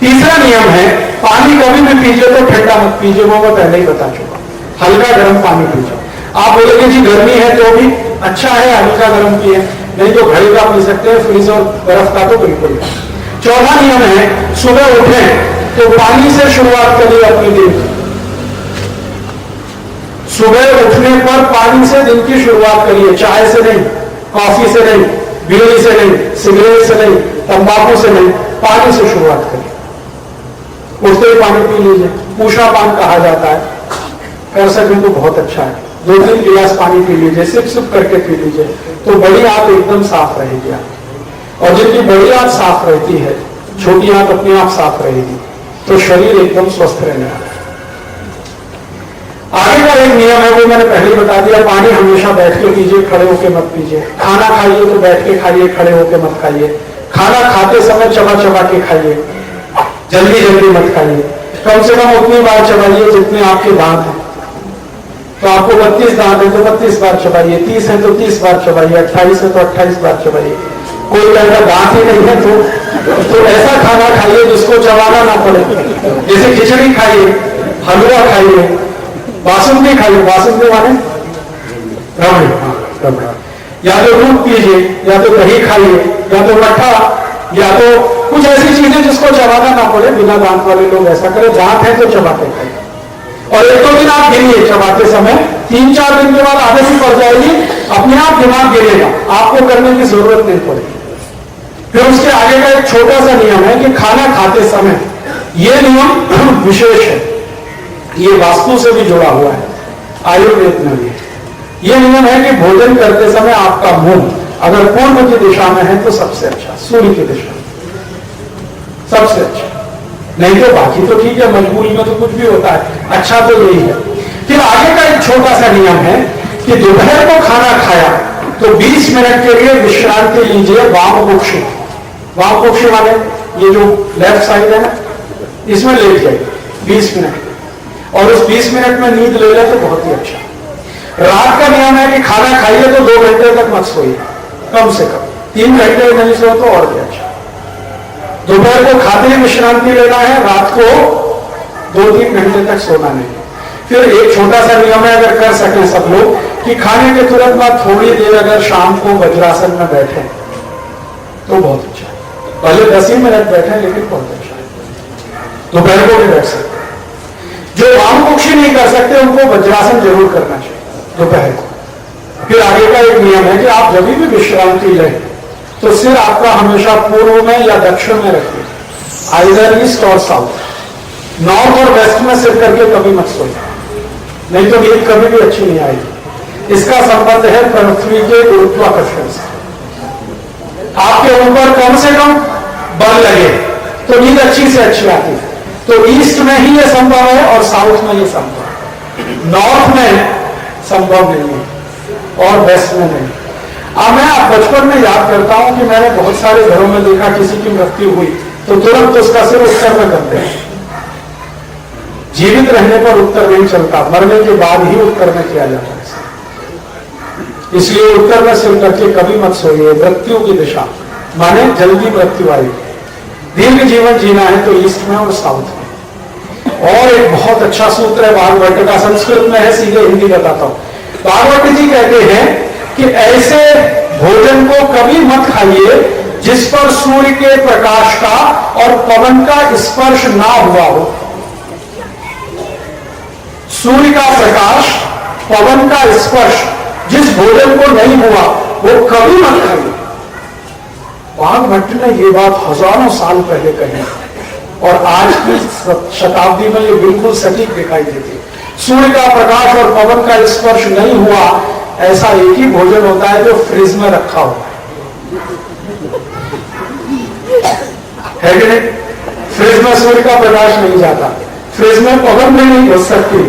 तीसरा नियम है, पानी कभी भी पीजिए तो ठंडा मत पीजिए, वो मैं पहले ही बता चुका, हल्का गर्म पानी पीजिए। आप बोलेंगे जी गर्मी है तो भी अच्छा है हल्का गर्म पिए, नहीं तो घड़े का पी सकते हैं, फ्रिज और बर्फ का तो बिल्कुल नहीं। चौथा नियम है, सुबह उठे तो पानी से शुरुआत करिए अपने दिन की। सुबह उठने पर पानी से दिन की शुरुआत करिए, चाय से नहीं, कॉफी से नहीं, बीड़ी से नहीं, सिगरेट से नहीं, तंबाकू से नहीं, पानी से शुरुआत करिए। उठते ही पानी पी लीजिए, पूषा पान कहा जाता है, कर सकें तो बहुत अच्छा है। 2-3 गिलास पानी पी लीजिए, सिप करके पी लीजिए, तो बड़ी आंत एकदम साफ रहेगी। और जिनकी बड़ी आंत साफ रहती है, छोटी आंत अपने आप साफ रहेगी, तो शरीर एकदम स्वस्थ रहने वाला है। आगे का एक नियम है, वो मैंने पहले ही बता दिया, पानी हमेशा बैठ के पीजिए, खड़े होकर मत पीजिए। खाना खाइए तो बैठ के खाइए, खड़े होकर मत खाइए। खाना खाते समय चबा चबा के खाइए, जल्दी जल्दी मत खाइए। कम से कम उतनी बार चबाइए जितने आपके दांत हैं। तो आपको 32 दांत है तो 32 बार चबाइए, 30 है तो 30 बार चबाइए, 28 है तो 28 बार चबाइए। कोई कहता दांत ही नहीं है तो ऐसा खाना खाइए जिसको चबाना ना पड़े, जैसे खिचड़ी खाइए, हलवा खाइए, बासुंदी खाइए, बासुंदी माने रबड़ी, या तो दूध पीजिए, या तो दही खाइए, या तो मट्ठा, या तो कुछ ऐसी चीजें जिसको चबाना ना पड़े। बिना दांत वाले लोग ऐसा करें, दांत है तो चबाते खाइए। और 1-2 दिन आप गिरिए चबाते समय, 3-4 दिन के बाद आदत ही पड़ जाएगी, अपने आप दिमाग गिरेगा, आपको करने की जरूरत नहीं पड़ेगी। फिर उसके आगे का एक छोटा सा नियम है कि खाना खाते समय, यह नियम विशेष है, ये वास्तु से भी जुड़ा हुआ है, आयुर्वेद में भी। यह नियम है कि भोजन करते समय आपका मुंह अगर पूर्व की दिशा में है तो सबसे अच्छा, सूर्य की दिशा सबसे अच्छा, नहीं तो बाकी तो ठीक है, मजबूरी में तो कुछ भी होता है, अच्छा तो यही है। फिर आगे का एक छोटा सा नियम है कि दोपहर को खाना खाया तो 20 मिनट के लिए विश्रांति लीजिए, वामकुक्षी। वामकुक्षी माने ये जो लेफ्ट साइड है ना, इसमें लेट जाइए 20 मिनट, और उस 20 मिनट में नींद ले ले तो बहुत ही अच्छा। रात का नियम है कि खाना खाइए तो 2 घंटे तक मत सोइए, कम से कम 3 घंटे नहीं सो तो और भी अच्छा। दोपहर को खाते ही विश्रांति लेना है, रात को 2-3 घंटे तक सोना नहीं। फिर एक छोटा सा नियम है, अगर कर सकें सब लोग, कि खाने के तुरंत बाद थोड़ी देर अगर शाम को वज्रासन में बैठे तो बहुत अच्छा है। पहले 10 ही मिनट बैठे लेकिन बहुत अच्छा है। दोपहर को भी बैठ सकते, जो वामकुक्षी नहीं कर सकते उनको वज्रासन जरूर करना चाहिए दोपहर को। फिर आगे का एक नियम है कि आप जब भी विश्रांति लें तो सिर आपका हमेशा पूर्व में या दक्षिण में रखिए, आइदर ईस्ट और साउथ। नॉर्थ और वेस्ट में सिर करके कभी मत सोइए, नहीं तो नींद कभी भी अच्छी नहीं आएगी। इसका संबंध है पृथ्वी के गुरुत्वाकर्षण से। आपके ऊपर कम से कम बल लगे तो नींद अच्छी से अच्छी आती है। तो ईस्ट में ही यह संभव है और साउथ में यह संभव है, नॉर्थ में संभव नहीं है और वेस्ट में नहीं। अब मैं बचपन में याद करता हूं कि मैंने बहुत सारे घरों में देखा, किसी की मृत्यु हुई तो तुरंत उसका सिर उत्तर में करते हैं। जीवित रहने पर उत्तर नहीं चलता, मरने के बाद ही उत्तर में किया जाता है। इसलिए उत्तर में सिर करके कभी मत सोइए। मृत्यु की दिशा माने जल्दी मृत्यु आएगी। दीर्घ जीवन जीना है तो ईस्ट में और साउथ में। और एक बहुत अच्छा सूत्र है भागवत का, संस्कृत में है, सीधे हिंदी बताता हूं। भागवत जी कहते हैं कि ऐसे भोजन को कभी मत खाइए जिस पर सूर्य के प्रकाश का और पवन का स्पर्श ना हुआ हो। सूर्य का प्रकाश, पवन का स्पर्श जिस भोजन को नहीं हुआ वो कभी मत खाइए। भागवत ने ये बात हजारों साल पहले कही और आज की शताब्दी में ये बिल्कुल सटीक दिखाई देती है। सूर्य का प्रकाश और पवन का स्पर्श नहीं हुआ, ऐसा एक ही भोजन होता है जो फ्रिज में रखा हुआ है कि नहीं? फ्रिज में सूर्य का प्रकाश नहीं जाता, फ्रिज में पवन भी नहीं घुस सकती।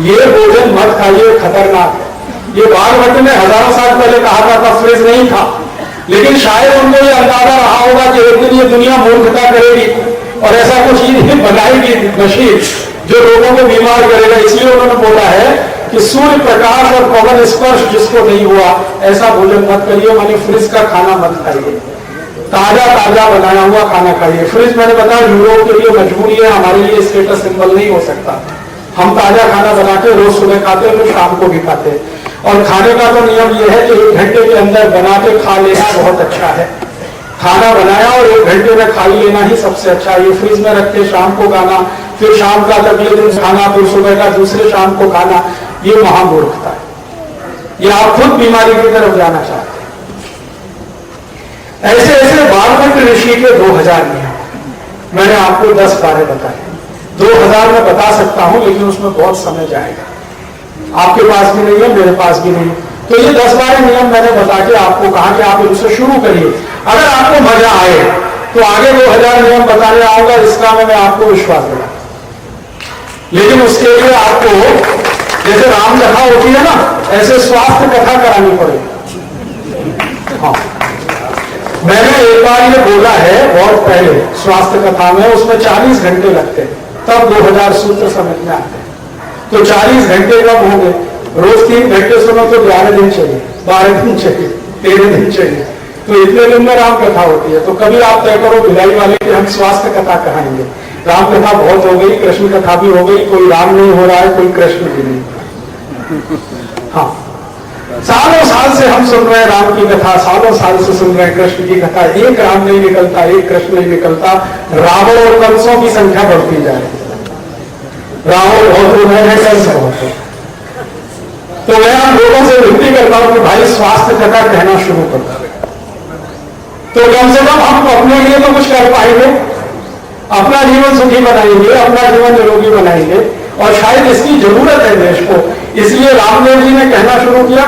ये भोजन मत खाइए, खतरनाक है। ये भागवत ने हजारों साल पहले कहा था फ्रिज नहीं था, लेकिन शायद उनको ये अंदाजा रहा होगा कि एक दिन ये दुनिया मूर्खता करेगी और ऐसा कुछ ही बनाएगी मशीन जो लोगों को बीमार करेगा। इसलिए उन्होंने बोला है कि सूर्य प्रकाश और पवन स्पर्श जिसको नहीं हुआ ऐसा भोजन मत करिए, माने फ्रिज का खाना मत खाइए, ताजा ताजा बनाया हुआ खाना खाइए। फ्रिज मैंने बताया यूरोप के लिए मजबूरी है, हमारे लिए स्टेटस सिंबल नहीं हो सकता। हम ताजा खाना बना के रोज सुबह खाते हैं, फिर शाम को भी खाते हैं। और खाने का तो नियम यह है कि 1 घंटे के अंदर बना के खा लेना बहुत अच्छा है। खाना बनाया और 1 घंटे में खा लेना ही सबसे अच्छा है। ये फ्रिज में रख के शाम को खाना, फिर शाम का अगले दिन खाना, फिर सुबह का दूसरे शाम को खाना, ये महामूर्खता है। ये आप खुद बीमारी की तरफ जाना चाहते हैं। ऐसे ऐसे वाल्मीकि ऋषि के 2000 नियम मैंने आपको 10 बारे बताए। 2000 में बता सकता हूं, लेकिन उसमें बहुत समय जाएगा। आपके पास भी नहीं है, मेरे पास भी नहीं। तो ये 10 बारे नियम मैंने बता के आपको कहा कि आप इनसे शुरू करिए। अगर आपको मजा आए तो आगे 2000 नियम बताने आऊंगा, इसका मैं आपको विश्वास दिला। लेकिन उसके लिए आपको जैसे राम कथा होती है ना, ऐसे स्वास्थ्य कथा करानी पड़ेगी। हाँ, मैंने एक बार ये बोला है बहुत पहले स्वास्थ्य कथा में, उसमें 40 घंटे लगते हैं, तब 2000 सूत्र समझ में आते हैं। तो 40 घंटे कब होंगे? रोज 3 घंटे सुनो तो 11 दिन चाहिए, 12 दिन चाहिए, 13 दिन चाहिए। तो इतने दिन में राम कथा होती है। तो कभी आप तय करो भिलाई वाले कि हम स्वास्थ्य कथा कहाएंगे। राम कथा बहुत हो गई, कृष्ण कथा भी हो गई, कोई राम नहीं हो रहा है, कोई कृष्ण भी नहीं। हाँ, सालों साल से हम सुन रहे हैं राम की कथा, सालों साल से सुन रहे हैं कृष्ण की कथा। एक राम नहीं निकलता, एक कृष्ण नहीं निकलता। रावण और कंसों की संख्या बढ़ती जा रही है। रावण बहुत हो रहे हैं, कंस बहुत हो। तो मैं आप लोगों से विनती करता हूं कि भाई स्वास्थ्य कथा कहना शुरू करो, तो कम से कम हम अपने लिए तो कुछ कर पाएंगे, अपना जीवन सुखी बनाएंगे, अपना जीवन निरोगी बनाएंगे। और शायद इसकी जरूरत है देश को, इसलिए रामदेव जी ने कहना शुरू किया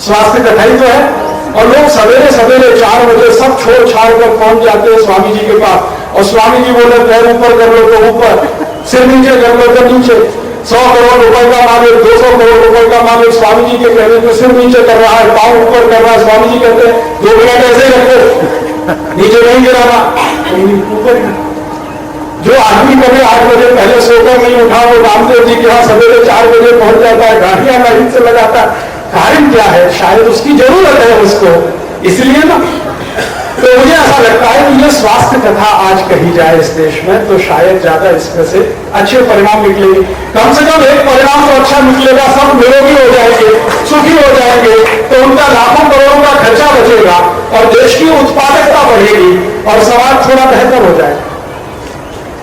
स्वास्थ्य कथा ही तो है। और लोग सवेरे सवेरे 4 बजे सब छोड़ छाड़ कर पहुंच जाते हैं स्वामी जी के पास, और स्वामी जी बोले पैर ऊपर कर लो तो ऊपर, सिर नीचे कर लो तो नीचे। 100 करोड़ रुपए का मालिक, 200 करोड़ रुपए का मालिक स्वामी जी के कहने पे सिर नीचे कर रहा है, पांव ऊपर कर रहा है। स्वामी जी कहते हैं 2 मिनट ऐसे रखो, नीचे नहीं गिराना, ऊपर। जो आदमी कभी 8 बजे पहले सोकर नहीं उठा, वो रामदेव जी के यहाँ सवेरे 4 बजे पहुंच जाता है, गाड़ियां लाइन से लगाता है। कारण क्या है? शायद उसकी जरूरत है उसको, इसलिए ना। तो मुझे ऐसा लगता है कि ये स्वास्थ्य कथा आज कही जाए इस देश में, तो शायद ज्यादा इसमें से अच्छे परिणाम निकलेंगे। कम से कम एक परिणाम तो अच्छा निकलेगा, सब निरोगी हो जाएंगे, सुखी हो जाएंगे, तो उनका लाखों करोड़ों का खर्चा बचेगा और देश की उत्पादकता बढ़ेगी और समाज थोड़ा बेहतर हो जाएगा।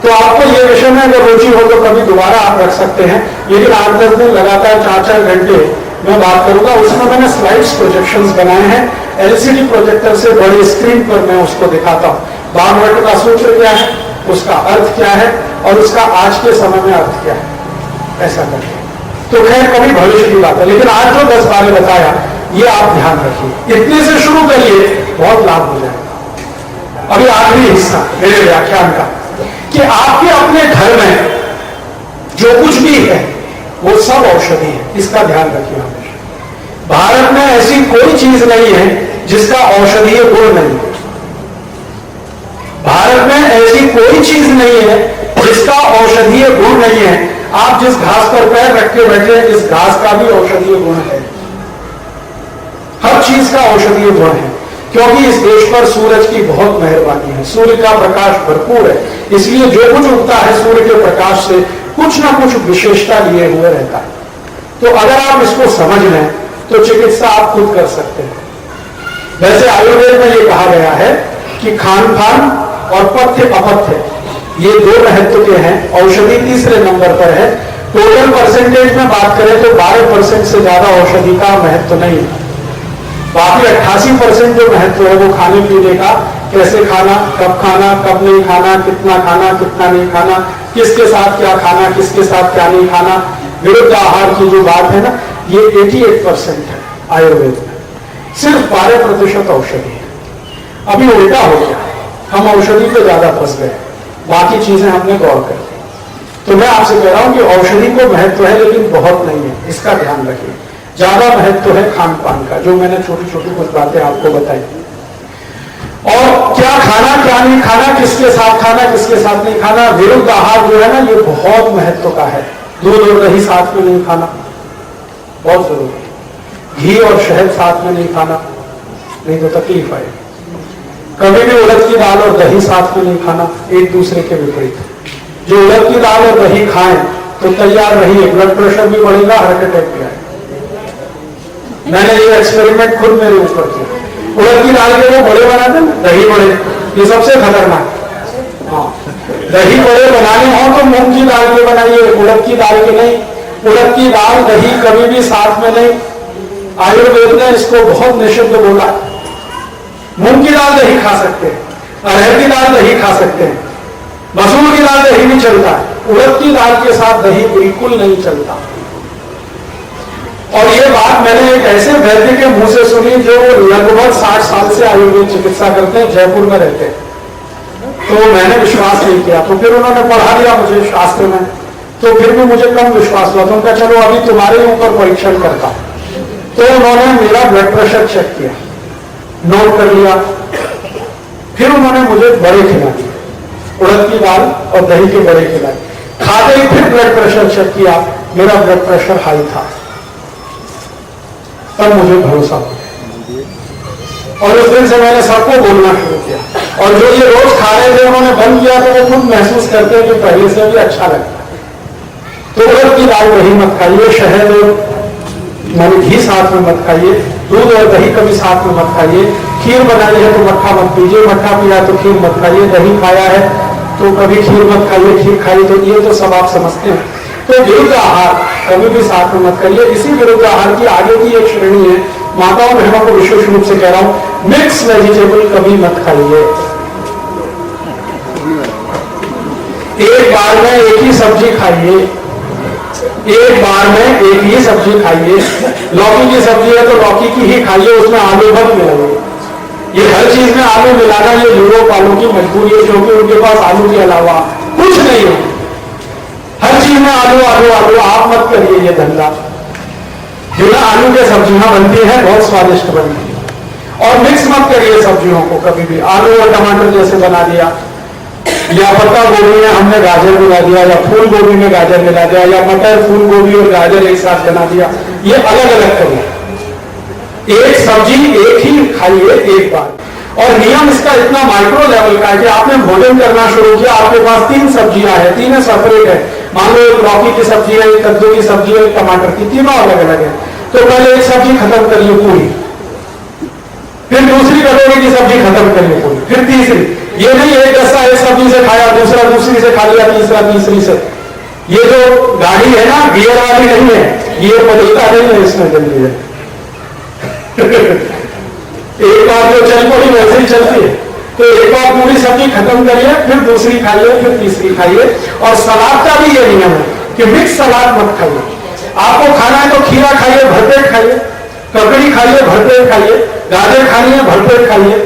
तो आपको ये विषय में अगर रुचि हो तो कभी दोबारा आप रख सकते हैं, लेकिन 8-10 दिन लगातार 4-4 घंटे मैं बात करूंगा। उसमें मैंने स्लाइड्स प्रोजेक्शंस बनाए हैं, एलसीडी प्रोजेक्टर से बड़े स्क्रीन पर मैं उसको दिखाता हूं। भागवत का सूत्र क्या है, उसका अर्थ क्या है और उसका आज के समय में अर्थ क्या है, ऐसा करके। तो खैर कभी भविष्य की बात है, लेकिन आज जो 10 बारे बताया ये आप ध्यान रखिए, इतने से शुरू करिए, बहुत लाभ हो जाएगा। अभी आखिरी हिस्सा मेरे व्याख्यान का कि आपके अपने घर में जो कुछ भी है वो सब औषधि है, इसका ध्यान रखिए हमेशा। भारत में ऐसी कोई चीज नहीं है जिसका औषधीय गुण नहीं है। भारत में ऐसी कोई चीज नहीं है जिसका औषधीय गुण नहीं है। आप जिस घास पर पैर रख के बैठे, इस घास का भी औषधीय गुण है। हर चीज का औषधीय गुण है, क्योंकि इस देश पर सूरज की बहुत मेहरबानी है, सूर्य का प्रकाश भरपूर है, इसलिए जो कुछ उगता है सूर्य के प्रकाश से कुछ ना कुछ विशेषता लिए हुए रहता है। तो अगर आप इसको समझ लें तो चिकित्सा आप खुद कर सकते हैं। वैसे आयुर्वेद में यह कहा गया है कि खान पान और पथ्य अपथ्य ये 2 महत्व के हैं, औषधि तीसरे नंबर पर है। टोटल परसेंटेज में बात करें तो 12% से ज्यादा औषधि का महत्व नहीं है। बाकी 88% जो महत्व है वो खाने पीने का, कैसे खाना, कब नहीं खाना, कितना खाना, कितना नहीं खाना, किसके साथ क्या खाना, किसके साथ क्या नहीं खाना, विरुद्ध आहार की जो बात है ना, ये 88% है। आयुर्वेद में सिर्फ 12% औषधि है। अभी उल्टा हो गया, हम औषधि पे ज्यादा फंस गए, बाकी चीजें हमने गौर कर ली। तो मैं आपसे कह रहा हूं कि औषधि को महत्व है लेकिन बहुत नहीं है, इसका ध्यान रखिए। ज्यादा महत्व है खान पान का, जो मैंने छोटी छोटी कुछ बातें आपको बताई। और क्या खाना क्या नहीं खाना, किसके साथ खाना किसके साथ नहीं खाना, विरुद्ध आहार जो है ना, ये बहुत महत्व का है। दूध और दही साथ में नहीं खाना, बहुत जरूरी है। घी और शहद साथ में नहीं खाना, नहीं तो तकलीफ आएगी। कभी भी उड़द की दाल और दही साथ में नहीं खाना, एक दूसरे के विपरीत। जो उड़द की दाल और दही खाएं तो तैयार रहिए, ब्लड प्रेशर भी बढ़ेगा, हार्ट अटैक भी आएगा। मैंने ये एक्सपेरिमेंट खुद मेरे ऊपर किया। उड़द की दाल के वो बड़े बनाते हैं, दही बड़े, ये सबसे खतरनाक। हाँ, दही बड़े बनाने हो तो मूंग की दाल के बनाइए, उड़द की दाल के नहीं। उड़द की दाल दही कभी भी साथ में नहीं, आयुर्वेद ने इसको बहुत निषिद्ध बोला। मूंग की दाल दही खा सकते हैं, अरहर की दाल दही खा सकते हैं, मसूर की दाल दही नहीं चलता है, उड़द की दाल के साथ दही बिल्कुल नहीं चलता। और ये बात मैंने एक ऐसे वैद्य के मुंह से सुनी जो लगभग 60 साल से आयुर्वेद चिकित्सा करते हैं, जयपुर में रहते हैं। तो मैंने विश्वास नहीं किया, तो फिर उन्होंने पढ़ा दिया मुझे शास्त्र में, तो फिर भी मुझे कम विश्वास हुआ। तो उनका चलो अभी तुम्हारे ऊपर परीक्षण करता। तो उन्होंने मेरा ब्लड प्रेशर चेक किया, नोट कर लिया, फिर उन्होंने मुझे बड़े खिला दिए, उड़द की दाल और दही के बड़े खिलाए। खाते ही फिर ब्लड प्रेशर चेक किया, मेरा ब्लड प्रेशर हाई था। तब मुझे भरोसा हुआ और उस दिन से मैंने सबको बोलना शुरू किया। और जो ये रोज खा रहे थे उन्होंने बंद किया, तो वो खुद महसूस करते हैं कि पहले से भी अच्छा लगता है। तो उड़द की दाल दही मत खाइए, शहद और घी साथ में मत खाइए, दूध और दही कभी साथ में मत खाइए। खीर बनाई है तो मट्ठा मत पीजिए, मट्ठा पिया तो खीर मत खाइए, दही खाया है तो कभी खीर मत खाइए, खीर खाइए। तो ये तो सब आप समझते हैं। तो विरुद्ध आहार कभी भी साथ में मत करिए। इसी विरुद्ध आहार की आगे की एक श्रेणी है, माताओं बहनों को विशेष रूप से कह रहा हूं, मिक्स वेजिटेबल कभी मत खाइए। एक बार में एक ही सब्जी खाइए, एक बार में एक ही सब्जी खाइए। लौकी की सब्जी है तो लौकी की ही खाइए, उसमें आलू मत मिलाइए। ये हर चीज में आलू मिलाना ये यूरोप वालों की मजबूरी है, क्योंकि उनके पास आलू के अलावा कुछ नहीं है। हर चीज में आलू आलू आलू, आप मत करिए ये धंधा। बिना आलू के सब्जियां बनती हैं, बहुत स्वादिष्ट बनती है। और मिक्स मत करिए सब्जियों को कभी भी, आलू और टमाटर जैसे बना दिया, या पत्ता गोभी में हमने गाजर मिला दिया, या फूल गोभी में गाजर मिला दिया, या मटर फूल गोभी और गाजर एक साथ बना दिया। ये अलग अलग करिए, एक सब्जी एक ही खाइए एक बार। और नियम इसका इतना माइक्रो लेवल का है कि आपने भोजन करना शुरू किया, आपके पास 3 सब्जियां हैं, तीनों सेपरेट है। मान लो एक लौकी की सब्जी है, एक कद्दू की सब्जी है, एक टमाटर की, तीनों अलग अलग है। तो पहले एक सब्जी खत्म करिए पूरी, फिर दूसरी कटोरी की सब्जी खत्म करिए पूरी, फिर तीसरी। ये नहीं एक दस्ता एक सब्जी से खाया, दूसरा दूसरी से खा लिया, तीसरा तीसरी से। ये जो गाड़ी है ना, गियर वाली नहीं है, गियर बदलता नहीं है इसमें जल्दी है। एक बार जो चल पड़ी वैसे ही चलती है। तो एक बार पूरी सब्जी खत्म करिए, फिर दूसरी खाइए, फिर तीसरी खाइए। और सलाद का भी ये नियम है कि मिक्स सलाद मत खाइए। आपको खाना है तो खीरा खाइए, भरपेट खाइए, ककड़ी खाइए, भरपेट खाइए, गाजर खानी है भरपेट खाइए,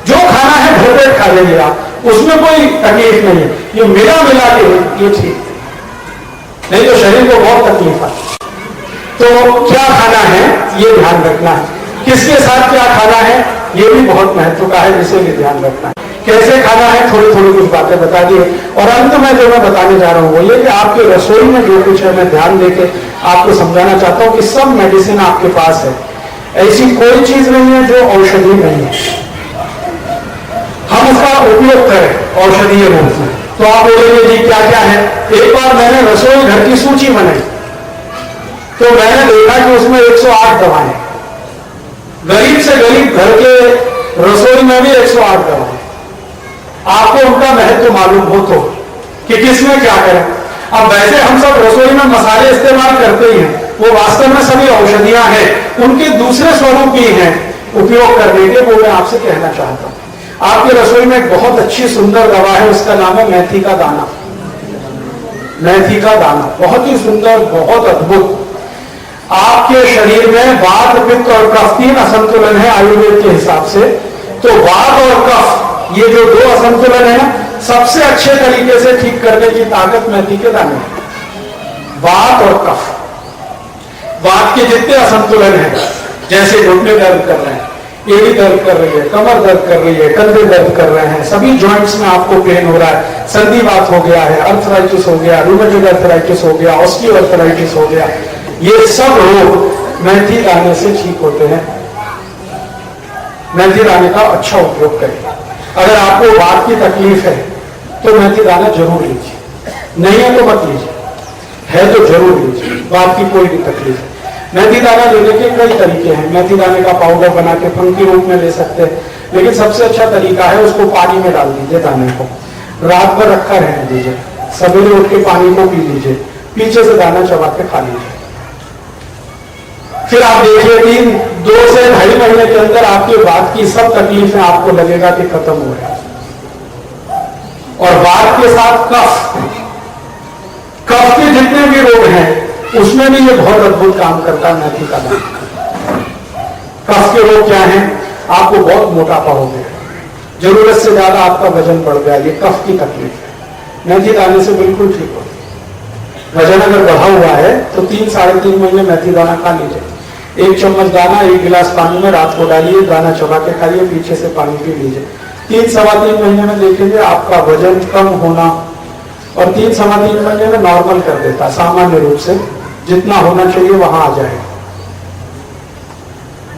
जो खाना है भरपेट खा लीजिए आप, उसमें कोई तकलीफ नहीं है। ये मिला मिला के ये ठीक, नहीं तो शरीर को बहुत तकलीफ है। तो क्या खाना है ये ध्यान रखना है, किसके साथ क्या खाना है ये भी बहुत महत्व का है, इसे भी ध्यान रखना है। कैसे खाना है थोड़ी थोड़ी कुछ बातें बता दिए। और अंत में जो मैं बताने जा रहा हूं वो ये कि आपके रसोई में जो कुछ है, मैं ध्यान देके आपको समझाना चाहता हूं कि सब मेडिसिन आपके पास है, ऐसी कोई चीज नहीं है जो औषधि नहीं है। हम उसका उपयोग करें औषधीय रूप में। तो आप बोलेंगे जी क्या क्या है। एक बार मैंने रसोई घर की सूची बनाई तो मैंने देखा कि उसमें 108 दवाएं, गरीब से गरीब घर के रसोई में भी 108 दवाएं। आपको उनका महत्व मालूम हो तो कि किसमें क्या करें। अब वैसे हम सब रसोई में मसाले इस्तेमाल करते ही हैं, वो वास्तव में सभी औषधियां हैं, उनके दूसरे स्वरूप भी हैं उपयोग करने के, वो मैं आपसे कहना चाहता हूं। आपकी रसोई में एक बहुत अच्छी सुंदर दवा है, उसका नाम है मेथी का दाना। मेथी का दाना बहुत ही सुंदर, बहुत अद्भुत। आपके शरीर में वात, पित्त और कफ 3 असंतुलन है आयुर्वेद के हिसाब से। तो वात और कफ, ये जो 2 असंतुलन है ना, सबसे अच्छे तरीके से ठीक करने की ताकत मेथी के दाने है। वात और कफ, वात के जितने असंतुलन है, जैसे घुटने दर्द कर रहे हैं, एड़ी दर्द कर रही है, कमर दर्द कर रही है, कंधे दर्द कर रहे हैं, सभी जॉइंट्स में आपको पेन हो रहा है, संधिवात हो गया है, अर्थराइटिस हो गया, रूमेटॉइड अर्थराइटिस हो गया, ऑस्टियोआर्थराइटिस हो गया, ये सब रोग मेथी दाने से ठीक होते हैं। मेथी दाने का अच्छा उपयोग करें। अगर आपको वात की तकलीफ है तो मेथी दाना जरूर लीजिए, नहीं है तो मत लीजिए, है तो जरूर लीजिए। वात की कोई भी तकलीफ है, मेथी दाना लेने के कई तरीके हैं। मेथी दाने का पाउडर बना के फंकी रूप में ले सकते हैं, लेकिन सबसे अच्छा तरीका है उसको पानी में डाल दीजिए, दाने को रात भर रखा रहने दीजिए, सवेरे उठ के पानी को पी लीजिए, पीछे से दाना चबा के खा लीजिए। फिर आप देखिए 2 से 2.5 महीने के अंदर आपकी वात की सब तकलीफें आपको लगेगा कि खत्म हो रहा है। और वात के साथ कफ, कफ के जितने भी रोग हैं उसमें भी ये बहुत अद्भुत काम करता है मेथी का दाना। कफ के रोग क्या हैं? आपको बहुत मोटापा हो गया, जरूरत से ज्यादा आपका वजन बढ़ गया, ये कफ की तकलीफ है, मेथी दाने से बिल्कुल ठीक हो। वजन अगर बढ़ा हुआ है तो 3-3.5 महीने मेथी दाना खा लीजिए। 1 चम्मच दाना 1 गिलास पानी में रात को डालिए, दाना चबा के खाइए, पीछे से पानी पी लीजिए। 3-3.25 महीने में देखेंगे आपका वजन कम होना, और 3-3.25 महीने में नॉर्मल कर देता, सामान्य रूप से जितना होना चाहिए वहां आ जाएगा,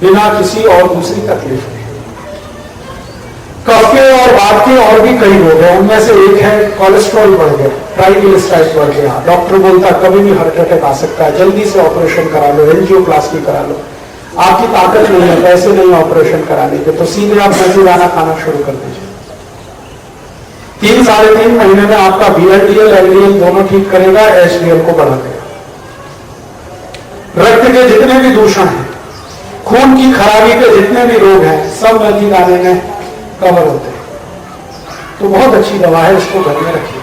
बिना किसी और दूसरी तकलीफ के। कफ के और वात के और भी कई रोग हैं, उनमें से एक है कोलेस्ट्रॉल बढ़ गया, ट्राइग्लिसराइड बढ़ गया। डॉक्टर बोलता है कभी भी हार्ट अटैक आ सकता है, जल्दी से ऑपरेशन करा लो, एंजियोप्लास्टी करा लो। आपकी ताकत नहीं है, पैसे नहीं ऑपरेशन कराने के, तो सीधे आप मेथी दाना खाना शुरू कर दीजिए। 3-3.5 महीने में आपका VLDL LDL दोनों ठीक करेगा, HDL को बढ़ा देगा। रक्त के जितने भी दूषण हैं, खून की खराबी के जितने भी रोग हैं, सब मेथी दाने में कवर होते हैं। तो बहुत अच्छी दवा है, इसको घर में रखिए।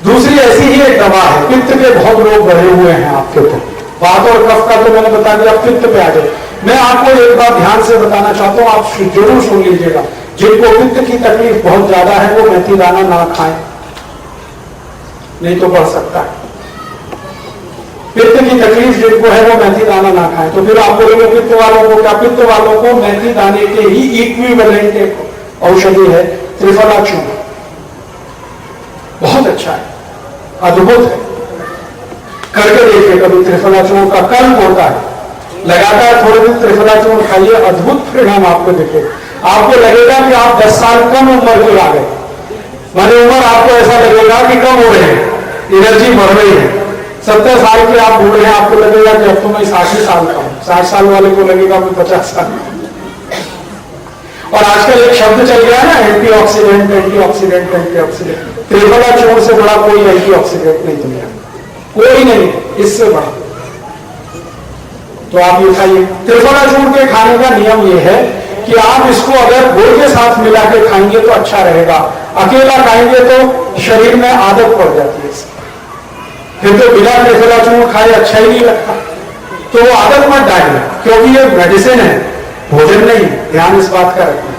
दूसरी ऐसी ही एक दवा है, पित्त के बहुत रोग बढ़े हुए हैं आपके, तो वात और कफ का तो मैंने बता दिया, पित्त पे आ जाए। मैं आपको एक बात ध्यान से बताना चाहता हूं, आप जरूर सुन लीजिएगा। जिनको पित्त की तकलीफ बहुत ज्यादा है वो मेथी दाना ना खाएं, नहीं तो बढ़ सकता है। पित्त की तकलीफ जिनको है वो मेथी दाना ना खाएं। तो फिर आप बोलोगे पित्त वालों को क्या? पित्त वालों को मेथी दाने के ही इक्विवेलेंट एक औषधि है त्रिफला चूर्ण, बहुत अच्छा है, अद्भुत है। करके देखिए कभी त्रिफला चूर्ण का कल्प होता है, लगातार थोड़े दिन त्रिफला चूर्ण खाइए, अद्भुत परिणाम आपको दिखे। आपको लगेगा कि आप 10 साल कम उम्र के आ गए, माने उम्र आपको ऐसा लगेगा कि कम हो रहे हैं, एनर्जी बढ़ रही है। 70 साल के आप बूढ़े हैं, आपको लगेगा कि अब तो मैं 60 साल का हूं, 60 साल वाले को लगेगा मैं 50 साल। और आजकल एक शब्द चल गया है ना, एंटीऑक्सीडेंट एंटीऑक्सीडेंट एंटीऑक्सीडेंट। त्रिफला चूर्ण से बड़ा कोई एंटीऑक्सीडेंट नहीं दुनिया, कोई नहीं, इससे बड़ा। तो आप ये खाइए। त्रिफला चूर्ण के खाने का नियम ये है कि आप इसको अगर गुड़ के साथ मिला के खाएंगे तो अच्छा रहेगा, अकेला खाएंगे तो शरीर में आदत पड़ जाती है इसकी, फिर तो बिना त्रिफला चूर्ण खाए अच्छा ही नहीं लगता। तो वो आदत मत डालिए, क्योंकि ये मेडिसिन है, भोजन नहीं। ध्यान इस बात का रखना,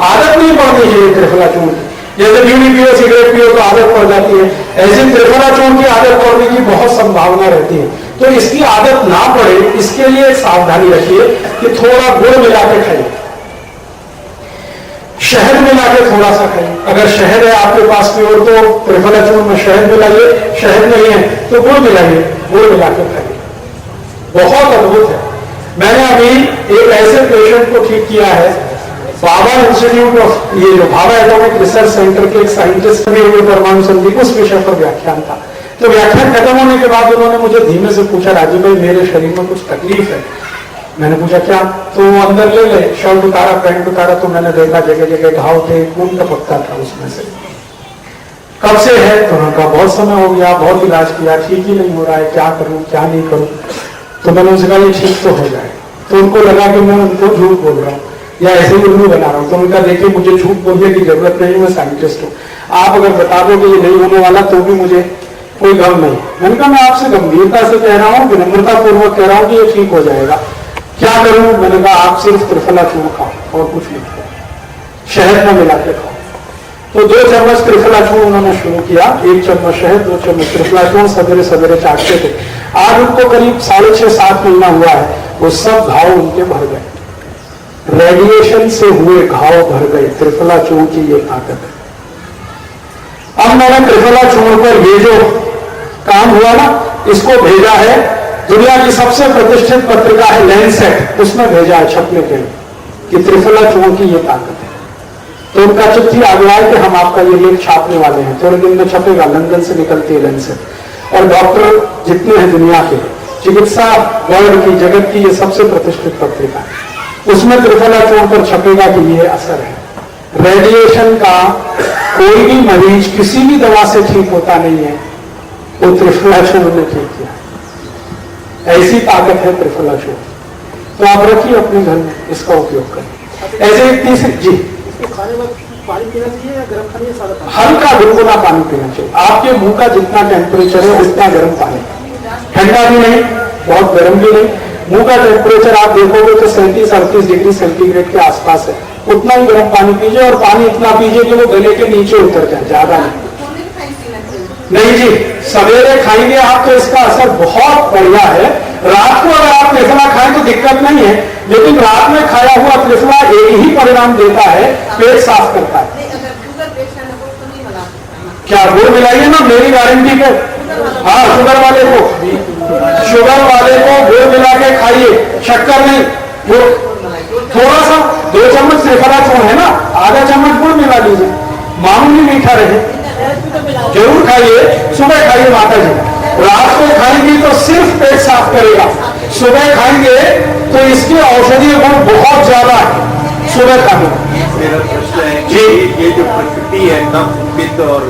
आदत नहीं पड़नी चाहिए त्रिफला चूर्ण की। जैसे बीड़ी पियो, सिगरेट पियो तो आदत पड़ जाती है, ऐसे त्रिफला चूर्ण की आदत पड़ने की बहुत संभावना रहती है। तो इसकी आदत ना पड़े, इसके लिए सावधानी रखिए कि थोड़ा गुड़ मिला के खाइए, शहद मिला के थोड़ा सा खाइए। अगर शहद है आपके पास प्योर तो त्रिफला चूर्ण में शहद मिलाइए, शहद नहीं है तो गुड़ मिलाइए, गुड़ मिला के खाइए, बहुत अद्भुत है। मैंने अभी एक ऐसे पेशेंट को ठीक किया है, भाभा इंस्टीट्यूट ऑफ, ये जो भाभा एटॉमिक रिसर्च सेंटर के एक साइंटिस्ट ने परमाणु संधि उस विषय पर व्याख्यान था। तो व्याख्यान खत्म होने के बाद उन्होंने मुझे धीमे से पूछा, राजीव भाई मेरे शरीर में कुछ तकलीफ है। मैंने पूछा क्या? तो वो अंदर ले गए, शर्ट उतारा, पैंट उतारा, तो मैंने देखा जगह जगह घाव थे, खून टपकता था उसमें से। कब से है? तो उन्होंने कहा बहुत समय हो गया, बहुत इलाज किया, ठीक ही नहीं हो रहा है, क्या करूं क्या नहीं करूं। तो मैंने उनसे कहा ये ठीक तो हो जाए। तो उनको लगा कि मैं उनको झूठ बोल रहा हूँ या ऐसे ही उल्लू बना रहा हूँ। तो उनका देखिए मुझे झूठ बोलने की जरूरत नहीं, मैं साइंटिस्ट हूँ, आप अगर बता दो कि ये नहीं होने वाला तो भी मुझे कोई गम नहीं। मैंने कहा मैं आपसे गंभीरता से कह रहा हूँ, विनम्रता पूर्वक कह रहा हूँ कि ये ठीक हो जाएगा, क्या करूं? मैंने कहा आप सिर्फ त्रिफला चूर्ण खाओ और कुछ नहीं खाओ, शहद में मिला के खाओ। तो 2 चम्मच त्रिफला चूर्ण उन्होंने शुरू किया, 1 चम्मच शहद, 2 चम्मच त्रिफला चूर्ण सवेरे सवेरे चाटते थे। आज उनको करीब 6.5-7 महीना हुआ है, वो सब घाव उनके भर गए, रेडिएशन से हुए घाव भर गए। त्रिफला चूर्ण की ये ताकत है। अब मैंने त्रिफला चूर्ण पर ये जो काम हुआ ना, इसको भेजा है, दुनिया की सबसे प्रतिष्ठित पत्रिका है लैंसेट, उसमें भेजा है छपने के लिए कि त्रिफला चूर्ण की ये ताकत है। तो उनका चिट्ठी आ गया है कि हम आपका ये लेख छापने वाले हैं, थोड़े दिन में छपेगा, लंदन से निकलती है लैंसेट। और डॉक्टर जितने हैं दुनिया के, चिकित्सा वर्ल्ड की, जगत की ये सबसे प्रतिष्ठित पत्रिका है, उसमें त्रिफला चूर्ण पर छपेगा कि ये असर है। रेडिएशन का कोई भी मरीज किसी भी दवा से ठीक होता नहीं है, वो त्रिफला चूर्ण ने ठीक किया। ऐसी ताकत है त्रिफला चूर्ण। तो आप रखिए अपने घर में, इसका उपयोग करें। ऐसे एक तीसरी जी, खाने में पानी पीना चाहिए या गर्म खाना, सादा पानी? हल्का गुनगुना पानी पीना चाहिए। आपके मुंह का जितना टेम्परेचर है उतना गर्म पानी, ठंडा भी नहीं, बहुत गर्म भी नहीं। मुंह का टेम्परेचर आप देखोगे तो 37-38 डिग्री सेंटीग्रेड के आसपास है, उतना ही गर्म पानी पीजिए। और पानी इतना पीजिए कि वो गले के नीचे उतर जाए, ज्यादा नहीं जी। सवेरे खाएंगे आप तो इसका असर बहुत बढ़िया है। रात को अगर आप त्रिफला खाएं तो दिक्कत नहीं है, लेकिन रात में खाया हुआ त्रिफला एक ही परिणाम देता है, पेट साफ करता है। क्या गुड़ मिलाइए ना, मेरी गारंटी पे। हाँ, शुगर वाले को गुड़ मिला के खाइए, शक्कर नहीं, गुड़ थोड़ा सा। 2 चम्मच त्रिफला चूर्ण है ना, आधा चम्मच गुड़ मिला लीजिए, मामूली मीठा रहे, जरूर खाइए। सुबह खाइए माता जी, रात को खाएंगी तो सिर्फ पेट साफ करेगा, सुबह खाएंगे तो इसके औषधीय गुण बहुत ज्यादा है, सुबह खाएंगे। मेरा प्रश्न है कि ये जो प्रकृति है कफ, पित्त और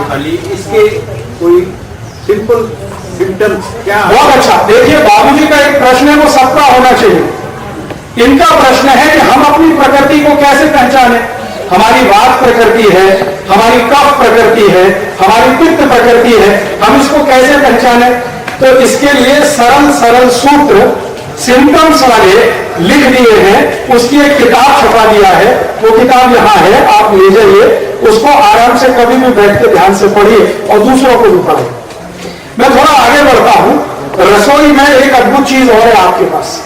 खाली, इसके कोई सिंपल सिम्टम्स क्या है? बहुत अच्छा। देखिए बाबूजी का एक प्रश्न है, वो सबका होना चाहिए। इनका प्रश्न है कि हम अपनी प्रकृति को कैसे पहचाने। हमारी वात प्रकृति है, हमारी कफ प्रकृति है, हमारी पित्त प्रकृति है, हम इसको कैसे पहचाने? तो इसके लिए सरल सरल सूत्र सिम्टम्स वाले लिख दिए हैं, उसकी एक किताब छपा दिया है, वो किताब यहाँ है, आप ले जाइए, उसको आराम से कभी भी बैठ के ध्यान से पढ़िए और दूसरों को भी पढ़िए। मैं थोड़ा आगे बढ़ता हूं। रसोई में एक अद्भुत चीज और है आपके पास।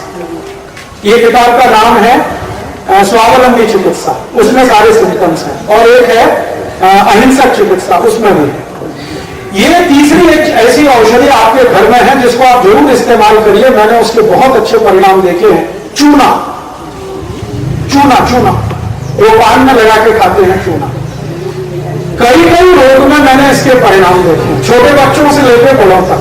ये किताब का नाम है स्वावलंबी चिकित्सा, उसमें सारे सिम्टम्स हैं। और एक है अहिंसक चिकित्सा, उसमें भी है। ये तीसरी एक ऐसी औषधि आपके घर में है जिसको आप जरूर इस्तेमाल करिए। मैंने उसके बहुत अच्छे परिणाम देखे हैं। चूना, चूना चूना वो पान में लगा के खाते हैं चूना। कई कई रोग में मैंने इसके परिणाम देखे, छोटे बच्चों से लेकर बड़ों तक।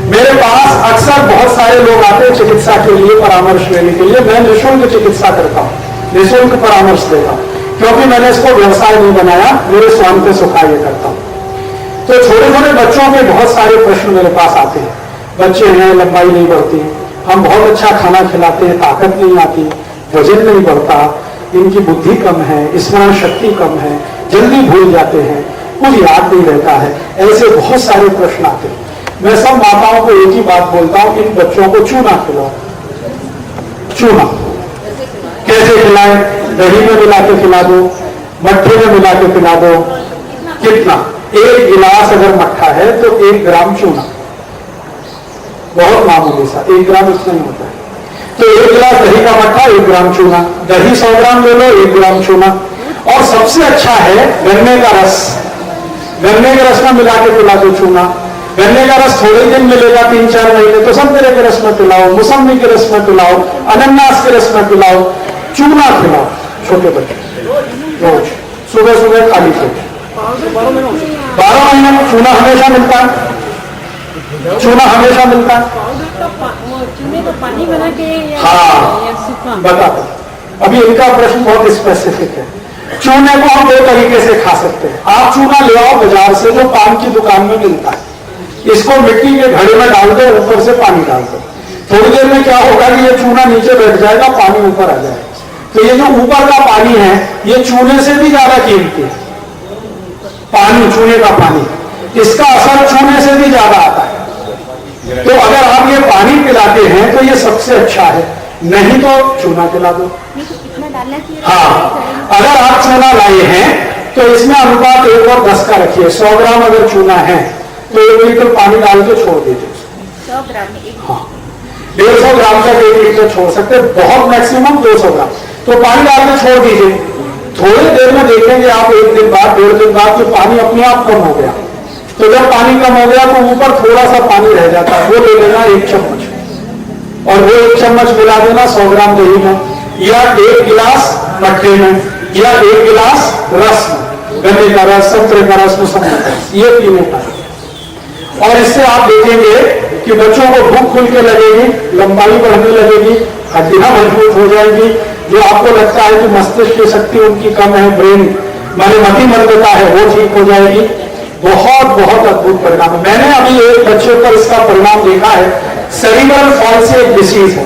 मेरे पास अक्सर बहुत सारे लोग आते हैं चिकित्सा के लिए, परामर्श लेने के लिए। मैं निःशुल्क चिकित्सा करता हूँ, निःशुल्क परामर्श देता हूँ, क्योंकि मैंने इसको व्यवसाय नहीं बनाया, मेरे स्वामी पे सुखा ये करता हूँ। तो छोटे छोटे बच्चों के बहुत सारे प्रश्न मेरे पास आते हैं। बच्चे हैं, लंबाई नहीं बढ़ती, हम बहुत अच्छा खाना खिलाते हैं, ताकत नहीं आती, वजन नहीं बढ़ता, इनकी बुद्धि कम है, स्मरण शक्ति कम है, जल्दी भूल जाते हैं, कुछ याद नहीं रहता है, ऐसे बहुत सारे प्रश्न आते हैं। मैं सब माताओं को एक ही बात बोलता हूं, इन बच्चों को चूना खिलाओ। चूना कैसे खिलाएं? दही में मिला के खिला दो, मट्ठे में मिला के खिला दो। कितना? 1 गिलास अगर मट्ठा है तो 1 ग्राम चूना, बहुत मामूली सा, 1 ग्राम इतना ही होता है। तो 1 गिलास दही का मट्ठा, 1 ग्राम चूना। दही 100 ग्राम ले लो, 1 ग्राम चूना। और सबसे अच्छा है गन्ने का रस, गन्ने के रस में मिला के पिला दो चूना। गन्ने का रस थोड़े दिन मिलेगा, 3-4 महीने, तो संतरे के रस में पिलाओ, मौसमी के रस में पिलाओ, अनन्नास के रस में पिलाओ, चूना खिलाओ छोटे बच्चे रोज सुबह सुबह खाली पेट। 12 महीने में चूना हमेशा मिलता है, चूना हमेशा मिलता है। पानी बना के हाँ बता, अभी इनका प्रश्न बहुत स्पेसिफिक है। चूने को हम 2 तरीके से खा सकते हैं। आप चूना ले आओ बाजार से, जो पान की दुकान में मिलता है, इसको मिट्टी के घड़े में डाल दो, ऊपर से पानी डाल दो। थोड़ी देर में क्या होगा कि ये चूना नीचे बैठ जाएगा, पानी ऊपर आ जाएगा। तो ये जो ऊपर का पानी है, ये चूने से भी ज्यादा कीमती है, पानी, चूने का पानी। इसका असर चूने से भी ज्यादा आता है। तो अगर आप ये पानी पिलाते हैं तो ये सबसे अच्छा है, नहीं तो चूना पिला दो। कितना डालना चाहिए? हाँ, अगर आप चूना लाए हैं तो इसमें अनुपात 1 और 10 का रखिए। 100 ग्राम अगर चूना है तो 1 लीटर पानी डाल के छोड़ दीजिए। 100 ग्राम में हाँ, 150 ग्राम तक 1 लीटर छोड़ सकते हैं, बहुत मैक्सिमम 200 ग्राम। तो पानी डाल के छोड़ दीजिए। थोड़ी देर में देखेंगे आप, 1 दिन बाद 1.5 दिन बाद, तो पानी अपने आप कम हो गया। तो जब पानी कम हो गया तो ऊपर थोड़ा सा पानी रह जाता है, वो ले लेना 1 चम्मच, और वो 1 चम्मच मिला देना 100 ग्राम दही में, या 1 गिलास मट्ठे में, या 1 गिलास रस में, गन्ने का रस, संतरे का रस, मौसम्बी का रस, ये पीने का। और इससे आप देखेंगे कि बच्चों को भूख खुल के लगेगी, लंबाई बढ़ने लगेगी, हड्डियां मजबूत हो जाएगी। जो आपको लगता है कि मस्तिष्क की शक्ति उनकी कम है, ब्रेन माने मति मंदता है, वो ठीक हो जाएगी। बहुत बहुत अद्भुत परिणाम है। मैंने अभी एक बच्चे पर इसका परिणाम देखा है। सेरिब्रल पॉल्सी एक डिसीज है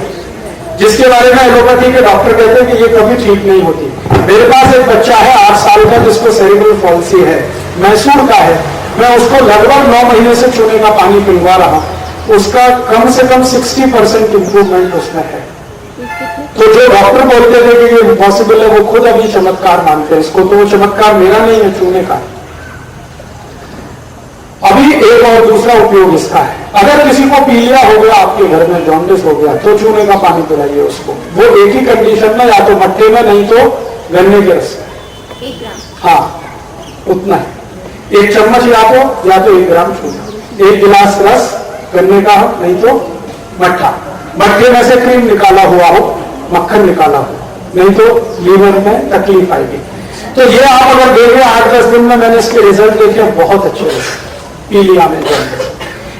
जिसके बारे में एलोपैथी के डॉक्टर कहते हैं कि ये कभी ठीक नहीं होती। मेरे पास एक बच्चा है 8 साल का जिसको सेरिब्रल पॉल्सी है, मैसूर का है। मैं उसको लगभग 9 महीने से चूने का पानी पिलवा रहा हूं, उसका कम से कम 60% इंप्रूवमेंट उसमें है। तो जो डॉक्टर बोलते थे कि ये इम्पॉसिबल है, वो खुद अभी चमत्कार मानते हैं इसको। तो वो चमत्कार मेरा नहीं है, चूने का। अभी एक और दूसरा उपयोग इसका है, अगर किसी को पीलिया हो गया, आपके घर में जॉन्डिस हो गया, तो चूने का पानी पिलाइए उसको। वो एक ही कंडीशन में, या तो मट्टे में, नहीं तो गन्ने के रस में। 1 ग्राम? हाँ, उतना है। 1 चम्मच या तो 1 ग्राम चूना, 1 गिलास रस गन्ने का हो, नहीं तो मट्ठा। मट्टे में से क्रीम निकाला हुआ हो, मक्खन निकाला हो, नहीं तो लीवर में तकलीफ आएगी। तो ये आप अगर देखें 8-10 दिन में मैंने इसके रिजल्ट देखे, बहुत अच्छे हैं पीलिया में।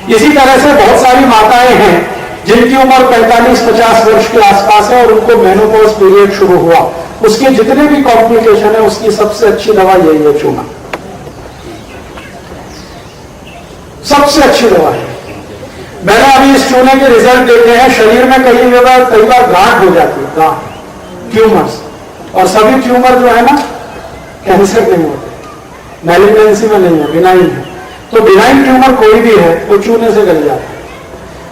इसी तरह से बहुत सारी माताएं हैं जिनकी उम्र 45-50 वर्ष के आसपास है और उनको मेनोपॉज पीरियड शुरू हुआ, उसके जितने भी कॉम्प्लिकेशन है उसकी सबसे अच्छी दवा यही है, चूना। सबसे अच्छी दवा है। मैंने अभी इस चूने के रिजल्ट देखे हैं। शरीर में कई बार गांठ हो जाती है, गांठ, ट्यूमर्स, और सभी ट्यूमर जो है ना कैंसर नहीं होते, मैलिग्नेंसी में नहीं है, बिनाइन है। तो बिनाइन ट्यूमर कोई भी है वो चूने से गल जाता है।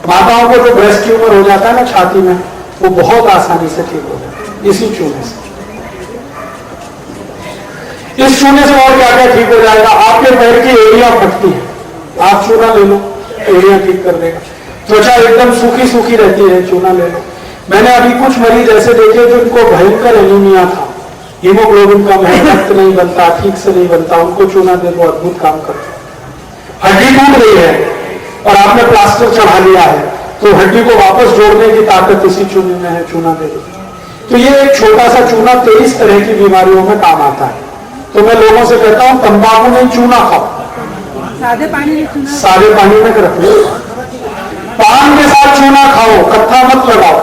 माताओं को जो ब्रेस्ट ट्यूमर हो जाता है ना छाती में, वो बहुत आसानी से ठीक हो जाता है इसी चूने से। इस चूने से और क्या क्या ठीक हो जाएगा? आपके पैर की एड़ियां फटती है, आप चूना ले लो, एड़ियां ठीक कर देगा। त्वचा एकदम सूखी सूखी रहती है, चूना ले लो। मैंने अभी कुछ मरीज ऐसे देखे जिनको भयंकर एनीमिया था, हीमोग्लोबिन कम है, रक्त नहीं बनता, ठीक से नहीं बनता, उनको चूना दे दो, अद्भुत काम करता है। हड्डी टूट रही है और आपने प्लास्टर चढ़ा लिया है, तो हड्डी को वापस जोड़ने की ताकत इसी चूने में है, चूना दे दो। तो ये एक छोटा सा चूना 23 तरह की बीमारियों में काम आता है। तो मैं लोगों से कहता हूं तंबाकू नहीं, चूना खाओ, सादे पानी में चूना, सादे पानी में रख लो। पान के साथ चूना खाओ, कत्था मत लगाओ।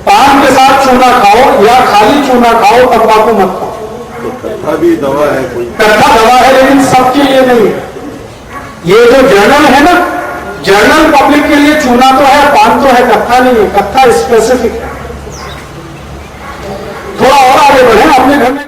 पान के साथ चूना खाओ या खाली चूना खाओ, तंबाकू मत खाओ। कत्था भी दवा है कोई? कत्था दवा है, लेकिन सबके लिए नहीं है। ये जो जर्नल है ना, जर्नल पब्लिक के लिए चूना तो है, पान तो है, कत्था नहीं है। कत्था स्पेसिफिक है। थोड़ा और आगे बढ़े, अपने घर में